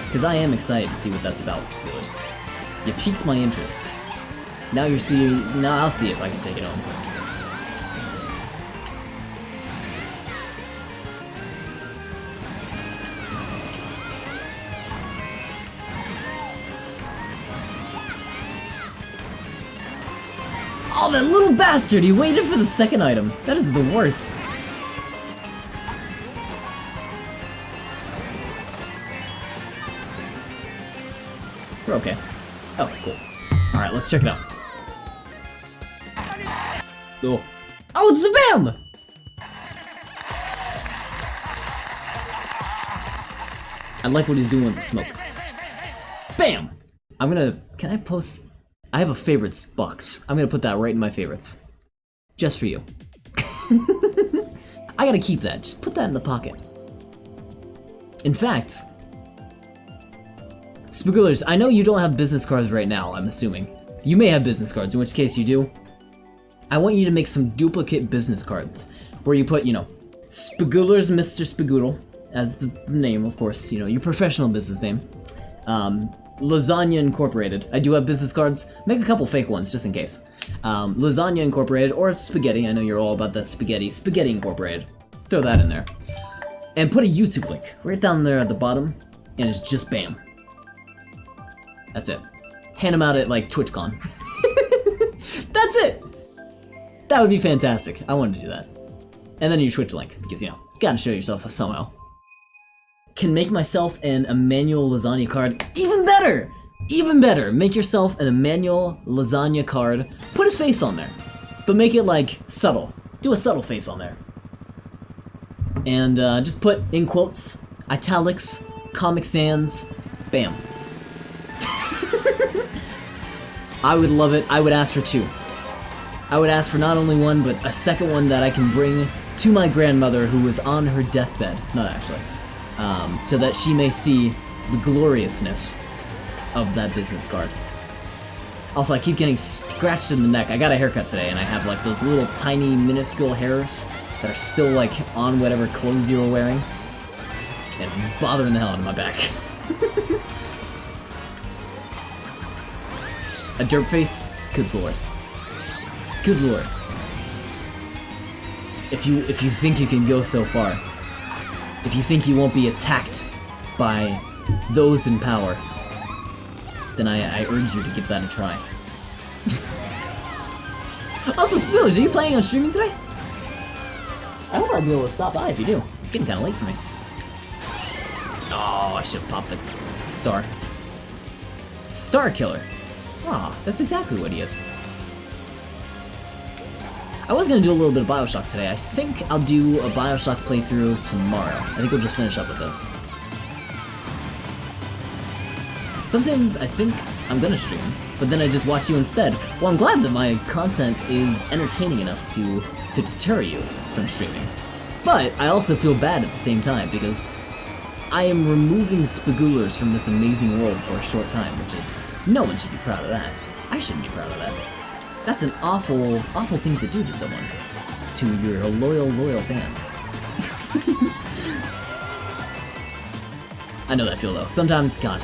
Because I am excited to see what that's about, spoilers. You piqued my interest. Now I'll see if I can take it home. Oh, that little bastard! He waited for the second item. That is the worst. We're okay. Oh, cool. Alright, let's check it out. Oh. Oh, it's the BAM! I like what he's doing with the smoke. BAM! I'm gonna... Can I post... I have a favorites box. I'm gonna put that right in my favorites. Just for you. I gotta keep that. Just put that in the pocket. In fact... Spoogulers, I know you don't have business cards right now, I'm assuming. You may have business cards, in which case you do. I want you to make some duplicate business cards. Where you put, you know, Spoogulers Mr. Spoogoodle, as the name, of course, you know, your professional business name. Lasagna Incorporated. I do have business cards. Make a couple fake ones, just in case. Lasagna Incorporated, or Spaghetti. I know you're all about that spaghetti. Spaghetti Incorporated. Throw that in there. And put a YouTube link right down there at the bottom, and it's just BAM. That's it. Hand them out at, like, TwitchCon. That's it! That would be fantastic. I wanted to do that. And then your Twitch link, because, you know, gotta show yourself somehow. Can make myself an Emmanuel lasagna card even better! Even better! Make yourself an Emmanuel lasagna card. Put his face on there. But make it, like, subtle. Do a subtle face on there. And just put, in quotes, italics, Comic Sans, bam. I would love it. I would ask for 2. I would ask for not only 1, but a second one that I can bring to my grandmother who is on her deathbed. Not actually. So that she may see the gloriousness of that business card. Also, I keep getting scratched in the neck. I got a haircut today, and I have like those little tiny minuscule hairs that are still like on whatever clothes you were wearing. And it's bothering the hell out of my back. A derp face? Good lord. Good lord. If you think you can go so far, if you think you won't be attacked by those in power, then I urge you to give that a try. Also, Spoilers, are you planning on streaming today? I hope I'll be able to stop by if you do. It's getting kind of late for me. Oh, I should have popped the star. Star Killer. Aw, that's exactly what he is. I was gonna do a little bit of Bioshock today. I think I'll do a Bioshock playthrough tomorrow. I think we'll just finish up with this. Sometimes I think I'm gonna stream, but then I just watch you instead. Well, I'm glad that my content is entertaining enough to deter you from streaming. But I also feel bad at the same time, because I am removing Spagoolers from this amazing world for a short time, which is... no one should be proud of that. I shouldn't be proud of that. That's an awful, awful thing to do to someone. To your loyal fans. I know that feel though. Sometimes, God.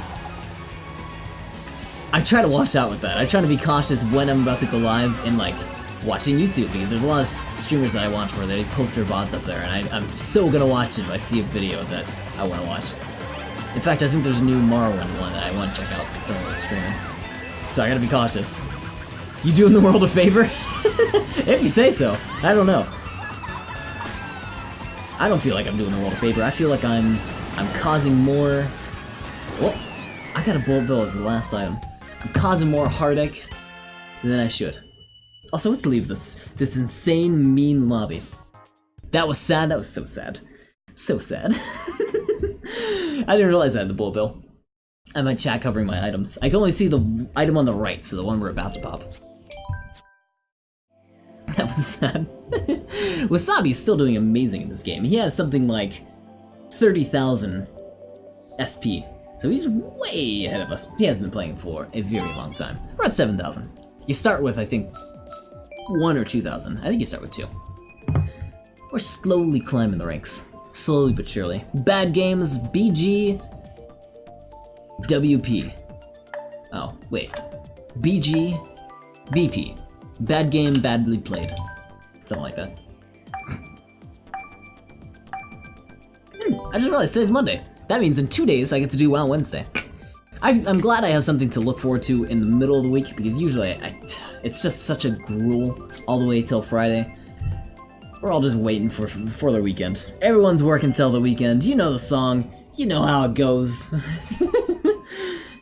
I try to watch out with that. I try to be cautious when I'm about to go live and like watching YouTube, because there's a lot of streamers that I watch where they post their VODs up there, and I'm so gonna watch it if I see a video that I want to watch. In fact, I think there's a new Morrowind one that I want to check out that someone was streaming. So I gotta be cautious. You doing the world a favor? If you say so. I don't know. I don't feel like I'm doing the world a favor. I feel like I'm causing more... Oh, I got a bullet bill as the last item. I'm causing more heartache than I should. Also, let's leave this insane, mean lobby. That was sad. That was so sad. So sad. I didn't realize that in the bullet bill. I have my chat covering my items. I can only see the item on the right, so the one we're about to pop. That was sad. Wasabi's still doing amazing in this game. He has something like 30,000 SP. So he's way ahead of us. He has been playing for a very long time. We're at 7,000. You start with, I think, 1 or 2,000. I think you start with 2. We're slowly climbing the ranks. Slowly but surely. Bad Games, BG, WP. Oh, wait. BG, BP. Bad game, badly played. Something like that. I just realized today's Monday. That means in 2 days I get to do WoW Wednesday. I'm glad I have something to look forward to in the middle of the week, because usually it's just such a gruel all the way till Friday. We're all just waiting for the weekend. Everyone's working till the weekend. You know the song. You know how it goes.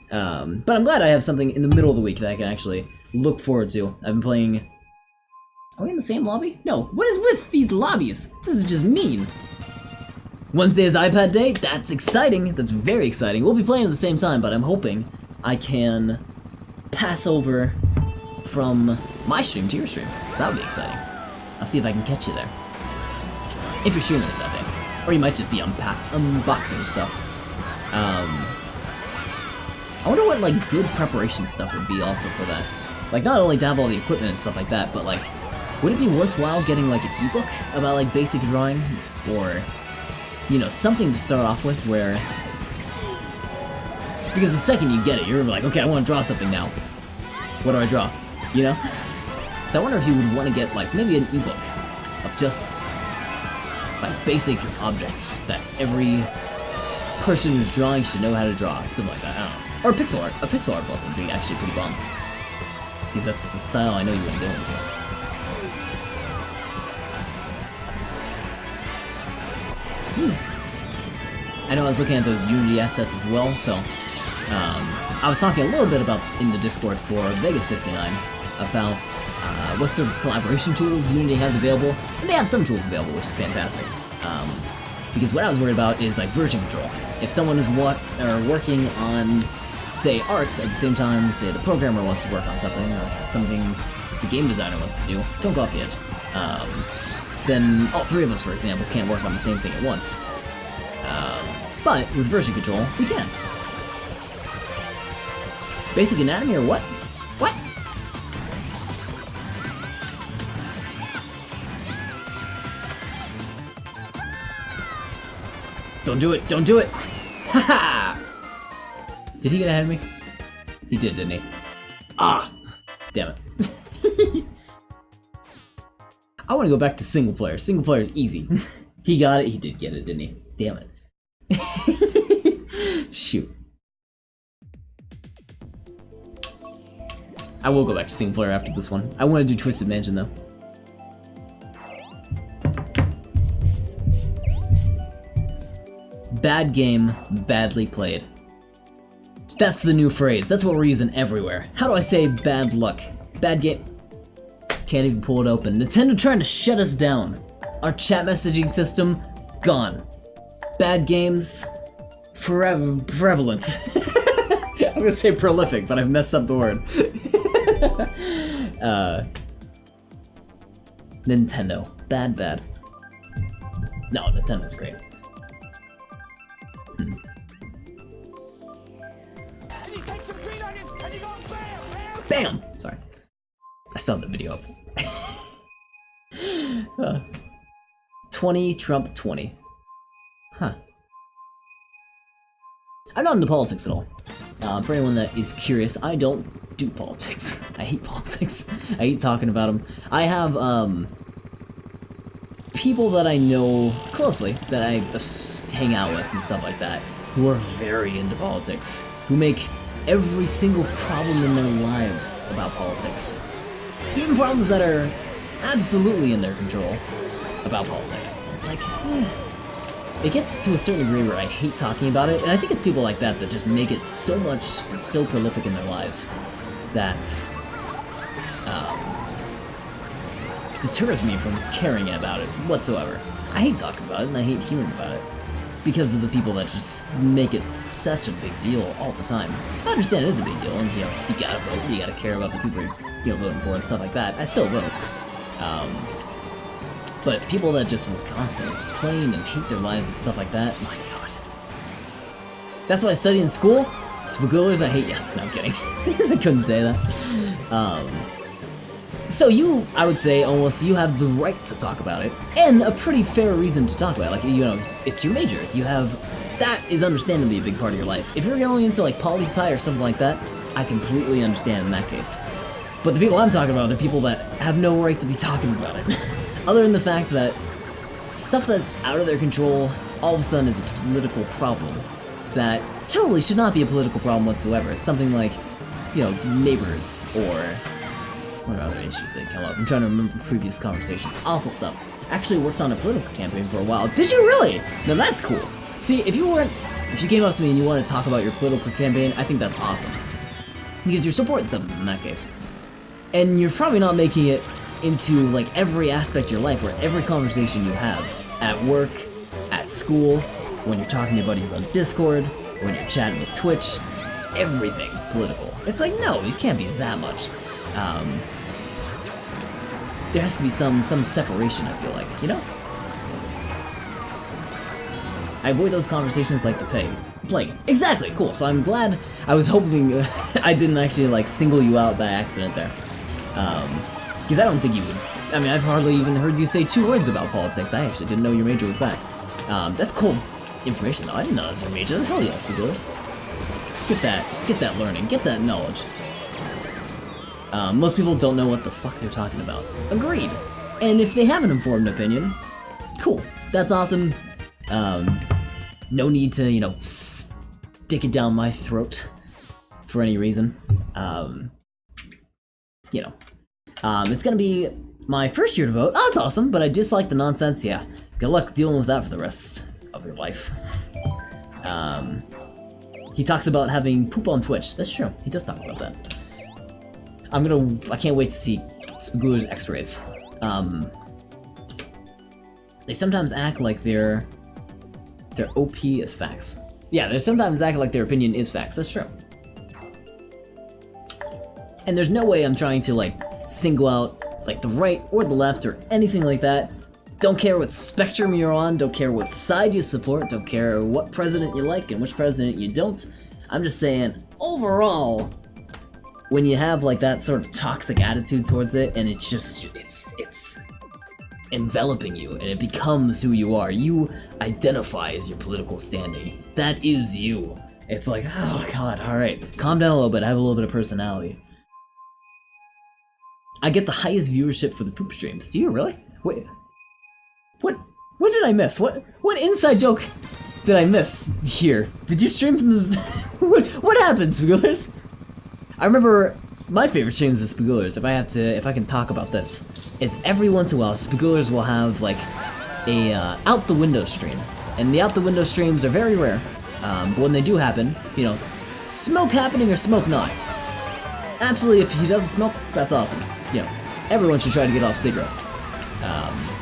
But I'm glad I have something in the middle of the week that I can actually look forward to. I've been playing... Are we in the same lobby? No. What is with these lobbies? This is just mean. Wednesday is iPad day. That's exciting. That's very exciting. We'll be playing at the same time, but I'm hoping I can pass over from my stream to your stream. So that would be exciting. I'll see if I can catch you there. If you're streaming it that day. Or you might just be unboxing stuff. I wonder what, like, good preparation stuff would be also for that. Like, not only to have all the equipment and stuff like that, but, like, would it be worthwhile getting, like, an ebook about, like, basic drawing? Or, you know, something to start off with where... Because the second you get it, you're like, okay, I want to draw something now. What do I draw? You know? So I wonder if you would want to get, like, maybe an ebook of just like basic objects that every person who's drawing should know how to draw, something like that. I don't know. Or pixel art. A pixel art book would be actually pretty bomb, because that's the style I know you want to go into. I know I was looking at those Unity assets as well, so I was talking a little bit about in the Discord for Vegas 59 about what sort of collaboration tools Unity has available, and they have some tools available, which is fantastic. Because what I was worried about is like version control. If someone is working on, say, art at the same time, say the programmer wants to work on something, or something the game designer wants to do, don't go off the edge. Then all three of us, for example, can't work on the same thing at once. But with version control, we can. Basic anatomy or what? What? Don't do it! Don't do it! Haha! Did he get ahead of me? He did, didn't he? Ah! Damn it. I want to go back to single player. Single player is easy. He got it. He did get it, didn't he? Damn it. Shoot. I will go back to single player after this one. I want to do Twisted Mansion though. Bad game, badly played. That's the new phrase. That's what we're using everywhere. How do I say bad luck? Bad game. Can't even pull it open. Nintendo trying to shut us down. Our chat messaging system, gone. Bad games, prevalent. I'm gonna say prolific, but I've messed up the word. Nintendo. Bad. No, Nintendo's great. Bam! Sorry. I saw the video up. 20, Trump 20. Huh. I'm not into politics at all. For anyone that is curious, I don't do politics. I hate politics. I hate talking about them. I have, people that I know closely, that I hang out with and stuff like that, who are very into politics, who make every single problem in their lives about politics. Even problems that are absolutely in their control about politics. It's like, it gets to a certain degree where I hate talking about it, and I think it's people like that that just make it so much and so prolific in their lives that deters me from caring about it whatsoever. I hate talking about it, and I hate hearing about it, because of the people that just make it such a big deal all the time. I understand it is a big deal, and you gotta vote, you gotta care about the people you're voting for and stuff like that. I still vote. But people that just will constantly complain and hate their lives and stuff like that, my god. That's what I studied in school? Spoogulers, I hate ya. No, I'm kidding. I couldn't say that. So you, I would say, almost, you have the right to talk about it, and a pretty fair reason to talk about it. Like, you know, it's your major. You have, that is understandably a big part of your life. If you're going into, like, poli-sci or something like that, I completely understand in that case. But the people I'm talking about are people that have no right to be talking about it. Other than the fact that stuff that's out of their control all of a sudden is a political problem that totally should not be a political problem whatsoever. It's something like, you know, neighbors or what other issues that come up. I'm trying to remember previous conversations. Awful stuff. Actually worked on a political campaign for a while. Did you really? Now that's cool. See, if you came up to me and you want to talk about your political campaign, I think that's awesome. Because you're supporting something in that case. And you're probably not making it into like every aspect of your life, where every conversation you have at work, at school, when you're talking to your buddies on Discord, when you're chatting with Twitch, everything political. It's like, no, it can't be that much. There has to be some separation, I feel like, you know? I avoid those conversations like the plague. Exactly, cool. So I'm glad. I was hoping I didn't actually like single you out by accident there. Because I don't think you would. I mean, I've hardly even heard you say 2 words about politics. I actually didn't know your major was that. That's cool information, though. I didn't know that was your major. Hell yeah, Spoogulers. Get that learning, get that knowledge. Most people don't know what the fuck they're talking about. Agreed. And if they have an informed opinion, cool. That's awesome. No need to, you know, stick it down my throat for any reason. You know, it's gonna be my first year to vote. Oh, that's awesome, but I dislike the nonsense. Yeah, good luck dealing with that for the rest of your life. He talks about having poop on Twitch. That's true. He does talk about that. I can't wait to see Spagooler's X-rays. They sometimes act like their OP is facts. Yeah, they sometimes act like their opinion is facts. That's true. And there's no way I'm trying to like single out like the right or the left or anything like that. Don't care what spectrum you're on, don't care what side you support, don't care what president you like and which president you don't. I'm just saying, overall, when you have like that sort of toxic attitude towards it and it's just, it's enveloping you and it becomes who you are. You identify as your political standing. That is you. It's like, oh god, alright, calm down a little bit, I have a little bit of personality. I get the highest viewership for the poop streams. Do you really? Wait. What did I miss? What inside joke did I miss here? Did you stream from the what happened, Spagoolers? I remember my favorite streams of Spagoolers, if I can talk about this, is every once in a while Spagoolers will have like a out the window stream. And the out the window streams are very rare. But when they do happen, you know, smoke happening or smoke not. Absolutely, if he doesn't smoke, that's awesome. You know, everyone should try to get off cigarettes.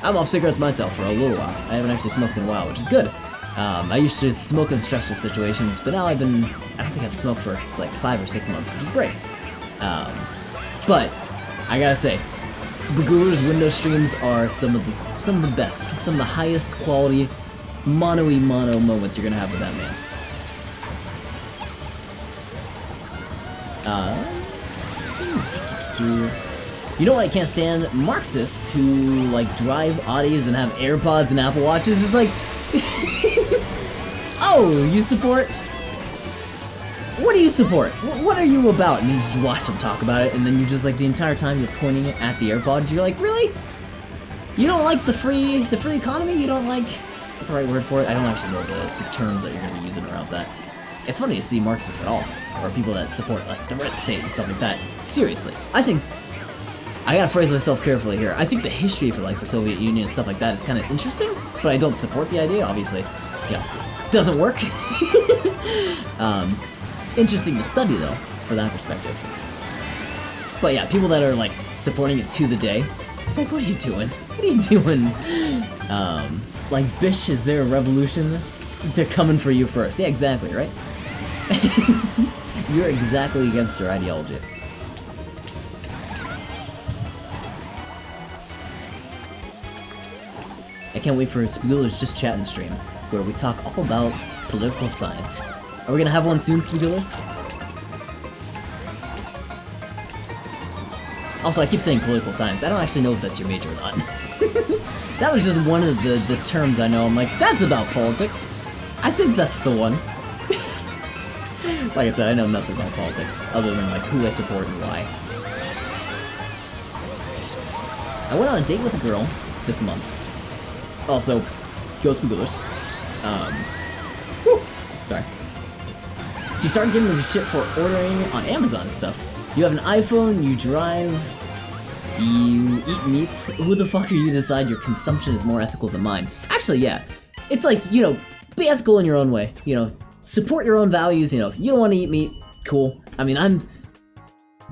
I'm off cigarettes myself for a little while. I haven't actually smoked in a while, which is good. I used to smoke in stressful situations, but now I don't think I've smoked for like 5 or 6 months, which is great. But I gotta say, Spagooler's window streams are some of the best, some of the highest quality mono moments you're gonna have with that man. You know what I can't stand? Marxists who like drive Audis and have AirPods and Apple Watches. It's like, oh, you support? What do you support? What are you about? And you just watch them talk about it, and then you just like the entire time you're pointing at the AirPods. You're like, really? You don't like the free economy? You don't like? Is that the right word for it? I don't actually know the terms that you're gonna be using around that. It's funny to see Marxists at all, or people that support like the red state and stuff like that. Seriously, I think. I gotta phrase myself carefully here. I think the history for like the Soviet Union and stuff like that is kind of interesting, but I don't support the idea, obviously. Yeah, doesn't work. Interesting to study though, for that perspective. But yeah, people that are like supporting it to the day, it's like, what are you doing? What are you doing? Like, bish, is there a revolution? They're coming for you first. Yeah, exactly, right? You're exactly against their ideologies. I can't wait for Spagooler's Just Chatting stream, where we talk all about political science. Are we gonna have one soon, Spagoolers? Also, I keep saying political science. I don't actually know if that's your major or not. That was just one of the terms I know. I'm like, that's about politics. I think that's the one. Like I said, I know nothing about politics, other than like who I support and why. I went on a date with a girl this month. Also, go Spagoolers. Sorry. So you started giving me shit for ordering on Amazon and stuff. You have an iPhone, you drive, you eat meats. Who the fuck are you to decide your consumption is more ethical than mine? Actually, yeah. It's like, you know, be ethical in your own way. You know, support your own values. You know, you don't want to eat meat, cool. I mean,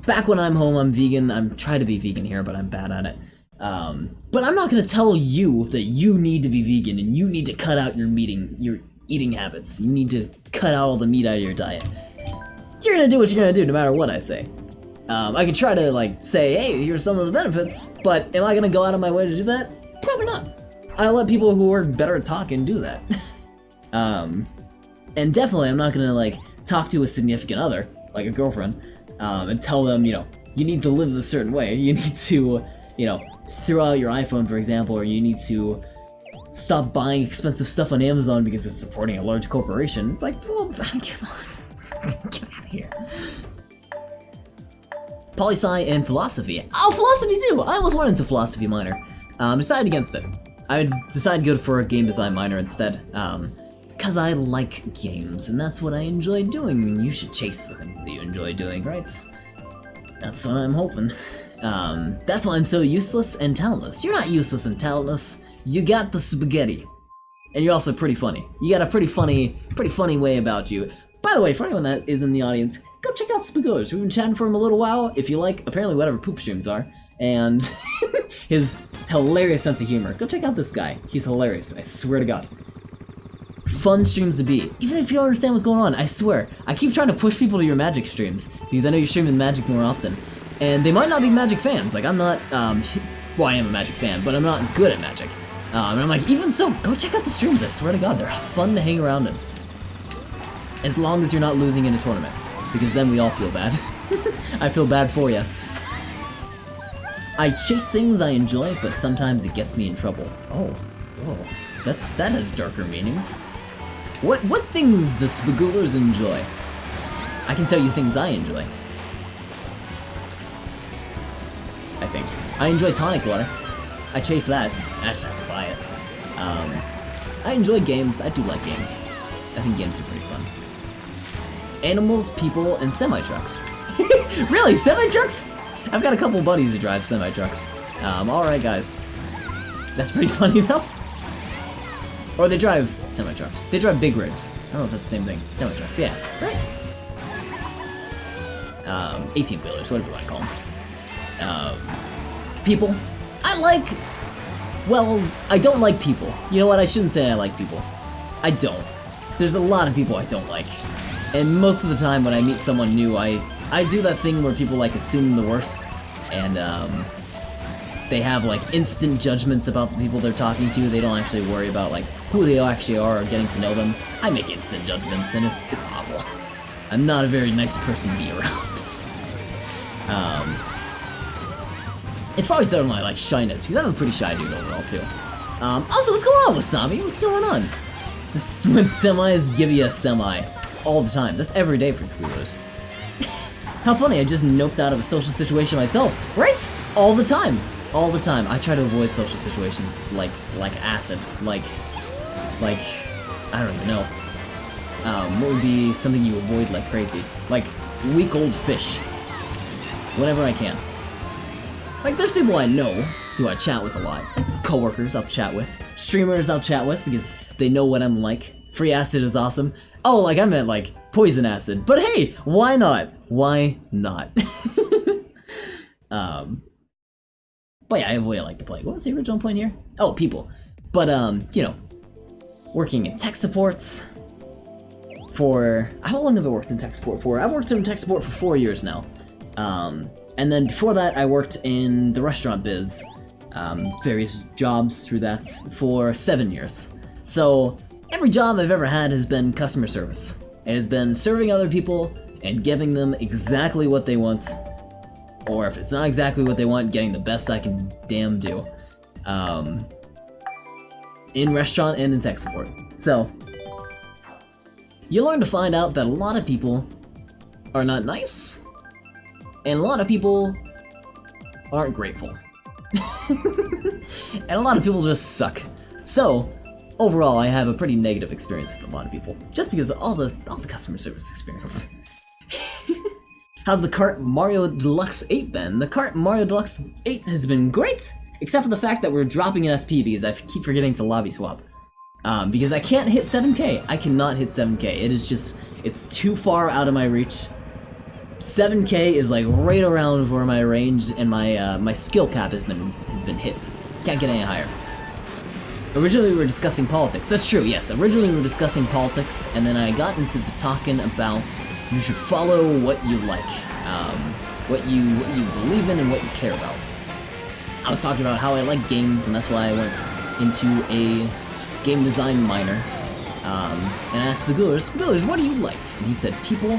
back when I'm home, I'm vegan. I'm trying to be vegan here, but I'm bad at it. But I'm not gonna tell you that you need to be vegan and you need to cut out your eating habits. You need to cut out all the meat out of your diet. You're gonna do what you're gonna do no matter what I say. I could try to like say, hey, here's some of the benefits, but am I gonna go out of my way to do that? Probably not. I'll let people who are better at talking do that. And definitely I'm not gonna like talk to a significant other, like a girlfriend, and tell them, you know, you need to live a certain way. You need to, you know, throw out your iPhone, for example, or you need to stop buying expensive stuff on Amazon because it's supporting a large corporation. It's like, well, come on. Get out of here. Poli-sci and philosophy. Oh, philosophy too! I almost went into philosophy minor. Decided against it. I decided to go for a game design minor instead, because I like games, and that's what I enjoy doing. You should chase the things that you enjoy doing, right? That's what I'm hoping. That's why I'm so useless and talentless. You're not useless and talentless. You got the spaghetti. And you're also pretty funny. You got a pretty funny way about you. By the way, for anyone that is in the audience, go check out Spagoolers. We've been chatting for him a little while. If you like, apparently whatever poop streams are, and his hilarious sense of humor. Go check out this guy. He's hilarious. I swear to God. Fun streams to be. Even if you don't understand what's going on, I swear. I keep trying to push people to your Magic streams, because I know you're streaming Magic more often. And they might not be Magic fans. Like, I'm not, well, I am a Magic fan, but I'm not good at Magic. And I'm like, even so, go check out the streams, I swear to God, they're fun to hang around in. As long as you're not losing in a tournament, because then we all feel bad. I feel bad for you. I chase things I enjoy, but sometimes it gets me in trouble. Oh, that has darker meanings. What things do Spagoolers enjoy? I can tell you things I enjoy. I think. I enjoy tonic water. I chase that. I just have to buy it. I enjoy games. I do like games. I think games are pretty fun. Animals, people, and semi-trucks. Really? Semi-trucks? I've got a couple buddies who drive semi-trucks. Alright guys. That's pretty funny though. Or they drive semi-trucks. They drive big rigs. I don't know if that's the same thing. Semi-trucks, yeah. Right. 18-wheelers, whatever you want to call them. People. Well, I don't like people. You know what, I shouldn't say I like people. I don't. There's a lot of people I don't like. And most of the time when I meet someone new, I do that thing where people like assume the worst. And they have like instant judgments about the people they're talking to. They don't actually worry about like who they actually are or getting to know them. I make instant judgments and it's awful. I'm not a very nice person to be around. It's probably some of my like shyness, because I'm a pretty shy dude overall too. Also, what's going on, Wasabi? What's going on? This is when semis give you a semi all the time. That's every day for Spagoolers. How funny, I just noped out of a social situation myself, right? All the time. All the time. I try to avoid social situations like acid. Like, I don't even know. What would be something you avoid like crazy? Like, week old fish. Whenever I can. Like, there's people I know who I chat with a lot. Like, coworkers I'll chat with. Streamers I'll chat with because they know what I'm like. Free acid is awesome. Oh, like, I meant, like, poison acid. But hey, why not? Why not? But yeah, I really like to play. What was the original point here? Oh, people. But, you know, working in tech supports for... How long have I worked in tech support for? I've worked in tech support for 4 years now. And then before that, I worked in the restaurant biz, various jobs through that for 7 years. So every job I've ever had has been customer service. It has been serving other people and giving them exactly what they want, or if it's not exactly what they want, getting the best I can damn do. In restaurant and in tech support. So you learn to find out that a lot of people are not nice. And a lot of people aren't grateful. And a lot of people just suck. So, overall, I have a pretty negative experience with a lot of people. Just because of all the customer service experience. How's the Kart Mario Deluxe 8 been? The Kart Mario Deluxe 8 has been great! Except for the fact that we're dropping an SP because I keep forgetting to lobby swap. Because I can't hit 7k. I cannot hit 7k. It is just, it's too far out of my reach. 7k is like right around where my range and my skill cap has been hit. Can't get any higher. Originally we were discussing politics. That's true, yes. Originally we were discussing politics, and then I got into the talking about you should follow what you like, what you believe in and what you care about. I was talking about how I like games, and that's why I went into a game design minor. And I asked Spagoolers, what do you like? And he said people,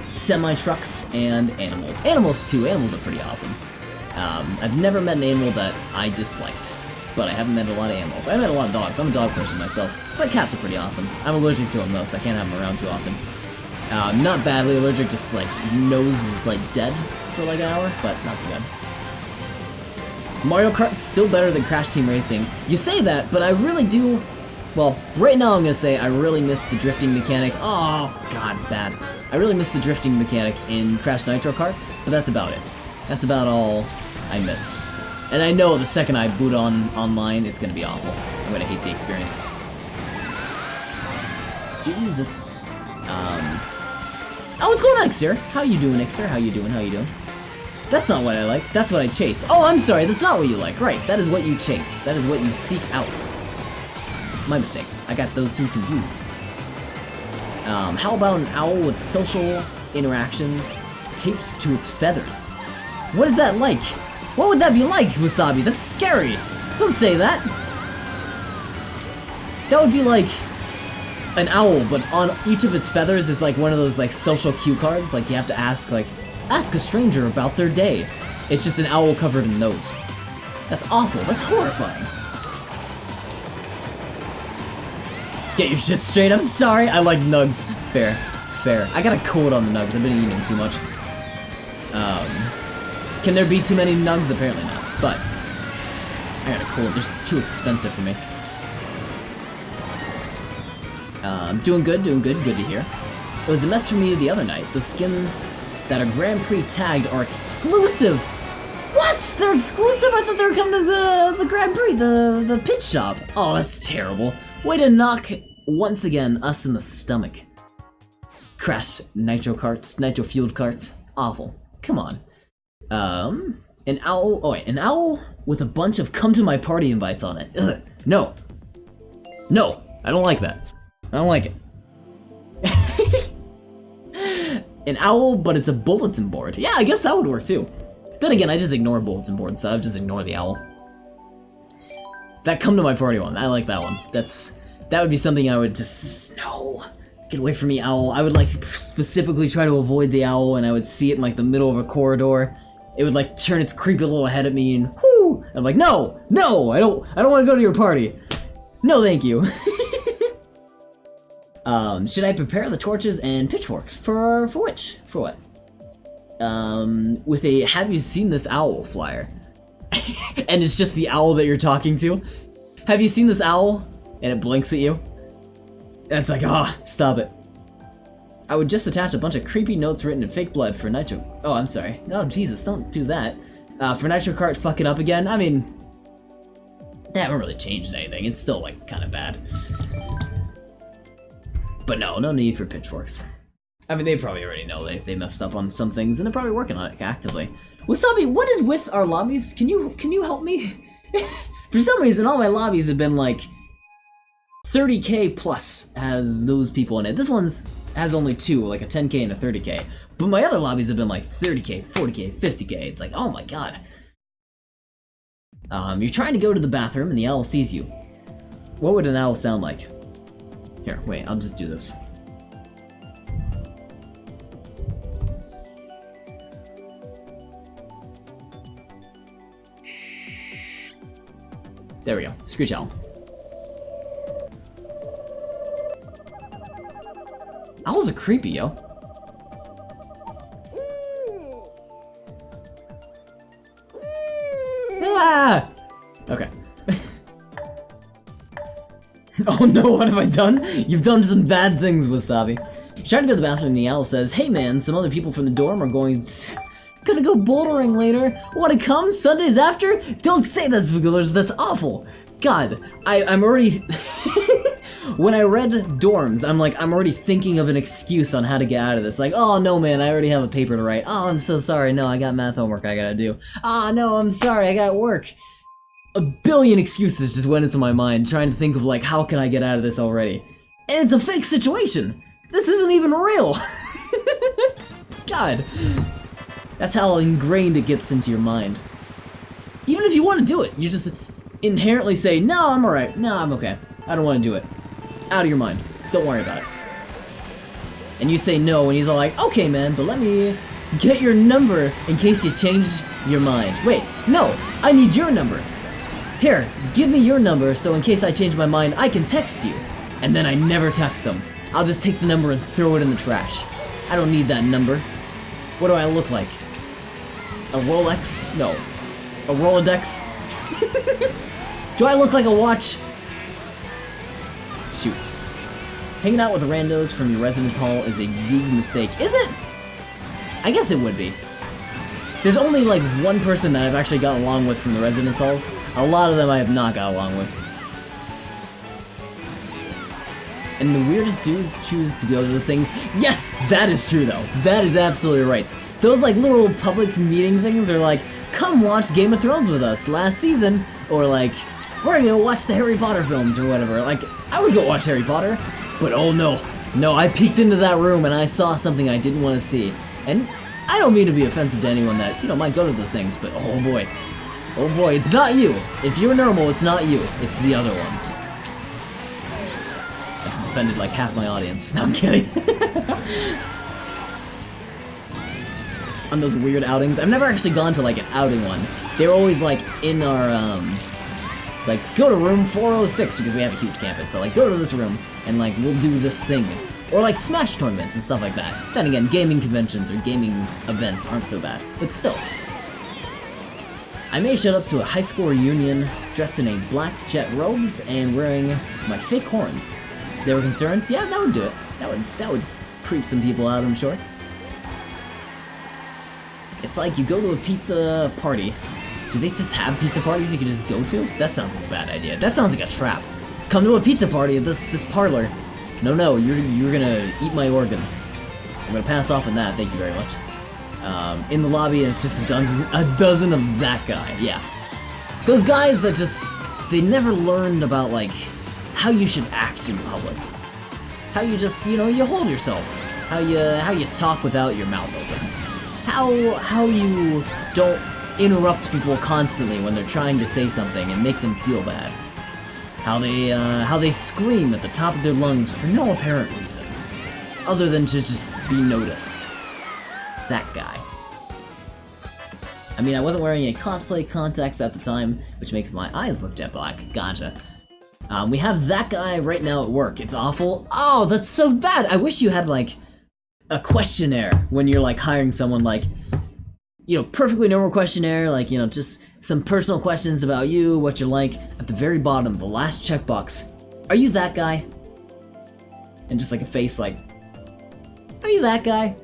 semi-trucks, and animals. Animals too, animals are pretty awesome. I've never met an animal that I disliked, but I haven't met a lot of animals. I met a lot of dogs, I'm a dog person myself, but cats are pretty awesome. I'm allergic to them though, so I can't have them around too often. Not badly allergic, just like nose is like dead for like an hour, but not too bad. Mario Kart's still better than Crash Team Racing. You say that, but I really do... Well, right now I'm gonna say I really miss the drifting mechanic. Oh, god, bad. I really miss the drifting mechanic in Crash Nitro Karts, but that's about it. That's about all I miss. And I know the second I boot on online, it's gonna be awful. I'm gonna hate the experience. Jesus. Oh, what's going on, Ixer? How you doing, Ixer? How you doing? How you doing? That's not what I like. That's what I chase. Oh, I'm sorry. That's not what you like. Right. That is what you chase. That is what you seek out. My mistake. I got those two confused. How about an owl with social interactions taped to its feathers? What is that like? What would that be like, Wasabi? That's scary. Don't say that. That would be like an owl, but on each of its feathers is like one of those like social cue cards. Like you have to ask a stranger about their day. It's just an owl covered in nose. That's awful. That's horrifying. Get your shit straight. I'm sorry. I like nugs. Fair. Fair. I got a cold on the nugs. I've been eating them too much. Can there be too many nugs? Apparently not. But I got a cold. They're too expensive for me. Doing good. Good to hear. It was a mess for me the other night. Those skins that are Grand Prix tagged are exclusive. What? They're exclusive? I thought they were coming to the Grand Prix, the pit shop. Oh, that's terrible. Way to knock, once again, us in the stomach. Crash Nitro Karts, Nitro Fueled Karts. Awful. Come on. An owl, oh wait, an owl with a bunch of come to my party invites on it. Ugh. No. No, I don't like that. I don't like it. An owl, but it's a bulletin board. Yeah, I guess that would work too. Then again, I just ignore bulletin boards, so I just ignore the owl. That come to my party one, I like that one. That would be something I would just, no, get away from me, owl. I would like specifically try to avoid the owl, and I would see it in like the middle of a corridor. It would like turn its creepy little head at me, and whoo! I'm like, no, I don't want to go to your party. No, thank you. Should I prepare the torches and pitchforks for which? For what? With a have you seen this owl flyer? And it's just the owl that you're talking to. Have you seen this owl? And it blinks at you. And it's like, ah, oh, stop it. I would just attach a bunch of creepy notes written in fake blood for Nitro. Oh, I'm sorry. Oh, Jesus, don't do that. For Nitro Kart, fuck it up again. I mean, they haven't really changed anything. It's still like kind of bad. But no need for pitchforks. I mean, they probably already know they messed up on some things, and they're probably working on it actively. Wasabi, what is with our lobbies? Can you help me? For some reason, all my lobbies have been like 30k plus has those people in it. This one's has only 2, like a 10k and a 30k. But my other lobbies have been like 30k, 40k, 50k. It's like, oh my god. You're trying to go to the bathroom, and the owl sees you. What would an owl sound like? Here, wait, I'll just do this. There we go, screech owl. Owls are creepy, yo. Ah! Okay. Oh no, what have I done? You've done some bad things, Wasabi. You're trying to go to the bathroom and the owl says, hey man, some other people from the dorm are gonna go bouldering later. Wanna come? Sundays after? Don't say that, Spigglers, that's awful. God, I'm already... When I read dorms, I'm already thinking of an excuse on how to get out of this. Like, oh no man, I already have a paper to write. Oh, I'm so sorry, no, I got math homework I gotta do. Ah, no, I'm sorry, I got work. A billion excuses just went into my mind, trying to think of like, how can I get out of this already? And it's a fake situation! This isn't even real! God. That's how ingrained it gets into your mind. Even if you want to do it, you just inherently say, no, I'm alright, no, I'm okay. I don't want to do it. Out of your mind. Don't worry about it. And you say no, and he's all like, okay man, but let me get your number in case you change your mind. Wait, no, I need your number. Here, give me your number so in case I change my mind, I can text you. And then I never text them. I'll just take the number and throw it in the trash. I don't need that number. What do I look like? A Rolex? No. A Rolodex? Do I look like a watch? Shoot. Hanging out with randos from your residence hall is a huge mistake. Is it? I guess it would be. There's only like one person that I've actually gotten along with from the residence halls. A lot of them I have not got along with. And the weirdest dudes choose to go to those things. Yes, that is true though. That is absolutely right. Those like little public meeting things are like, come watch Game of Thrones with us last season, or like, we're gonna go watch the Harry Potter films or whatever. Like, I would go watch Harry Potter, but oh no. No, I peeked into that room and I saw something I didn't want to see. And I don't mean to be offensive to anyone that, you know, might go to those things, but oh boy. Oh boy, it's not you. If you're normal, it's not you. It's the other ones. I just offended like half my audience. No, I'm kidding. On those weird outings, I've never actually gone to like an outing one. They were always like in our, like, go to room 406 because we have a huge campus. So like, go to this room and like, we'll do this thing. Or like Smash tournaments and stuff like that. Then again, gaming conventions or gaming events aren't so bad, but still. I may showed up to a high school reunion dressed in a black jet robes and wearing my fake horns. They were concerned? Yeah, that would do it. That would creep some people out, I'm sure. It's like you go to a pizza party. Do they just have pizza parties you can just go to? That sounds like a bad idea. That sounds like a trap. Come to a pizza party at this parlor. No, you're gonna eat my organs. I'm gonna pass off on that, thank you very much. In the lobby, and it's just a dozen of that guy, yeah. Those guys that just, they never learned about, like, how you should act in public. How you just, you know, you hold yourself. How you talk without your mouth open. How you don't interrupt people constantly when they're trying to say something and make them feel bad. How they scream at the top of their lungs for no apparent reason, other than to just be noticed. That guy. I mean, I wasn't wearing any cosplay contacts at the time, which makes my eyes look jet black. Gotcha. We have that guy right now at work. It's awful. Oh, that's so bad. I wish you had like a questionnaire when you're like hiring someone, like, you know, perfectly normal questionnaire, like, you know, just some personal questions about you, what you're like. At the very bottom, the last checkbox, are you that guy? And just like a face like, are you that guy?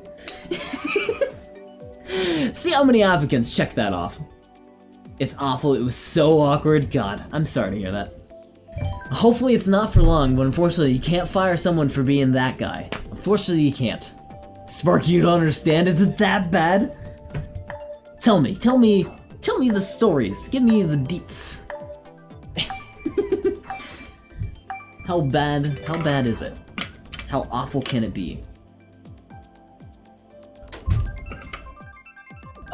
See how many applicants check that off. It's awful, it was so awkward. God, I'm sorry to hear that. Hopefully it's not for long, but unfortunately you can't fire someone for being that guy. Unfortunately you can't. Sparky, you don't understand? Is it that bad? Tell me the stories. Give me the deets. How bad is it? How awful can it be?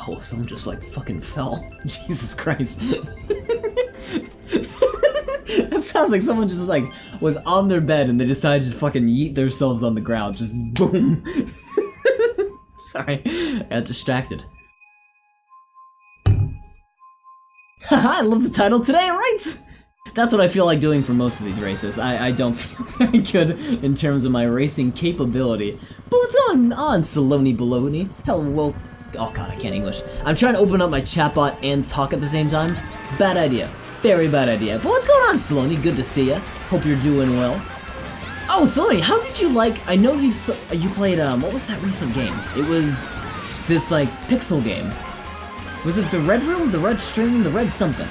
Oh, someone just like fucking fell. Jesus Christ. That sounds like someone just like was on their bed and they decided to fucking yeet themselves on the ground. Just boom. Sorry, I got distracted. Haha, I love the title today, right? That's what I feel like doing for most of these races. I don't feel very good in terms of my racing capability. But what's on Saloni Baloney? Hello, oh god, I can't English. I'm trying to open up my chatbot and talk at the same time. Bad idea. Very bad idea. But what's going on, Saloni? Good to see ya. Hope you're doing well. Oh, Saloni, how did you like, I know you played, what was that recent game? It was this, like, pixel game. Was it the Red Room, the Red String, the Red something?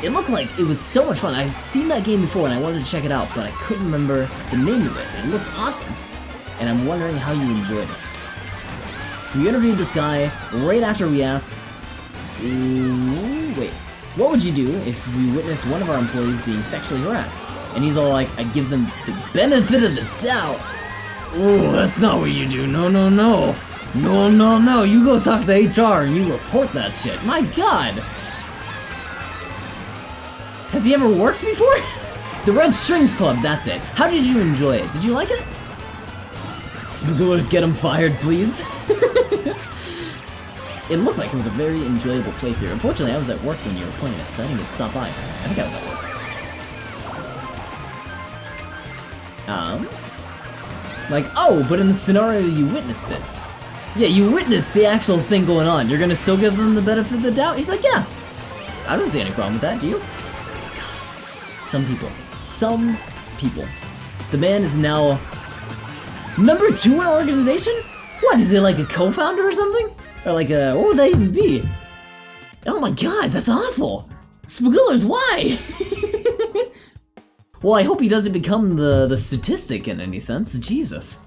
It looked like it was so much fun. I've seen that game before and I wanted to check it out, but I couldn't remember the name of it. It looked awesome. And I'm wondering how you enjoyed it. We interviewed this guy right after we asked, wait, what would you do if we witnessed one of our employees being sexually harassed? And he's all like, I'd give them the benefit of the doubt. Oh, that's not what you do. No. No. You go talk to HR and you report that shit. My god. Has he ever worked before? The Red Strings Club, that's it. How did you enjoy it? Did you like it? Spoogulers, get him fired, please. It looked like it was a very enjoyable playthrough. Unfortunately, I was at work when you were playing it, so I didn't get to stop by. I think I was at work. Like, oh, but in the scenario you witnessed it. Yeah, you witnessed the actual thing going on. You're gonna still give them the benefit of the doubt? He's like, yeah. I don't see any problem with that, do you? Some people. Some people. The man is now number 2 in our organization? What, is it like a co-founder or something? Or like a, what would that even be? Oh my god, that's awful! Spagoolers, why? Well, I hope he doesn't become the statistic in any sense, Jesus.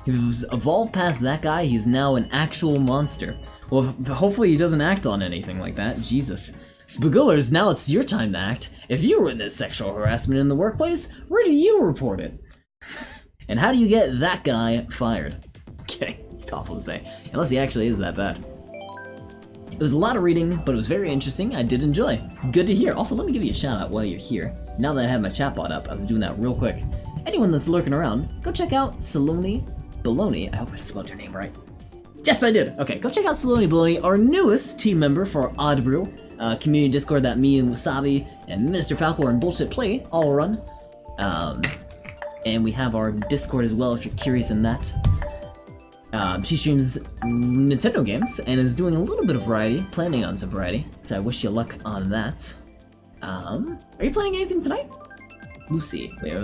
He's evolved past that guy, he's now an actual monster. Well, hopefully he doesn't act on anything like that, Jesus. Spagoolers, now it's your time to act. If you witness sexual harassment in the workplace, where do you report it? And how do you get that guy fired? Okay, it's awful to say, unless he actually is that bad. It was a lot of reading, but it was very interesting. I did enjoy. Good to hear. Also, let me give you a shout out while you're here. Now that I have my chatbot up, I was doing that real quick. Anyone that's lurking around, go check out Saloni Baloney. I hope I spelled your name right. Yes, I did. Okay, go check out Saloni Baloney, our newest team member for Odd Brew, community Discord that me and Wasabi and Minister Falcor and Bullshit Play all run. And we have our Discord as well if you're curious in that. She streams Nintendo games and is doing a little bit of variety, planning on some variety, so I wish you luck on that. Are you planning anything tonight? Lucy, wait.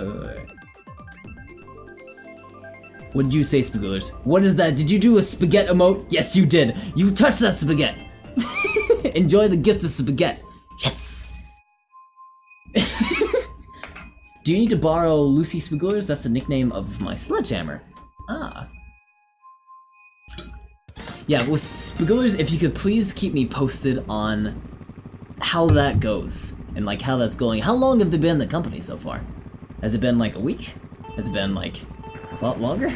What did you say, Spagoolers? What is that? Did you do a spaghetti emote? Yes, you did. You touched that spaghetti. Enjoy the gift of spaghetti. Yes. Do you need to borrow Lucy Spagoolers? That's the nickname of my sledgehammer. Ah. Yeah, well, Spagoolers, if you could please keep me posted on how that goes and like how that's going. How long have they been in the company so far? Has it been like a week? Has it been like a lot longer?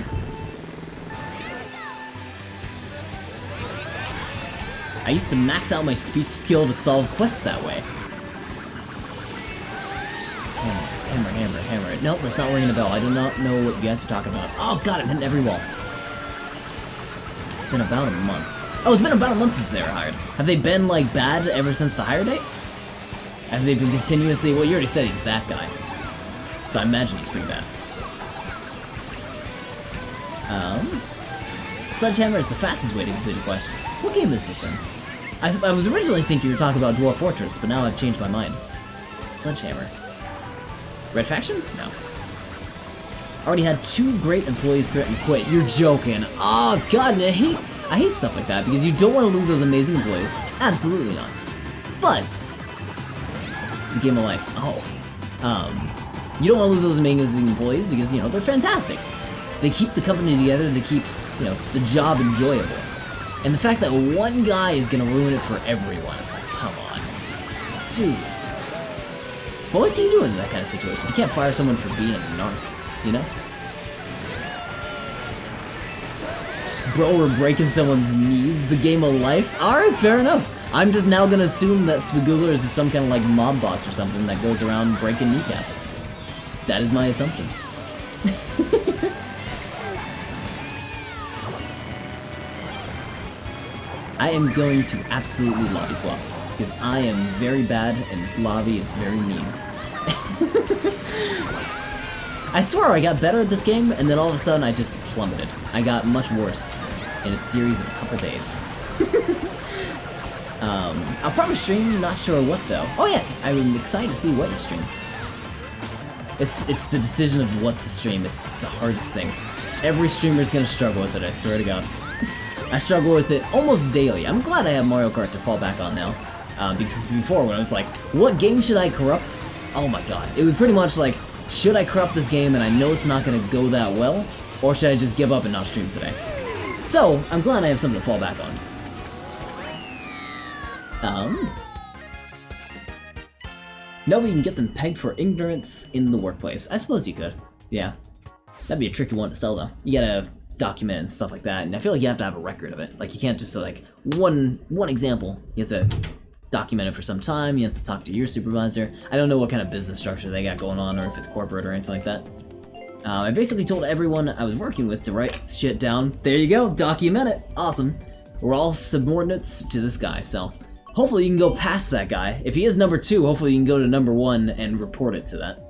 I used to max out my speech skill to solve quests that way. Hammer. Nope, that's not ringing a bell. I do not know what you guys are talking about. Oh god, I'm hitting every wall. It's been about a month. Oh, it's been about a month since they were hired. Have they been, like, bad ever since the hire date? Have they been continuously... Well, you already said he's that guy. So I imagine he's pretty bad. Sledgehammer is the fastest way to complete a quest. What game is this in? I was originally thinking you were talking about Dwarf Fortress, but now I've changed my mind. Sledgehammer. Red Faction? No. Already had 2 great employees threaten to quit. You're joking. Oh god, I hate stuff like that because you don't want to lose those amazing employees. Absolutely not. But the game of life. You don't want to lose those amazing employees because, you know, they're fantastic. They keep the company together, they keep, you know, the job enjoyable. And the fact that one guy is gonna ruin it for everyone, it's like, come on. Dude. But what can you do in that kind of situation? You can't fire someone for being a narc, you know? Bro, we're breaking someone's knees, the game of life? Alright, fair enough. I'm just now gonna assume that Spagoolers is some kind of like mob boss or something that goes around breaking kneecaps. That is my assumption. I am going to absolutely lobby swap, because I am very bad and this lobby is very mean. I swear I got better at this game, and then all of a sudden I just plummeted. I got much worse in a series of a couple days. I'll probably stream, not sure what though. Oh yeah, I'm excited to see what you stream. It's the decision of what to stream, it's the hardest thing. Every streamer's gonna struggle with it, I swear to god. I struggle with it almost daily. I'm glad I have Mario Kart to fall back on now. Because before, when I was like, what game should I corrupt? Oh my god. It was pretty much like, should I corrupt this game and I know it's not going to go that well? Or should I just give up and not stream today? So, I'm glad I have something to fall back on. No, you can get them pegged for ignorance in the workplace. I suppose you could. Yeah. That'd be a tricky one to sell though. You gotta document and stuff like that, and I feel like you have to have a record of it. Like, you can't just like one example. You have to document it for some time. You have to talk to your supervisor. I don't know what kind of business structure they got going on, or if it's corporate or anything like that. I basically told everyone I was working with to write shit down. There you go, document it. Awesome. We're all subordinates to this guy, so hopefully you can go past that guy. If he is number 2, hopefully you can go to number 1 and report it to that.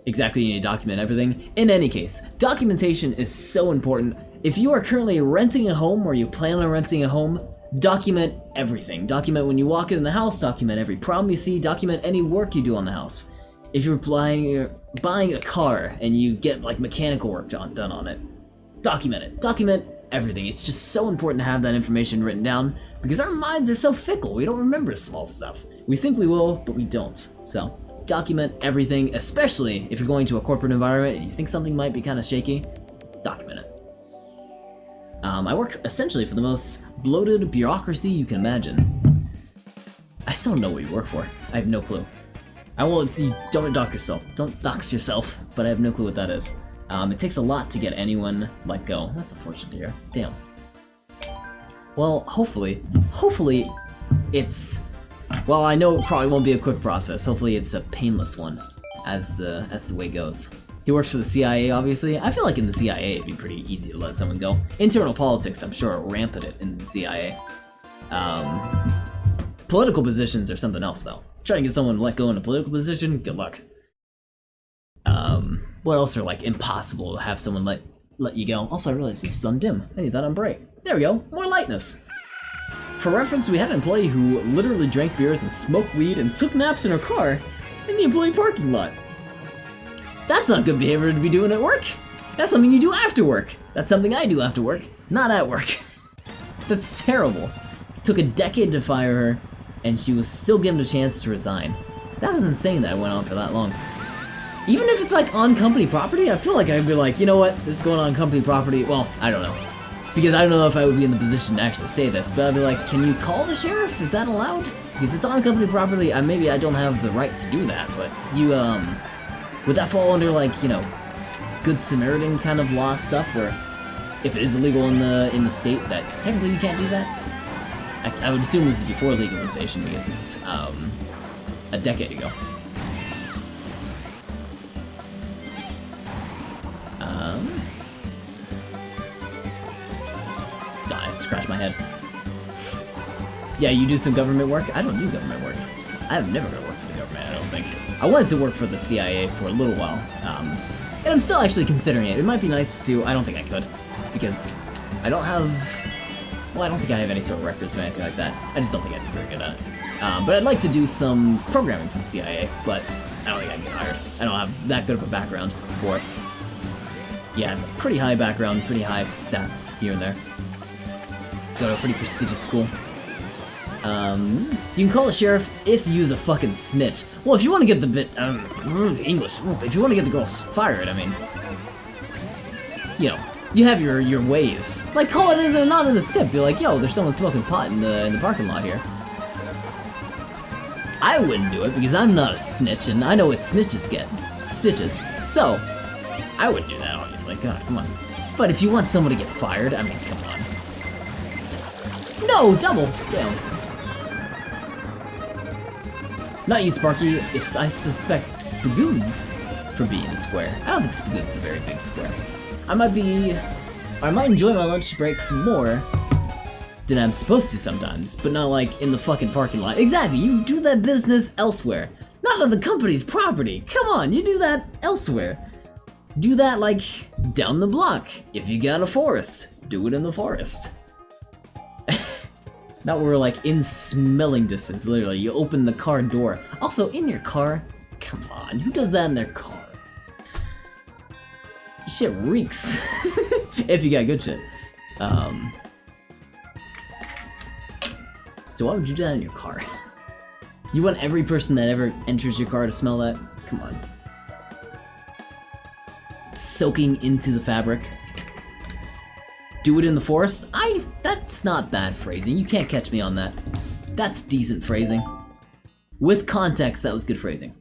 Exactly, you need to document everything. In any case, documentation is so important. If you are currently renting a home or you plan on renting a home, Document everything. Document when you walk in the house, document every problem you see, document any work you do on the house. If you're buying a car and you get like mechanical work done on it, document it. Document everything. It's just so important to have that information written down because our minds are so fickle. We don't remember small stuff. We think we will, but we don't. So document everything, especially if you're going to a corporate environment and you think something might be kind of shaky, document it. I work essentially for the most bloated bureaucracy you can imagine. I still don't know what you work for. I have no clue. I won't see. Don't dox yourself. Don't dox yourself. But I have no clue what that is. It takes a lot to get anyone let go. That's unfortunate to hear. Damn. Well, hopefully it's. Well, I know it probably won't be a quick process. Hopefully, it's a painless one, as the way goes. He works for the CIA, obviously. I feel like in the CIA it'd be pretty easy to let someone go. Internal politics, I'm sure, are rampant in the CIA. Political positions are something else, though. Trying to get someone let go in a political position, good luck. What else are like impossible to have someone let you go? Also, I realized this is on dim. I need that on bright. There we go, more lightness. For reference, we had an employee who literally drank beers and smoked weed and took naps in her car in the employee parking lot. That's not good behavior to be doing at work. That's something you do after work. That's something I do after work, not at work. That's terrible. It took a decade to fire her, and she was still given a chance to resign. That is insane that it went on for that long. Even if it's like on company property, I feel like I'd be like, you know what, this is going on company property. Well, I don't know. Because I don't know if I would be in the position to actually say this, but I'd be like, can you call the sheriff? Is that allowed? Because it's on company property, maybe I don't have the right to do that, but you, would that fall under like, you know, Good Samaritan kind of law stuff where if it is illegal in the state that technically you can't do that? I would assume this is before legalization because it's a decade ago. I scratch my head. Yeah, you do some government work? I don't do government work. I've never gonna work for the government, I don't think. I wanted to work for the CIA for a little while, and I'm still actually considering it. It might be nice to, I don't think I could, because I don't have, well, I don't think I have any sort of records or anything like that. I just don't think I'd be very good at it. But I'd like to do some programming for the CIA, but I don't think I'd get hired. I don't have that good of a background for it. Yeah, it's a pretty high background, pretty high stats here and there. Go to a pretty prestigious school. You can call the sheriff if you use a fucking snitch. Well, if you want to get the bit, English, if you want to get the girls fired, I mean, you know, you have your ways. Like, call it as an anonymous tip. Be like, yo, there's someone smoking pot in the parking lot here. I wouldn't do it because I'm not a snitch and I know what snitches get. Stitches. So, I wouldn't do that, obviously. God, come on. But if you want someone to get fired, I mean, come on. No, double. Damn. Not you, Sparky. If I suspect Spagoods for being a square. I don't think Spagoods is a very big square. I might enjoy my lunch breaks more than I'm supposed to sometimes, but not like in the fucking parking lot. Exactly, you do that business elsewhere. Not on the company's property. Come on, you do that elsewhere. Do that like down the block. If you got a forest, do it in the forest. Not where we're like in smelling distance, literally. You open the car door. Also, in your car? Come on, who does that in their car? Shit reeks. If you got good shit. So why would you do that in your car? You want every person that ever enters your car to smell that? Come on. Soaking into the fabric. Do it in the forest? That's not bad phrasing. You can't catch me on that. That's decent phrasing. With context, that was good phrasing.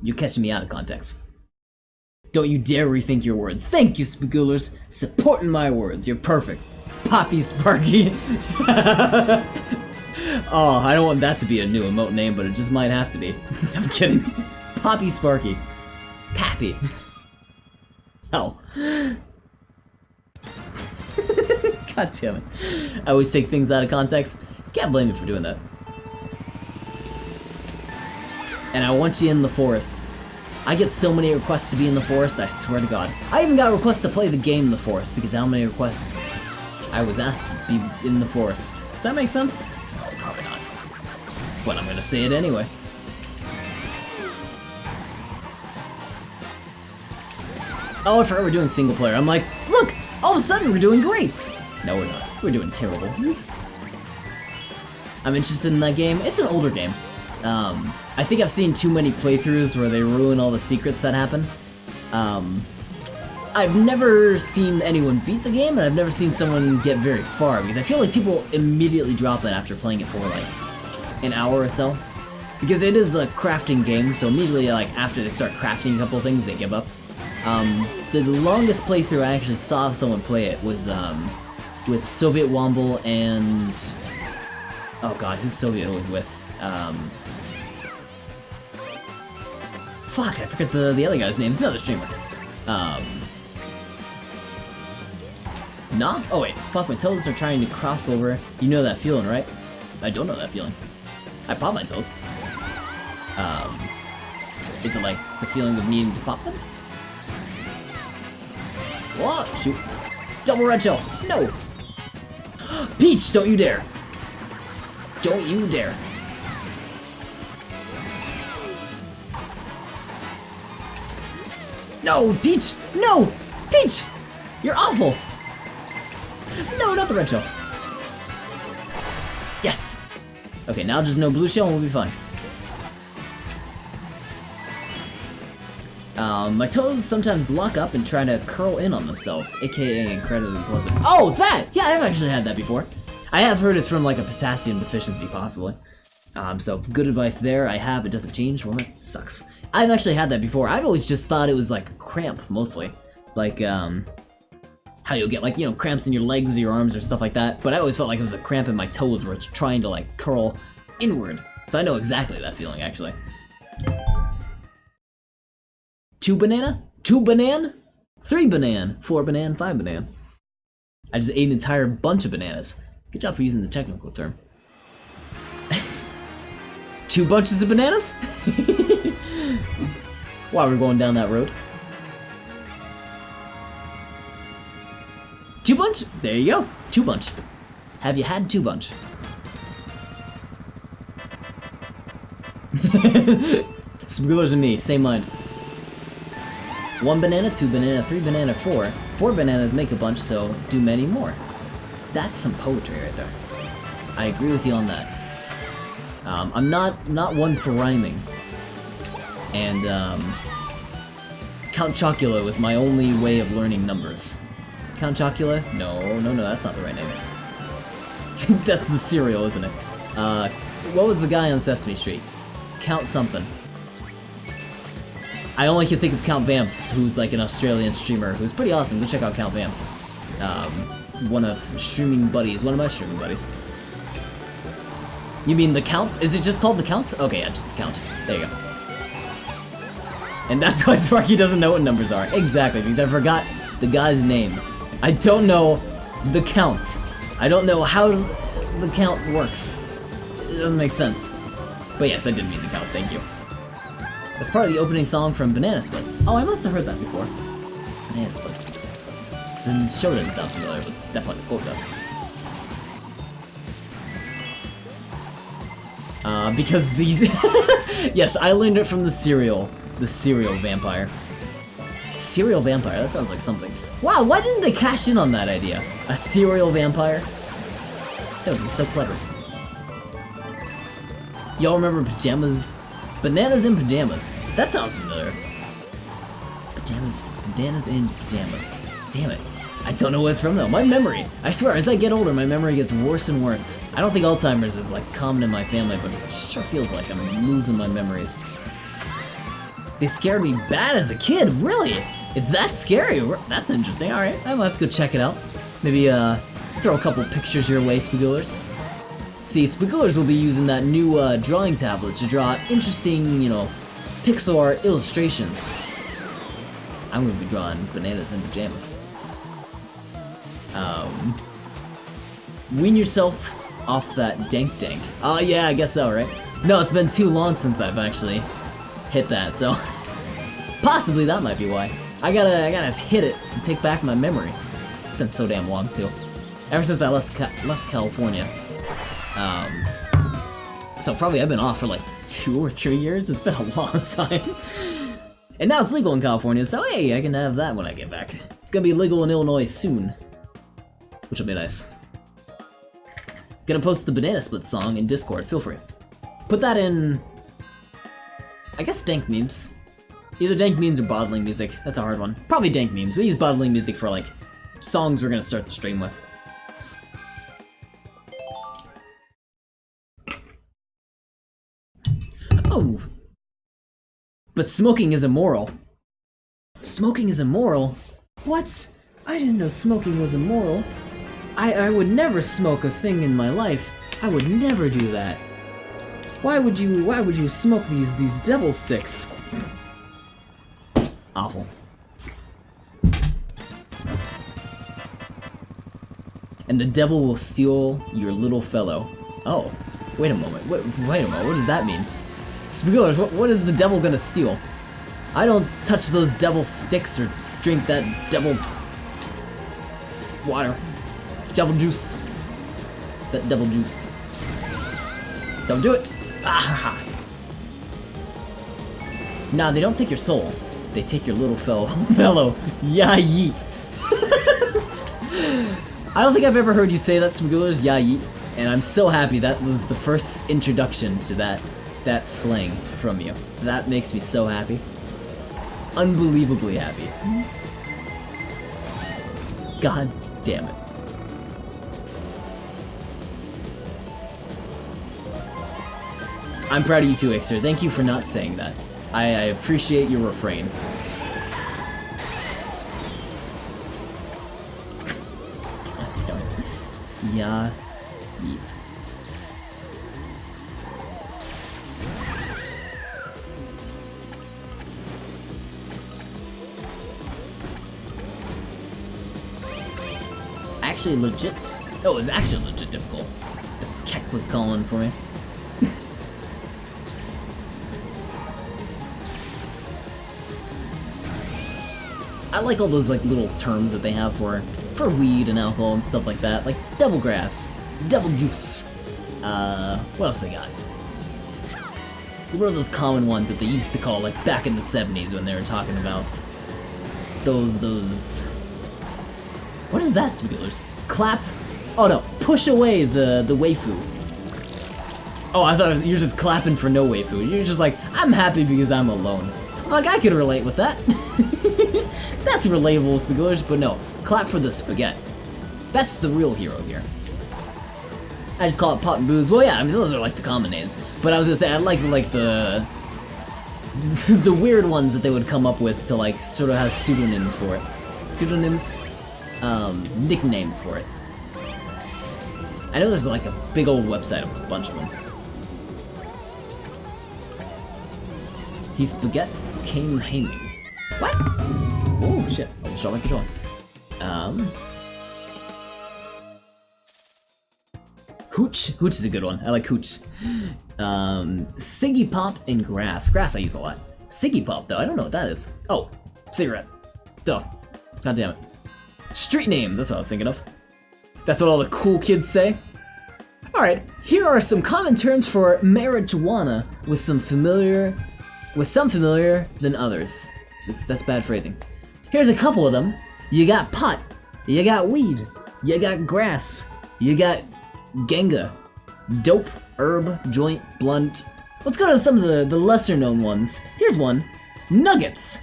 You're catching me out of context. Don't you dare rethink your words. Thank you, Spagoolers. Supporting my words. You're perfect. Poppy Sparky. Oh, I don't want that to be a new emote name, but it just might have to be. I'm kidding. Poppy Sparky. Pappy. Hell. God damn it. I always take things out of context. Can't blame me for doing that. And I want you in the forest. I get so many requests to be in the forest, I swear to God. I even got requests to play the game in the forest, because how many requests I was asked to be in the forest. Does that make sense? No, probably not. But I'm gonna say it anyway. Oh, I forgot we're doing single player. I'm like, look! All of a sudden we're doing great! No, we're not. We're doing terrible. I'm interested in that game. It's an older game. I think I've seen too many playthroughs where they ruin all the secrets that happen. I've never seen anyone beat the game, and I've never seen someone get very far, because I feel like people immediately drop it after playing it for like an hour or so. Because it is a crafting game, so immediately like after they start crafting a couple things, they give up. The longest playthrough I actually saw someone play it was with Soviet Womble and... oh god, who's Soviet always with? Fuck, I forget the other guy's name. It's another streamer. Nah? Oh wait, fuck, my toes are trying to cross over. You know that feeling, right? I don't know that feeling. I pop my toes. Is it like the feeling of needing to pop them? Whoa, shoot. Double red shell! No! Peach, don't you dare! Don't you dare! No, Peach! No! Peach! You're awful! No, not the red shell. Yes! Okay, now just no blue shell and we'll be fine. My toes sometimes lock up and try to curl in on themselves, aka incredibly pleasant. Oh, that! Yeah, I've actually had that before. I have heard it's from like a potassium deficiency, possibly. So good advice there. I have, it doesn't change. Well, that sucks. I've actually had that before. I've always just thought it was like a cramp, mostly. Like, how you'll get like, you know, cramps in your legs or your arms or stuff like that. But I always felt like it was a cramp in my toes where it's trying to like curl inward. So I know exactly that feeling, actually. 2 banana? 2 banana? 3 banana? 4 banana? 5 banana? I just ate an entire bunch of bananas. Good job for using the technical term. 2 bunches of bananas? While we're going down that road. 2 bunch? There you go. 2 bunch. Have you had 2 bunch? Spoilers and me, same mind. 1 banana, 2 banana, 3 banana, 4. 4 bananas make a bunch, so do many more. That's some poetry right there. I agree with you on that. I'm not one for rhyming. And Count Chocula was my only way of learning numbers. Count Chocula? No, that's not the right name. That's the cereal, isn't it? What was the guy on Sesame Street? Count something. I only can think of Count Vamps, who's like an Australian streamer who's pretty awesome. Go check out Count Vamps. One of streaming buddies, one of my streaming buddies. You mean the Counts? Is it just called the Counts? Okay, yeah, just the Count. There you go. And that's why Sparky doesn't know what numbers are. Exactly, because I forgot the guy's name. I don't know the Counts. I don't know how the count works. It doesn't make sense. But yes, I did mean the Count, thank you. That's part of the opening song from Banana Splits. Oh, I must have heard that before. Banana Splits, Banana Splits. The show doesn't sound familiar, but definitely the quote does. Because these... Yes, I learned it from the cereal vampire. Serial vampire, that sounds like something. Wow, why didn't they cash in on that idea? A serial vampire? That would be so clever. Y'all remember pajamas? Bananas in pajamas. That sounds familiar. Bananas in pajamas. Damn it. I don't know what it's from though. My memory. I swear, as I get older, my memory gets worse and worse. I don't think Alzheimer's is like common in my family, but it sure feels like I'm losing my memories. They scared me bad as a kid, really? It's that scary? That's interesting, alright. I might have to go check it out. Maybe throw a couple pictures your way, Spoogulers. See, Spoogulers will be using that new drawing tablet to draw interesting, you know, pixel art illustrations. I'm gonna be drawing bananas in pajamas. Wean yourself off that dank. Oh yeah, I guess so, right? No, it's been too long since I've actually hit that, so possibly that might be why. I gotta hit it to take back my memory. It's been so damn long too. Ever since I left California. So probably I've been off for like 2 or 3 years. It's been a long time. And now it's legal in California, so hey, I can have that when I get back. It's gonna be legal in Illinois soon, which will be nice. Gonna post the Banana Split song in Discord, feel free. Put that in, I guess, dank memes. Either dank memes or bottling music. That's a hard one. Probably dank memes. We use bottling music for like songs we're gonna start the stream with. Oh! But smoking is immoral. Smoking is immoral? What? I didn't know smoking was immoral. I would never smoke a thing in my life. I would never do that. Why would you smoke these devil sticks? Awful. And the devil will steal your little fellow. Oh, wait a moment. Wait a moment. What does that mean? Spagulars, what is the devil gonna steal? I don't touch those devil sticks or drink that devil water. Devil juice. That devil juice. Don't do it. Ah. Nah, they don't take your soul. They take your little fellow. Yeah, yeet. I don't think I've ever heard you say that, Smugglers. Yeah, yeet. And I'm so happy that was the first introduction to that slang from you. That makes me so happy. Unbelievably happy. God damn it. I'm proud of you too, Ixer. Thank you for not saying that. I appreciate your refrain. God damn it. Yeah, yeet. Actually legit. Oh, it was actually legit difficult. The keck was calling for me. I like all those like little terms that they have for weed and alcohol and stuff like that, like devil grass, devil juice. What else they got? What are those common ones that they used to call like back in the 70s when they were talking about those? What is that, Spagulars? Clap? Oh no, push away the waifu. Oh, I thought you're just clapping for no waifu. You're just like, I'm happy because I'm alone. Like, I can relate with that. That's relatable, Spagulars, but no. Clap for the spaghetti. That's the real hero here. I just call it pot and booze. Well, yeah, I mean, those are like the common names. But I was gonna say, I like the the weird ones that they would come up with to like sort of have pseudonyms for it. Pseudonyms? Nicknames for it. I know there's like a big old website of a bunch of them. He spaghetti came hanging. What? Oh shit! I almost dropped my controller. Hooch. Hooch is a good one. I like Hooch. Siggy Pop and Grass. Grass I use a lot. Siggy Pop though, I don't know what that is. Oh, cigarette. Duh. God damn it. Street names. That's what I was thinking of. That's what all the cool kids say. All right. Here are some common terms for marijuana with some familiar than others. That's bad phrasing. Here's a couple of them. You got pot, you got weed, you got grass, you got ganga, dope, herb, joint, blunt. Let's go to some of the lesser known ones. Here's one, nuggets.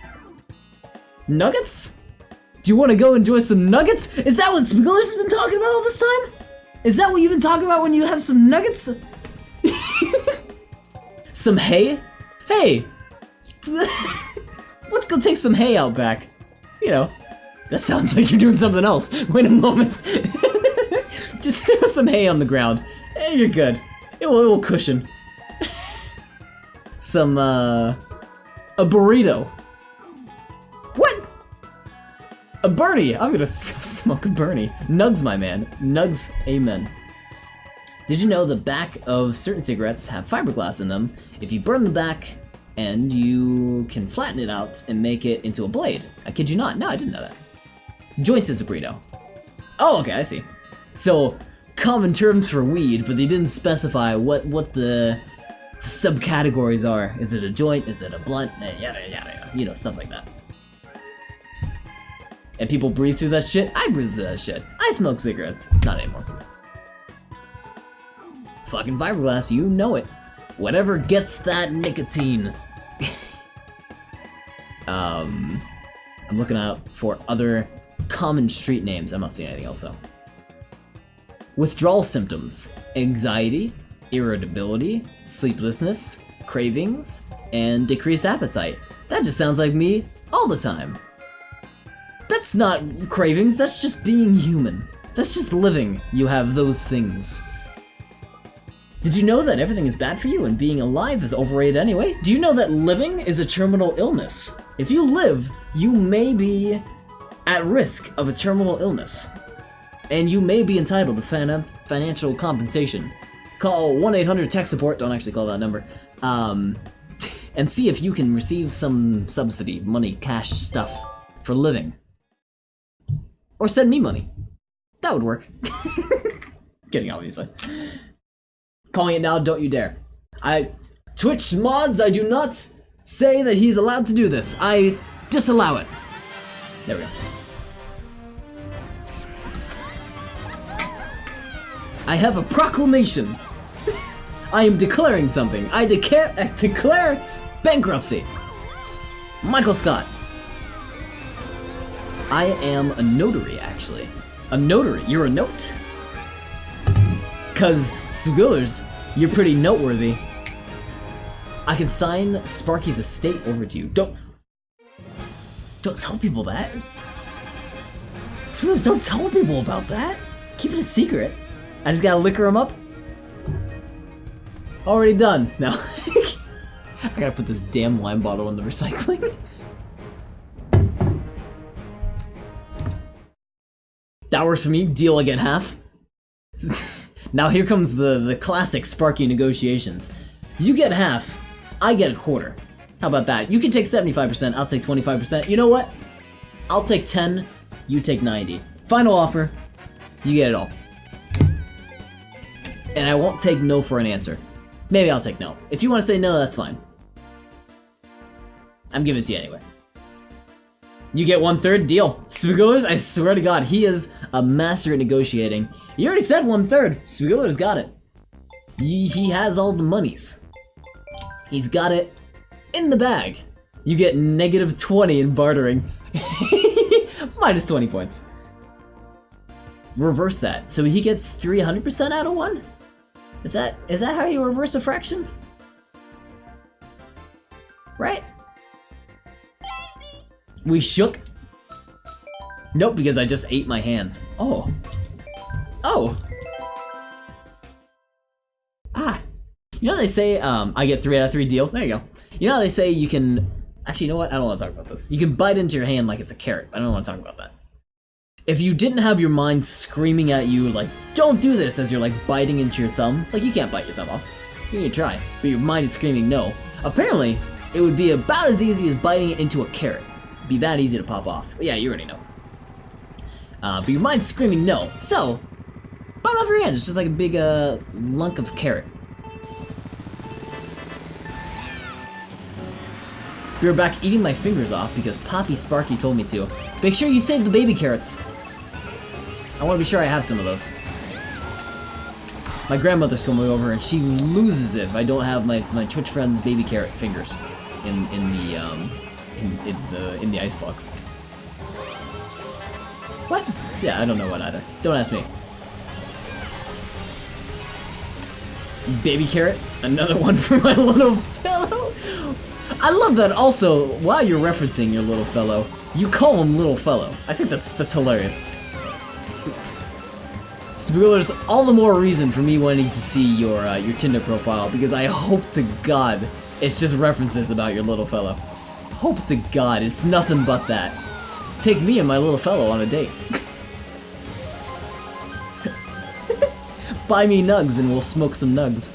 Nuggets? Do you want to go enjoy some nuggets? Is that what Spagulars has been talking about all this time? Is that what you've been talking about when you have some nuggets? Some hay? Hey! Let's go take some hay out back. You know, that sounds like you're doing something else. Wait a moment. Just throw some hay on the ground. You're good. It will cushion. Some, a burrito. What? A Bernie. I'm gonna smoke a Bernie. Nugs, my man. Nugs, amen. Did you know the back of certain cigarettes have fiberglass in them? If you burn the back, and you can flatten it out and make it into a blade. I kid you not. No, I didn't know that. Joints is a burrito. Oh, okay, I see. So, common terms for weed, but they didn't specify what the subcategories are. Is it a joint? Is it a blunt? Yada yada yada. You know, stuff like that. And people breathe through that shit? I breathe through that shit. I smoke cigarettes. Not anymore. Fucking fiberglass, you know it. Whatever gets that nicotine. I'm looking out for other common street names. I'm not seeing anything else though. Withdrawal symptoms: anxiety, irritability, sleeplessness, cravings, and decreased appetite. That just sounds like me all the time. That's not cravings, that's just being human. That's just living. You have those things. Did you know that everything is bad for you and being alive is overrated anyway? Do you know that living is a terminal illness? If you live, you may be at risk of a terminal illness. And you may be entitled to financial compensation. Call 1-800-TECH support, don't actually call that number, and see if you can receive some subsidy, money, cash stuff for living. Or send me money. That would work. Kidding, obviously. Calling it now, don't you dare. Twitch mods, I do not say that he's allowed to do this. I disallow it. There we go. I have a proclamation. I am declaring something. I declare bankruptcy. Michael Scott. I am a notary, actually. A notary? You're a note? Cause, Sugulers, you're pretty noteworthy. I can sign Sparky's estate over to you. Don't tell people that. Sugulers, don't tell people about that. Keep it a secret. I just gotta liquor him up. Already done. No. I gotta put this damn wine bottle in the recycling. That works for me. Deal, I get half. Now here comes the classic Sparky negotiations. You get half, I get a quarter. How about that? You can take 75%, I'll take 25%. You know what? I'll take 10, you take 90. Final offer, you get it all. And I won't take no for an answer. Maybe I'll take no. If you want to say no, that's fine. I'm giving it to you anyway. You get 1/3, deal. Spigulers, I swear to God, he is a master at negotiating. You already said 1/3. Spigulers got it. He has all the monies. He's got it in the bag. You get -20 in bartering. Minus 20 points. Reverse that. So he gets 300% out of 1? Is that how you reverse a fraction? Right? We shook? Nope, because I just ate my hands. Oh. Oh. Ah. You know they say, I get 3 out of 3 deal? There you go. You know how they say you can... Actually, you know what? I don't want to talk about this. You can bite into your hand like it's a carrot. I don't want to talk about that. If you didn't have your mind screaming at you like, don't do this, as you're like biting into your thumb, like you can't bite your thumb off. You need to try, but your mind is screaming no. Apparently, it would be about as easy as biting it into a carrot. It'd be that easy to pop off. Yeah, you already know. But your mind's screaming no, so bite off your hand. It's just like a big lunk of carrot. We were back eating my fingers off because Poppy Sparky told me to. Make sure you save the baby carrots. I want to be sure I have some of those. My grandmother's coming over and she loses it if I don't have my Twitch friend's baby carrot fingers in the icebox. What? Yeah, I don't know what either. Don't ask me. Baby carrot, another one for my little fellow. I love that also, while you're referencing your little fellow, you call him little fellow. I think that's hilarious. Spoilers, all the more reason for me wanting to see your Tinder profile, because I hope to God it's just references about your little fellow. Hope to God it's nothing but that. Take me and my little fellow on a date. Buy me nugs and we'll smoke some nugs.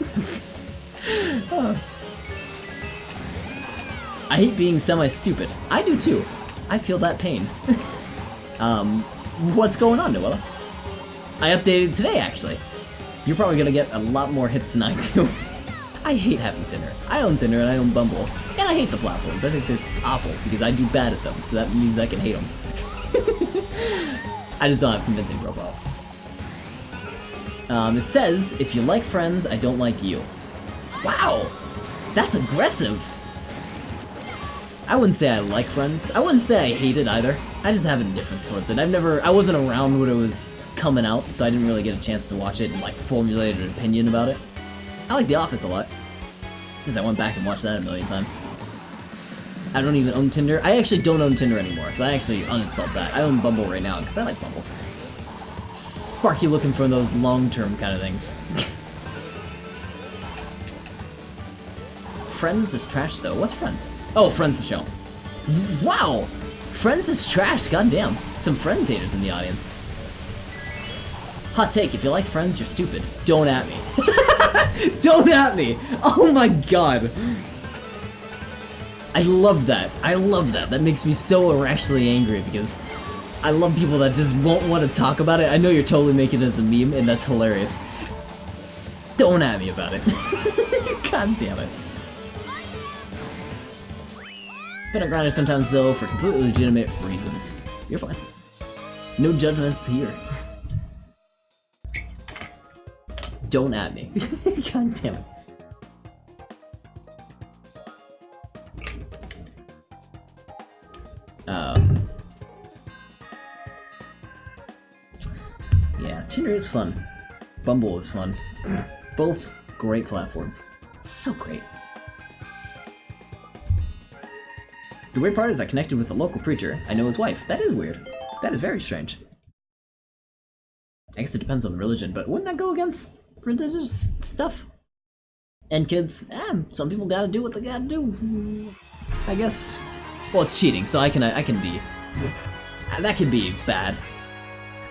Oh. I hate being semi-stupid. I do too. I feel that pain. What's going on, Noella? I updated today, actually. You're probably gonna get a lot more hits than I do. I hate having Tinder. I own Tinder and I own Bumble. And I hate the platforms. I think they're awful because I do bad at them, so that means I can hate them. I just don't have convincing profiles. It says, if you like friends, I don't like you. Wow! That's aggressive! I wouldn't say I like friends. I wouldn't say I hate it either. I just have indifference towards it. I wasn't around when it was coming out, so I didn't really get a chance to watch it and like formulate an opinion about it. I like The Office a lot, because I went back and watched that a million times. I don't even own Tinder. I actually don't own Tinder anymore, so I actually uninstalled that. I own Bumble right now, because I like Bumble. Sparky looking for those long-term kind of things. Friends is trash, though. What's Friends? Oh, Friends the show. Wow! Friends is trash, goddamn. Some Friends haters in the audience. Hot take, if you like Friends, you're stupid. Don't at me. Don't at me! Oh my god! I love that. I love that. That makes me so irrationally angry because I love people that just won't want to talk about it. I know you're totally making it as a meme, and that's hilarious. Don't at me about it. God damn it. Been a grinder sometimes, though, for completely legitimate reasons. You're fine. No judgments here. Don't at me. God damn it. Yeah, Tinder is fun. Bumble is fun. Both great platforms. So great. The weird part is I connected with the local preacher. I know his wife. That is weird. That is very strange. I guess it depends on the religion, but wouldn't that go against religious stuff? And kids, some people gotta do what they gotta do. I guess. Well, it's cheating, so I can be. That can be bad.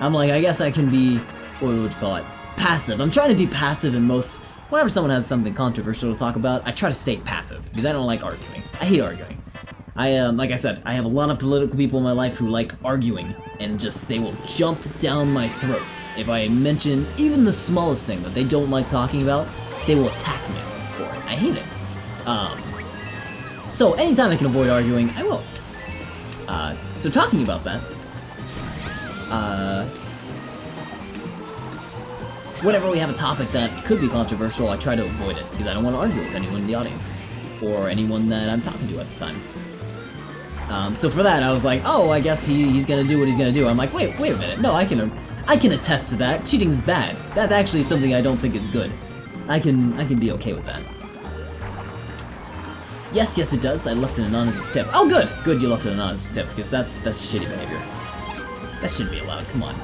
I'm like, I guess I can be. What would you call it? Passive. I'm trying to be passive in most. Whenever someone has something controversial to talk about, I try to stay passive because I don't like arguing. I hate arguing. Like I said, I have a lot of political people in my life who like arguing, and just they will jump down my throats if I mention even the smallest thing that they don't like talking about. They will attack me for it. I hate it. So anytime I can avoid arguing, I will. So talking about that, whenever we have a topic that could be controversial, I try to avoid it because I don't want to argue with anyone in the audience or anyone that I'm talking to at the time. So for that, I was like, oh, I guess he's gonna do what he's gonna do. I'm like, wait a minute. No, I can attest to that. Cheating's bad. That's actually something I don't think is good. I can be okay with that. Yes, it does. I left an anonymous tip. Oh, good. You left an anonymous tip because that's shitty behavior. That shouldn't be allowed. Come on.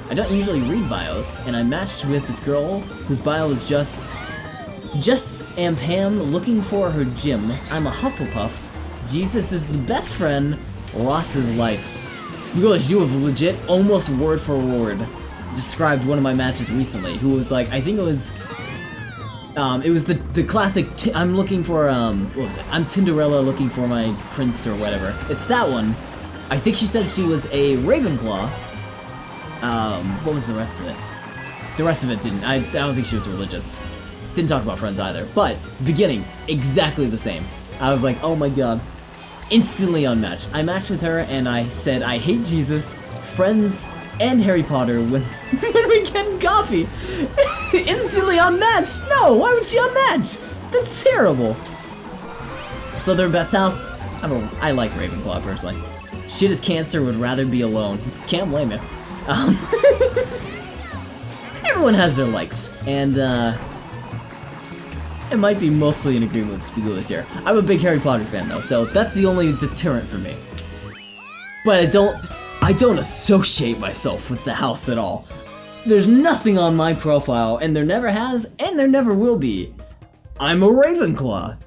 I don't usually read bios, and I matched with this girl whose bio was just am Pam looking for her gym. I'm a Hufflepuff. Jesus is the best friend. Lost his life. Spigolish, you have legit, almost word for word, described one of my matches recently. Who was like, I think it was the classic. I'm looking for what was it? I'm Tinderella looking for my prince or whatever. It's that one. I think she said she was a Ravenclaw. What was the rest of it? The rest of it didn't. I don't think she was religious. Didn't talk about friends either. But beginning exactly the same. I was like, oh my god. Instantly unmatched. I matched with her and I said I hate Jesus, friends, and Harry Potter when we get coffee. Instantly unmatched. No, why would she unmatch? That's terrible. So their best house. I like Ravenclaw personally. Shit is cancer. Would rather be alone. Can't blame you. Everyone has their likes, and it might be mostly in agreement with Spigulus here. I'm a big Harry Potter fan though, so that's the only deterrent for me. But I don't associate myself with the house at all. There's nothing on my profile, and there never has, and there never will be. I'm a Ravenclaw.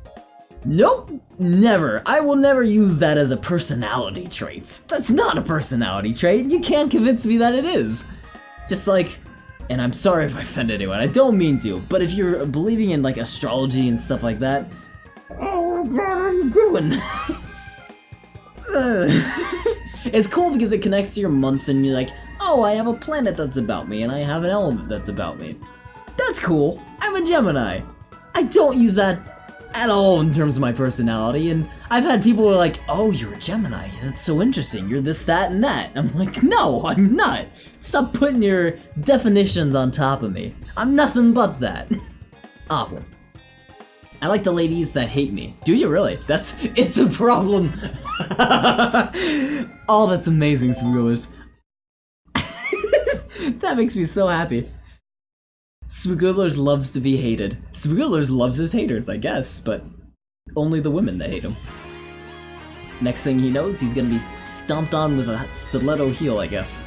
Nope, never. I will never use that as a personality trait. That's not a personality trait. You can't convince me that it is. Just like, and I'm sorry if I offend anyone, I don't mean to, but if you're believing in like astrology and stuff like that, oh, what are you doing? It's cool because it connects to your month and you're like, Oh, I have a planet that's about me, and I have an element that's about me. That's cool. I'm a Gemini. I don't use that at all in terms of my personality, and I've had people who are like, oh, you're a Gemini. That's so interesting. You're this, that, and that. I'm like, no, I'm not. Stop putting your definitions on top of me. I'm nothing but that. Awful. I like the ladies that hate me. Do you really? It's a problem. Oh, that's amazing, Spoogulers. That makes me so happy. Spoogulers loves to be hated. Spoogulers loves his haters, I guess, but only the women that hate him. Next thing he knows, he's gonna be stomped on with a stiletto heel, I guess.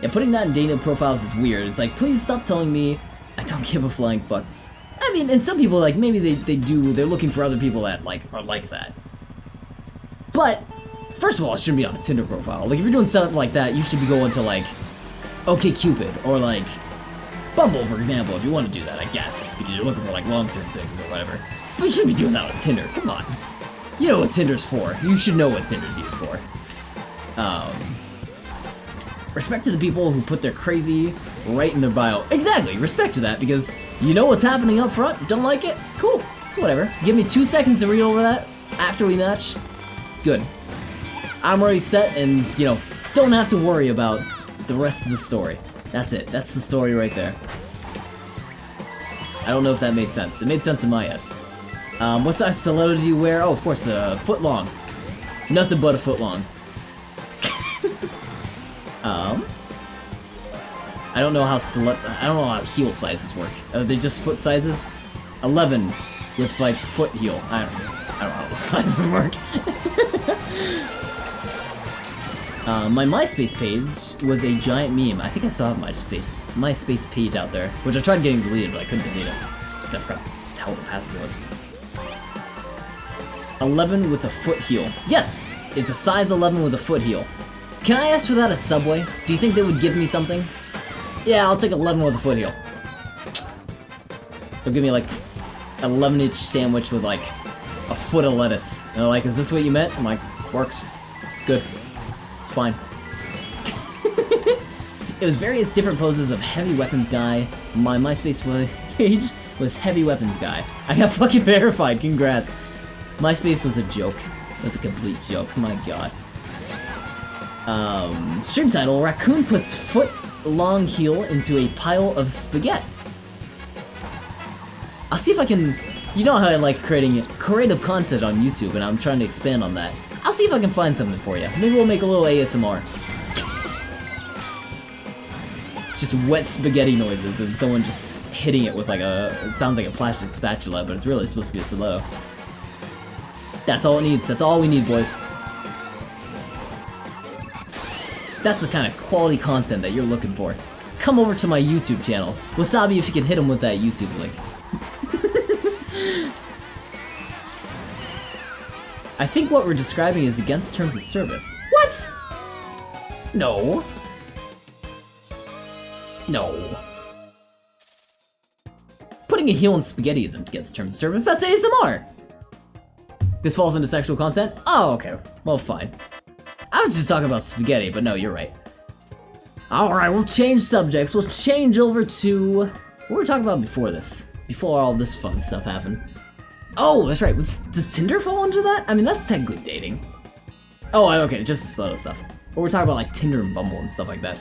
Yeah, putting that in dating profiles is weird. It's like, please stop telling me I don't give a flying fuck. I mean, and some people, like, maybe they're looking for other people that, like, are like that. But, first of all, it shouldn't be on a Tinder profile. Like, if you're doing something like that, you should be going to, like, OkCupid, or, like, Bumble, for example, if you want to do that, I guess. Because you're looking for, like, long-term things or whatever. But you shouldn't be doing that on Tinder, come on. You know what Tinder's for. You should know what Tinder's used for. Respect to the people who put their crazy right in their bio. Exactly, respect to that, because you know what's happening up front, don't like it? Cool, it's whatever. Give me 2 seconds to read over that after we match. Good. I'm already set and, you know, don't have to worry about the rest of the story. That's it, that's the story right there. I don't know if that made sense. It made sense in my head. What size stiletto do you wear? Oh, of course, a foot long. Nothing but a foot long. I don't know how heel sizes work. Are they just foot sizes? 11 with like foot heel. I don't know how those sizes work. My MySpace page was a giant meme. I think I still have my MySpace page out there, which I tried getting deleted, but I couldn't delete it. Because I forgot how the password was. 11 with a foot heel. Yes! It's a size 11 with a foot heel. Can I ask for that at Subway? Do you think they would give me something? Yeah, I'll take 11 with a foot heel. They'll give me like an 11-inch sandwich with like a foot of lettuce. And they're like, is this what you meant? I'm like, works. It's good. It's fine. It was various different poses of heavy weapons guy. My MySpace page was heavy weapons guy. I got fucking verified, congrats. MySpace was a joke. It was a complete joke, my god. Stream title, Raccoon puts foot long heel into a pile of spaghetti. I'll see if I can, you know how I like creating creative content on YouTube and I'm trying to expand on that. I'll see if I can find something for you. Maybe we'll make a little ASMR. Just wet spaghetti noises and someone just hitting it with like it sounds like a plastic spatula, but it's really supposed to be a stiletto. That's all it needs, that's all we need, boys. That's the kind of quality content that you're looking for. Come over to my YouTube channel. Wasabi, if you can hit him with that YouTube link. I think what we're describing is against terms of service. What? No. No. Putting a heel in spaghetti isn't against terms of service, that's ASMR! This falls into sexual content? Oh, okay. Well, fine. I was just talking about spaghetti, but no, you're right. Alright, we'll change subjects. We'll change over to what were we talking about before this? Before all this fun stuff happened. Oh, that's right. Does Tinder fall under that? I mean, that's technically dating. Oh, okay, just the stiletto stuff. But we're talking about like Tinder and Bumble and stuff like that.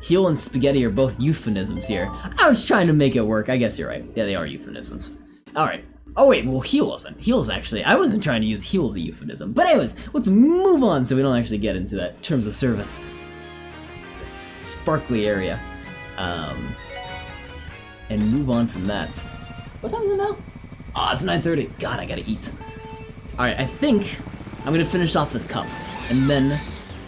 Heel and spaghetti are both euphemisms here. I was trying to make it work. I guess you're right. Yeah, they are euphemisms. Alright. Oh wait, well heel wasn't. Heel's actually, I wasn't trying to use heel as a euphemism. But anyways, let's move on so we don't actually get into that terms of service sparkly area. And move on from that. What time is it now? Oh, it's 9:30. God, I gotta eat. Alright, I think I'm gonna finish off this cup. And then,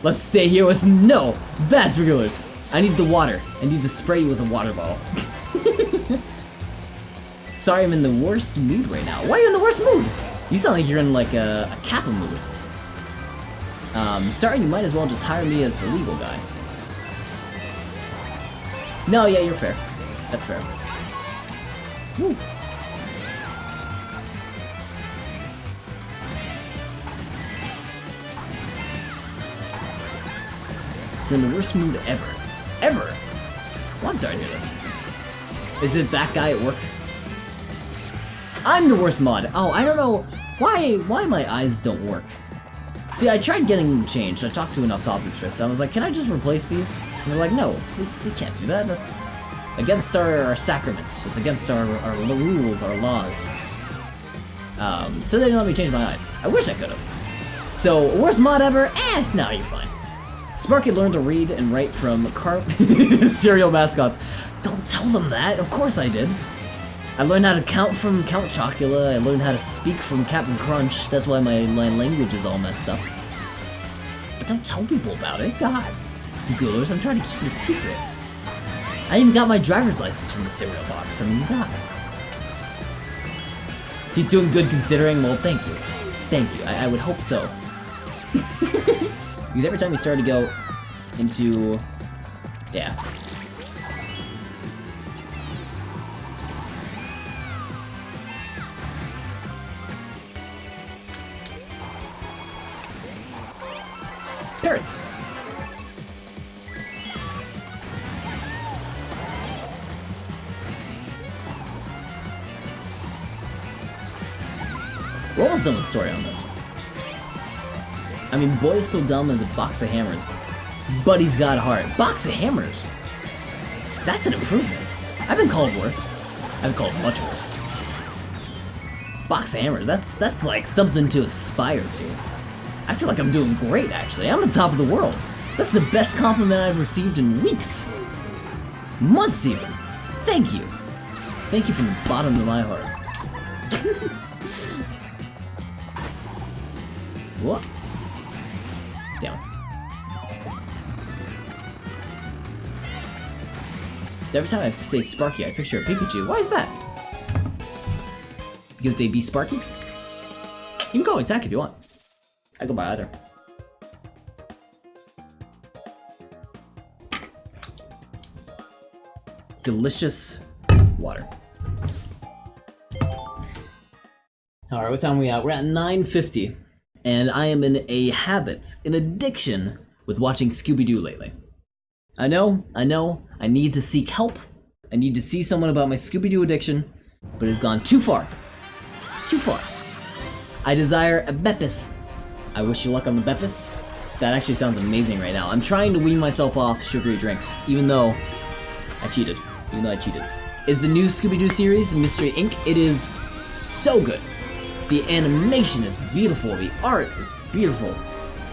let's stay here with no bad regulars. I need the water. I need to spray you with a water bottle. Sorry, I'm in the worst mood right now. Why are you in the worst mood? You sound like you're in like a Kappa mood. Sorry, you might as well just hire me as the legal guy. No, yeah, you're fair. That's fair. Woo. You're in the worst mood ever. Ever! Well, I'm sorry to hear this. Is it that guy at work? I'm the worst mod. Oh, I don't know why my eyes don't work. See, I tried getting them changed. I talked to an optometrist. I was like, can I just replace these? And they're like, no, we can't do that. That's against our sacraments. It's against our rules, our laws. So they didn't let me change my eyes. I wish I could have. So, worst mod ever? No, you're fine. Sparky learned to read and write from Kart cereal mascots. Don't tell them that. Of course I did. I learned how to count from Count Chocula. I learned how to speak from Captain Crunch. That's why my language is all messed up. But don't tell people about it. God. Spookers, I'm trying to keep it a secret. I even got my driver's license from the cereal box. I mean, God. He's doing good considering. Well, thank you. Thank you. I would hope so. Because every time he started to go into... Yeah. Parrots. We're almost done with the story on this. I mean, boy is still dumb as a box of hammers, but he's got a heart. Box of hammers? That's an improvement. I've been called worse. I've been called much worse. Box of hammers, that's like something to aspire to. I feel like I'm doing great, actually. I'm on top of the world. That's the best compliment I've received in weeks. Months, even. Thank you. Thank you from the bottom of my heart. What? Down. Every time I say Sparky, I picture a Pikachu. Why is that? Because they be Sparky? You can call me Tack if you want. I go by either. Delicious water. Alright, what time are we at? We're at 9:50. And I am in a habit, an addiction, with watching Scooby-Doo lately. I know, I need to seek help. I need to see someone about my Scooby-Doo addiction, but it's gone too far. Too far. I desire a Beppis. I wish you luck on the Beppis. That actually sounds amazing right now. I'm trying to wean myself off sugary drinks, even though I cheated. Is the new Scooby-Doo series, Mystery Inc., it is so good. The animation is beautiful, the art is beautiful,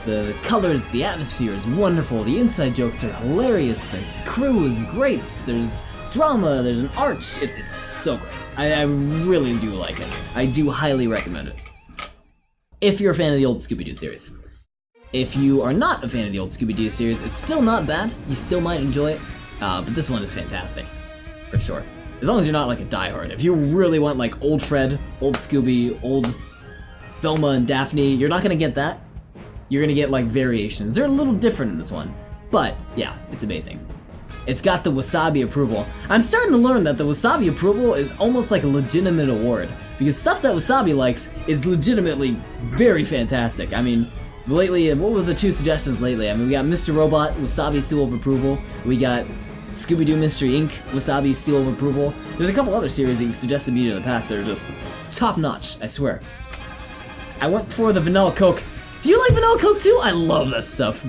the colors, the atmosphere is wonderful, the inside jokes are hilarious, the crew is great, there's drama, there's an arch, it's so great. I really do like it. I do highly recommend it. If you're a fan of the old Scooby-Doo series. If you are not a fan of the old Scooby-Doo series, it's still not bad, you still might enjoy it, but this one is fantastic, for sure. As long as you're not like a diehard. If you really want like old Fred, old Scooby, old Velma and Daphne, you're not gonna get that. You're gonna get like variations. They're a little different in this one. But yeah, it's amazing. It's got the Wasabi approval. I'm starting to learn that the Wasabi approval is almost like a legitimate award. Because stuff that Wasabi likes is legitimately very fantastic. I mean, lately, what were the two suggestions lately? I mean, we got Mr. Robot, Wasabi seal of approval. We got Scooby-Doo Mystery Inc., Wasabi seal of approval. There's a couple other series that you suggested me in the past that are just top-notch, I swear. I went for the Vanilla Coke. Do you like Vanilla Coke too? I love that stuff.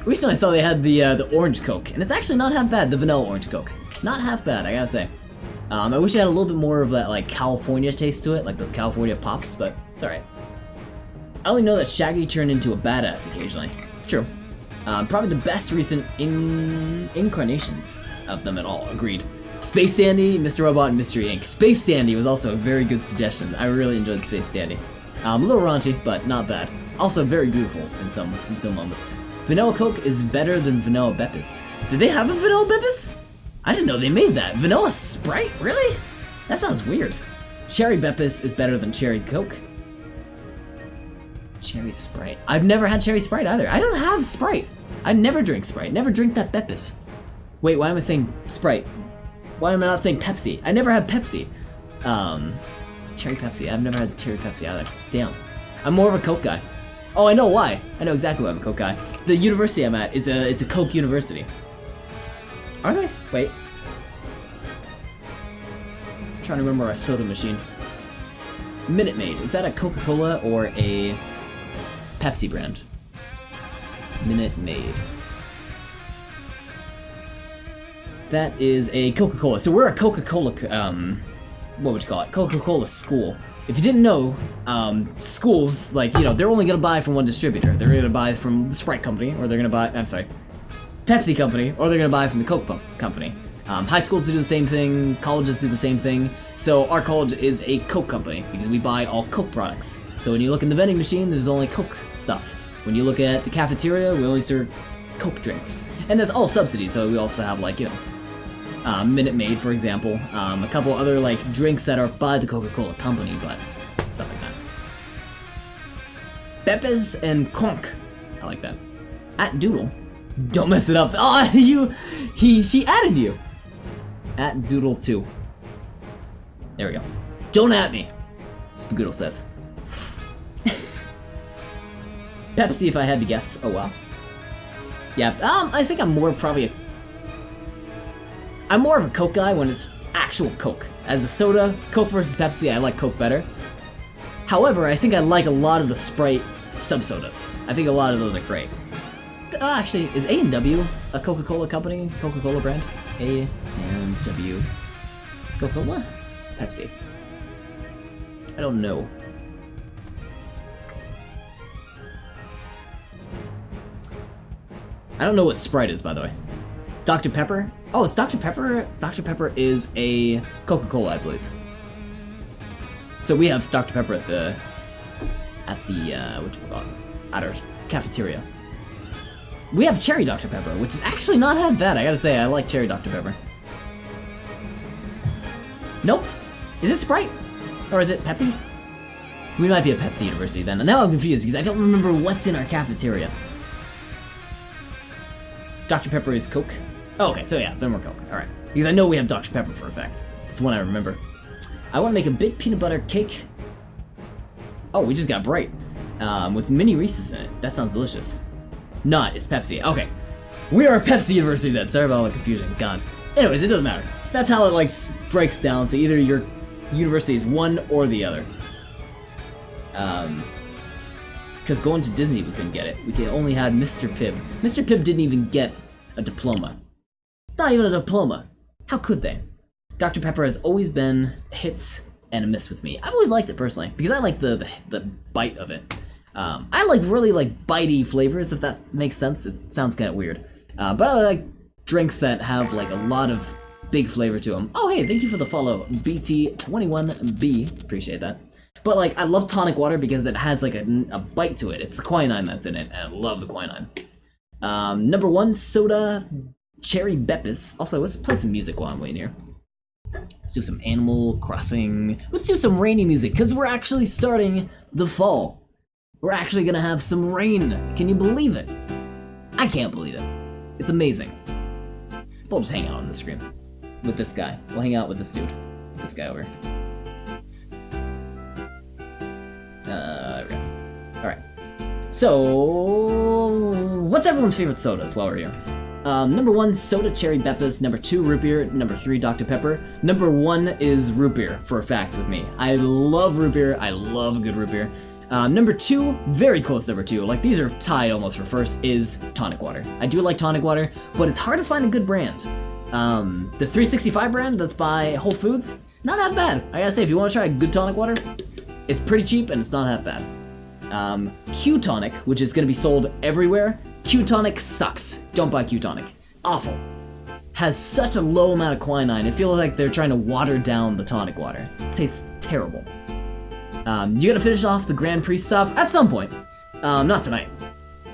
Recently I saw they had the Orange Coke, and it's actually not half bad, the Vanilla Orange Coke. Not half bad, I gotta say. I wish it had a little bit more of that like California taste to it, like those California pops, but it's alright. I only know that Shaggy turned into a badass occasionally. True. Probably the best recent incarnations of them at all, agreed. Space Dandy, Mr. Robot, and Mystery Inc. Space Dandy was also a very good suggestion. I really enjoyed Space Dandy. A little raunchy, but not bad. Also very beautiful in some moments. Vanilla Coke is better than Vanilla Beppis. Did they have a Vanilla Beppis? I didn't know they made that. Vanilla Sprite? Really? That sounds weird. Cherry Beppis is better than Cherry Coke. Cherry Sprite. I've never had Cherry Sprite either. I don't have Sprite. I never drink Sprite. Never drink that Beppis. Wait, why am I saying Sprite? Why am I not saying Pepsi? I never had Pepsi. Cherry Pepsi. I've never had Cherry Pepsi either. Damn. I'm more of a Coke guy. Oh, I know why. I know exactly why I'm a Coke guy. The university I'm at is it's a Coke university. Are they? Wait. I'm trying to remember our soda machine. Minute Maid. Is that a Coca-Cola or a Pepsi brand? Minute Maid. That is a Coca-Cola. So we're a Coca-Cola, what would you call it? Coca-Cola school. If you didn't know, schools, like, you know, they're only gonna buy from one distributor. They're gonna buy from the Sprite company, or they're gonna buy, I'm sorry, Pepsi company, or they're gonna buy from the Coke company. High schools do the same thing, colleges do the same thing. So our college is a Coke company, because we buy all Coke products. So when you look in the vending machine, there's only Coke stuff. When you look at the cafeteria, we only serve Coke drinks. And that's all subsidies, so we also have, like, you know, Minute Maid, for example. A couple other, like, drinks that are by the Coca-Cola company, but stuff like that. Pepes and Conk. I like that. At Doodle. Don't mess it up. Oh, she added you. At Doodle 2. There we go. Don't at me, Spagoodle says. Pepsi, if I had to guess. Oh, wow. Yeah, I think I'm more probably I'm more of a Coke guy when it's actual Coke. As a soda, Coke versus Pepsi, I like Coke better. However, I think I like a lot of the Sprite sub-sodas. I think a lot of those are great. Actually, is A&W a Coca-Cola company? Coca-Cola brand? A&W. Coca-Cola? Pepsi. I don't know. I don't know what Sprite is, by the way. Dr. Pepper? Oh, it's Dr. Pepper? Dr. Pepper is a Coca-Cola, I believe. So we have Dr. Pepper at the whatchamacallit, at our cafeteria. We have cherry Dr. Pepper, which is actually not half bad. I gotta say, I like cherry Dr. Pepper. Nope. Is it Sprite? Or is it Pepsi? We might be a Pepsi University then. And now I'm confused because I don't remember what's in our cafeteria. Dr. Pepper is Coke? Oh, okay, so yeah, then we're Coke. Alright. Because I know we have Dr. Pepper for a fact. That's one I remember. I want to make a big peanut butter cake. Oh, we just got Bright. With mini Reese's in it. That sounds delicious. Not, it's Pepsi. Okay. We are a Pepsi University then. Sorry about all the confusion. God. Anyways, it doesn't matter. That's how it, like, breaks down. So either your university is one or the other. Because going to Disney, we couldn't get it. We only had Mr. Pibb. Mr. Pibb didn't even get a diploma. Not even a diploma. How could they? Dr. Pepper has always been hits and a miss with me. I've always liked it personally because I like the bite of it. I like really like bitey flavors, if that makes sense. It sounds kind of weird, but I like drinks that have like a lot of big flavor to them. Oh hey, thank you for the follow, BT21B. Appreciate that. But like I love tonic water because it has like a bite to it. It's the quinine that's in it, and I love the quinine. Number 1, soda, cherry Beppis. Also, let's play some music while I'm waiting here. Let's do some Animal Crossing. Let's do some rainy music, because we're actually starting the fall. We're actually gonna have some rain. Can you believe it? I can't believe it. It's amazing. We'll just hang out on the screen with this guy. We'll hang out with this dude. This guy over here. Alright. So, what's everyone's favorite sodas while we're here? Number 1, soda cherry Beppis. Number 2, root beer. Number 3, Dr. Pepper. Number 1 is root beer, for a fact with me. I love root beer. I love a good root beer. Number 2, very close number 2, like these are tied almost for first, is tonic water. I do like tonic water, but it's hard to find a good brand. The 365 brand that's by Whole Foods, not that bad. I gotta say, if you want to try a good tonic water, it's pretty cheap and it's not that bad. Q Tonic, which is gonna be sold everywhere. Q Tonic sucks. Don't buy Q Tonic. Awful. Has such a low amount of quinine. It feels like they're trying to water down the tonic water. It tastes terrible. You gotta finish off the Grand Prix stuff at some point. Not tonight.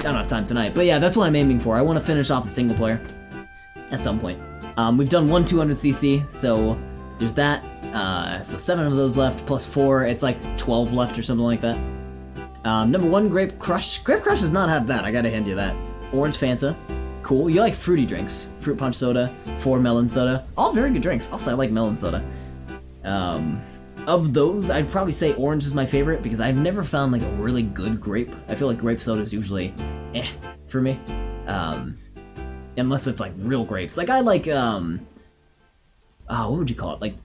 I don't have time tonight, but yeah, that's what I'm aiming for. I want to finish off the single player at some point. We've done one 200cc, so there's that. So 7 of those left, plus 4, it's like 12 left or something like that. Number 1, Grape Crush. Grape Crush is not half bad, I gotta hand you that. Orange Fanta, cool. You like fruity drinks. Fruit Punch Soda, 4 Melon Soda, all very good drinks. Also, I like melon soda. of those, I'd probably say orange is my favorite because I've never found like a really good grape. I feel like grape soda is usually for me. Unless it's like real grapes. Like I like what would you call it? Like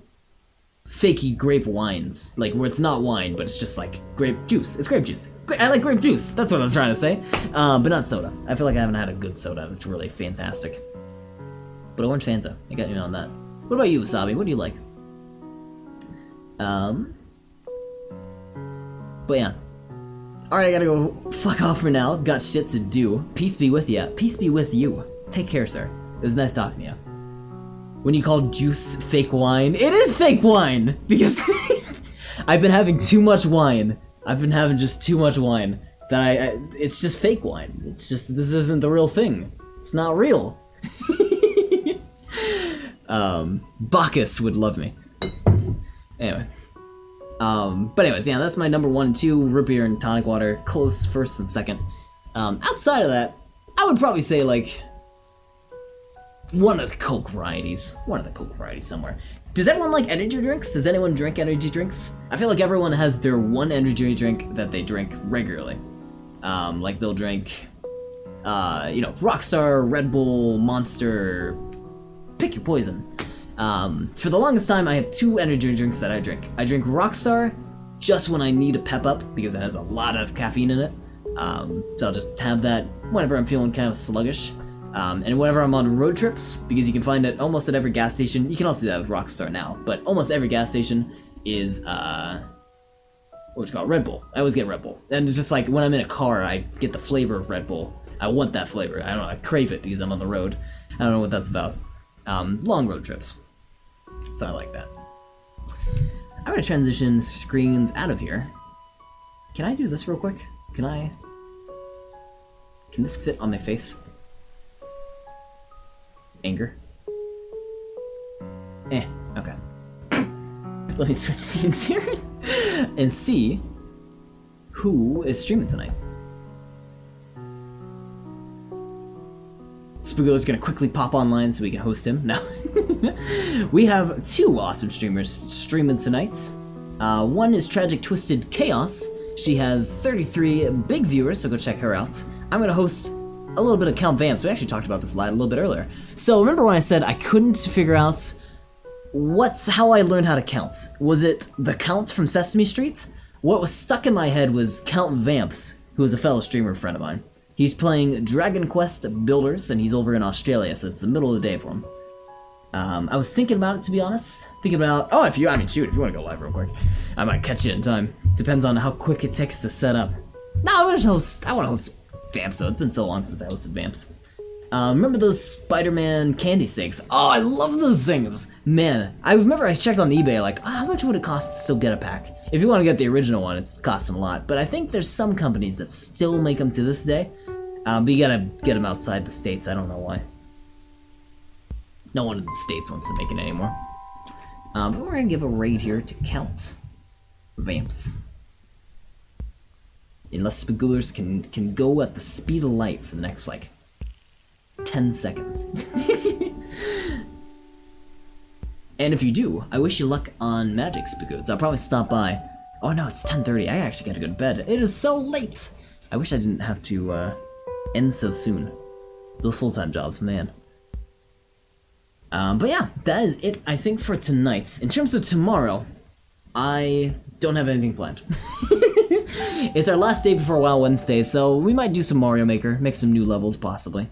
fakey grape wines, like where it's not wine, but it's just like grape juice. It's grape juice. I like grape juice. That's what I'm trying to say. But not soda. I feel like I haven't had a good soda that's really fantastic. But orange Fanta, I got you on that. What about you, Wasabi? What do you like? But yeah. Alright, I gotta go fuck off for now. Got shit to do. Peace be with ya. Peace be with you. Take care, sir. It was nice talking to you. When you call juice fake wine, it is fake wine! Because I've been having too much wine. I've been having just too much wine. That it's just fake wine. It's just, this isn't the real thing. It's not real. Bacchus would love me. Anyway. But anyways, yeah, that's my number 1 and 2, root beer and tonic water, close first and second. Outside of that, I would probably say, like, one of the Coke varieties. One of the Coke varieties somewhere. Does everyone like energy drinks? Does anyone drink energy drinks? I feel like everyone has their one energy drink that they drink regularly. Like they'll drink, you know, Rockstar, Red Bull, Monster, pick your poison. For the longest time, I have 2 energy drinks that I drink. I drink Rockstar just when I need a pep up because it has a lot of caffeine in it. So I'll just have that whenever I'm feeling kind of sluggish. And whenever I'm on road trips, because you can find it almost at every gas station. You can also do that with Rockstar now, but almost every gas station is, what would you call it? Red Bull. I always get Red Bull. And it's just like, when I'm in a car, I get the flavor of Red Bull. I want that flavor. I don't know, I crave it because I'm on the road. I don't know what that's about. Long road trips. So I like that. I'm gonna transition screens out of here. Can I do this real quick? Can this fit on my face? Anger. Okay. Let me switch scenes here and see who is streaming tonight. Spoogler's gonna quickly pop online so we can host him. No. We have 2 awesome streamers streaming tonight. One is Tragic Twisted Chaos. She has 33 big viewers, so go check her out. I'm gonna host a little bit of Count Vamps. We actually talked about this a little bit earlier. So remember when I said I couldn't figure out how I learned how to count? Was it the count from Sesame Street? What was stuck in my head was Count Vamps, who is a fellow streamer friend of mine. He's playing Dragon Quest Builders, and he's over in Australia, so it's the middle of the day for him. I was thinking about it, to be honest. Thinking about, if you want to go live real quick, I might catch you in time. Depends on how quick it takes to set up. No, I want to host Vamps, though. It's been so long since I hosted Vamps. Remember those Spider-Man candy sticks? Oh, I love those things. Man, I remember I checked on eBay, like, how much would it cost to still get a pack? If you want to get the original one, it's costing a lot. But I think there's some companies that still make them to this day. But you gotta get them outside the States. I don't know why. No one in the States wants to make it anymore. But we're gonna give a raid here to Count Vamps. Unless Spagoolers can go at the speed of light for the next, like, 10 seconds. And if you do, I wish you luck on Magic Spagoots. I'll probably stop by. Oh no, it's 10:30. I actually gotta go to bed. It is so late! I wish I didn't have to, end so soon. Those full-time jobs, man. But yeah, that is it, I think, for tonight. In terms of tomorrow, I don't have anything planned. It's our last day before WoW Wednesday, so we might do some Mario Maker, make some new levels, possibly.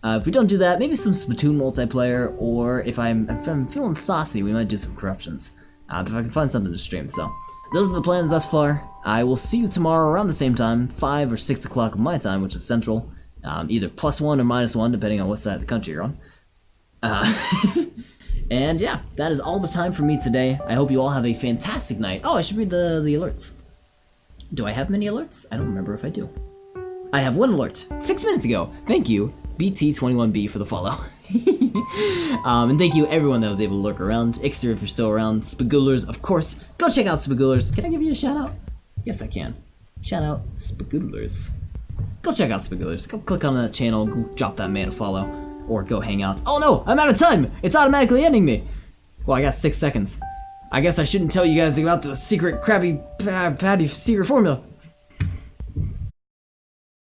If we don't do that, maybe some Splatoon multiplayer, or if I'm feeling saucy, we might do some Corruptions. If I can find something to stream, so. Those are the plans thus far. I will see you tomorrow around the same time, 5 or 6 o'clock my time, which is Central. Either +1 or -1, depending on what side of the country you're on. And yeah, that is all the time for me today. I hope you all have a fantastic night. Oh, I should read the alerts. Do I have many alerts? I don't remember if I do. I have 1 alert, 6 minutes ago. Thank you, BT21B, for the follow. And thank you everyone that was able to lurk around. Ixter, if you're still around. Spagoolers, of course. Go check out Spagoolers. Can I give you a shout out? Yes, I can. Shout out Spagoolers. Go check out Spagoolers. Go click on that channel. Go drop that man a follow. Or go hang out. Oh no, I'm out of time. It's automatically ending me. Well, I got 6 seconds. I guess I shouldn't tell you guys about the secret Krabby Patty secret formula.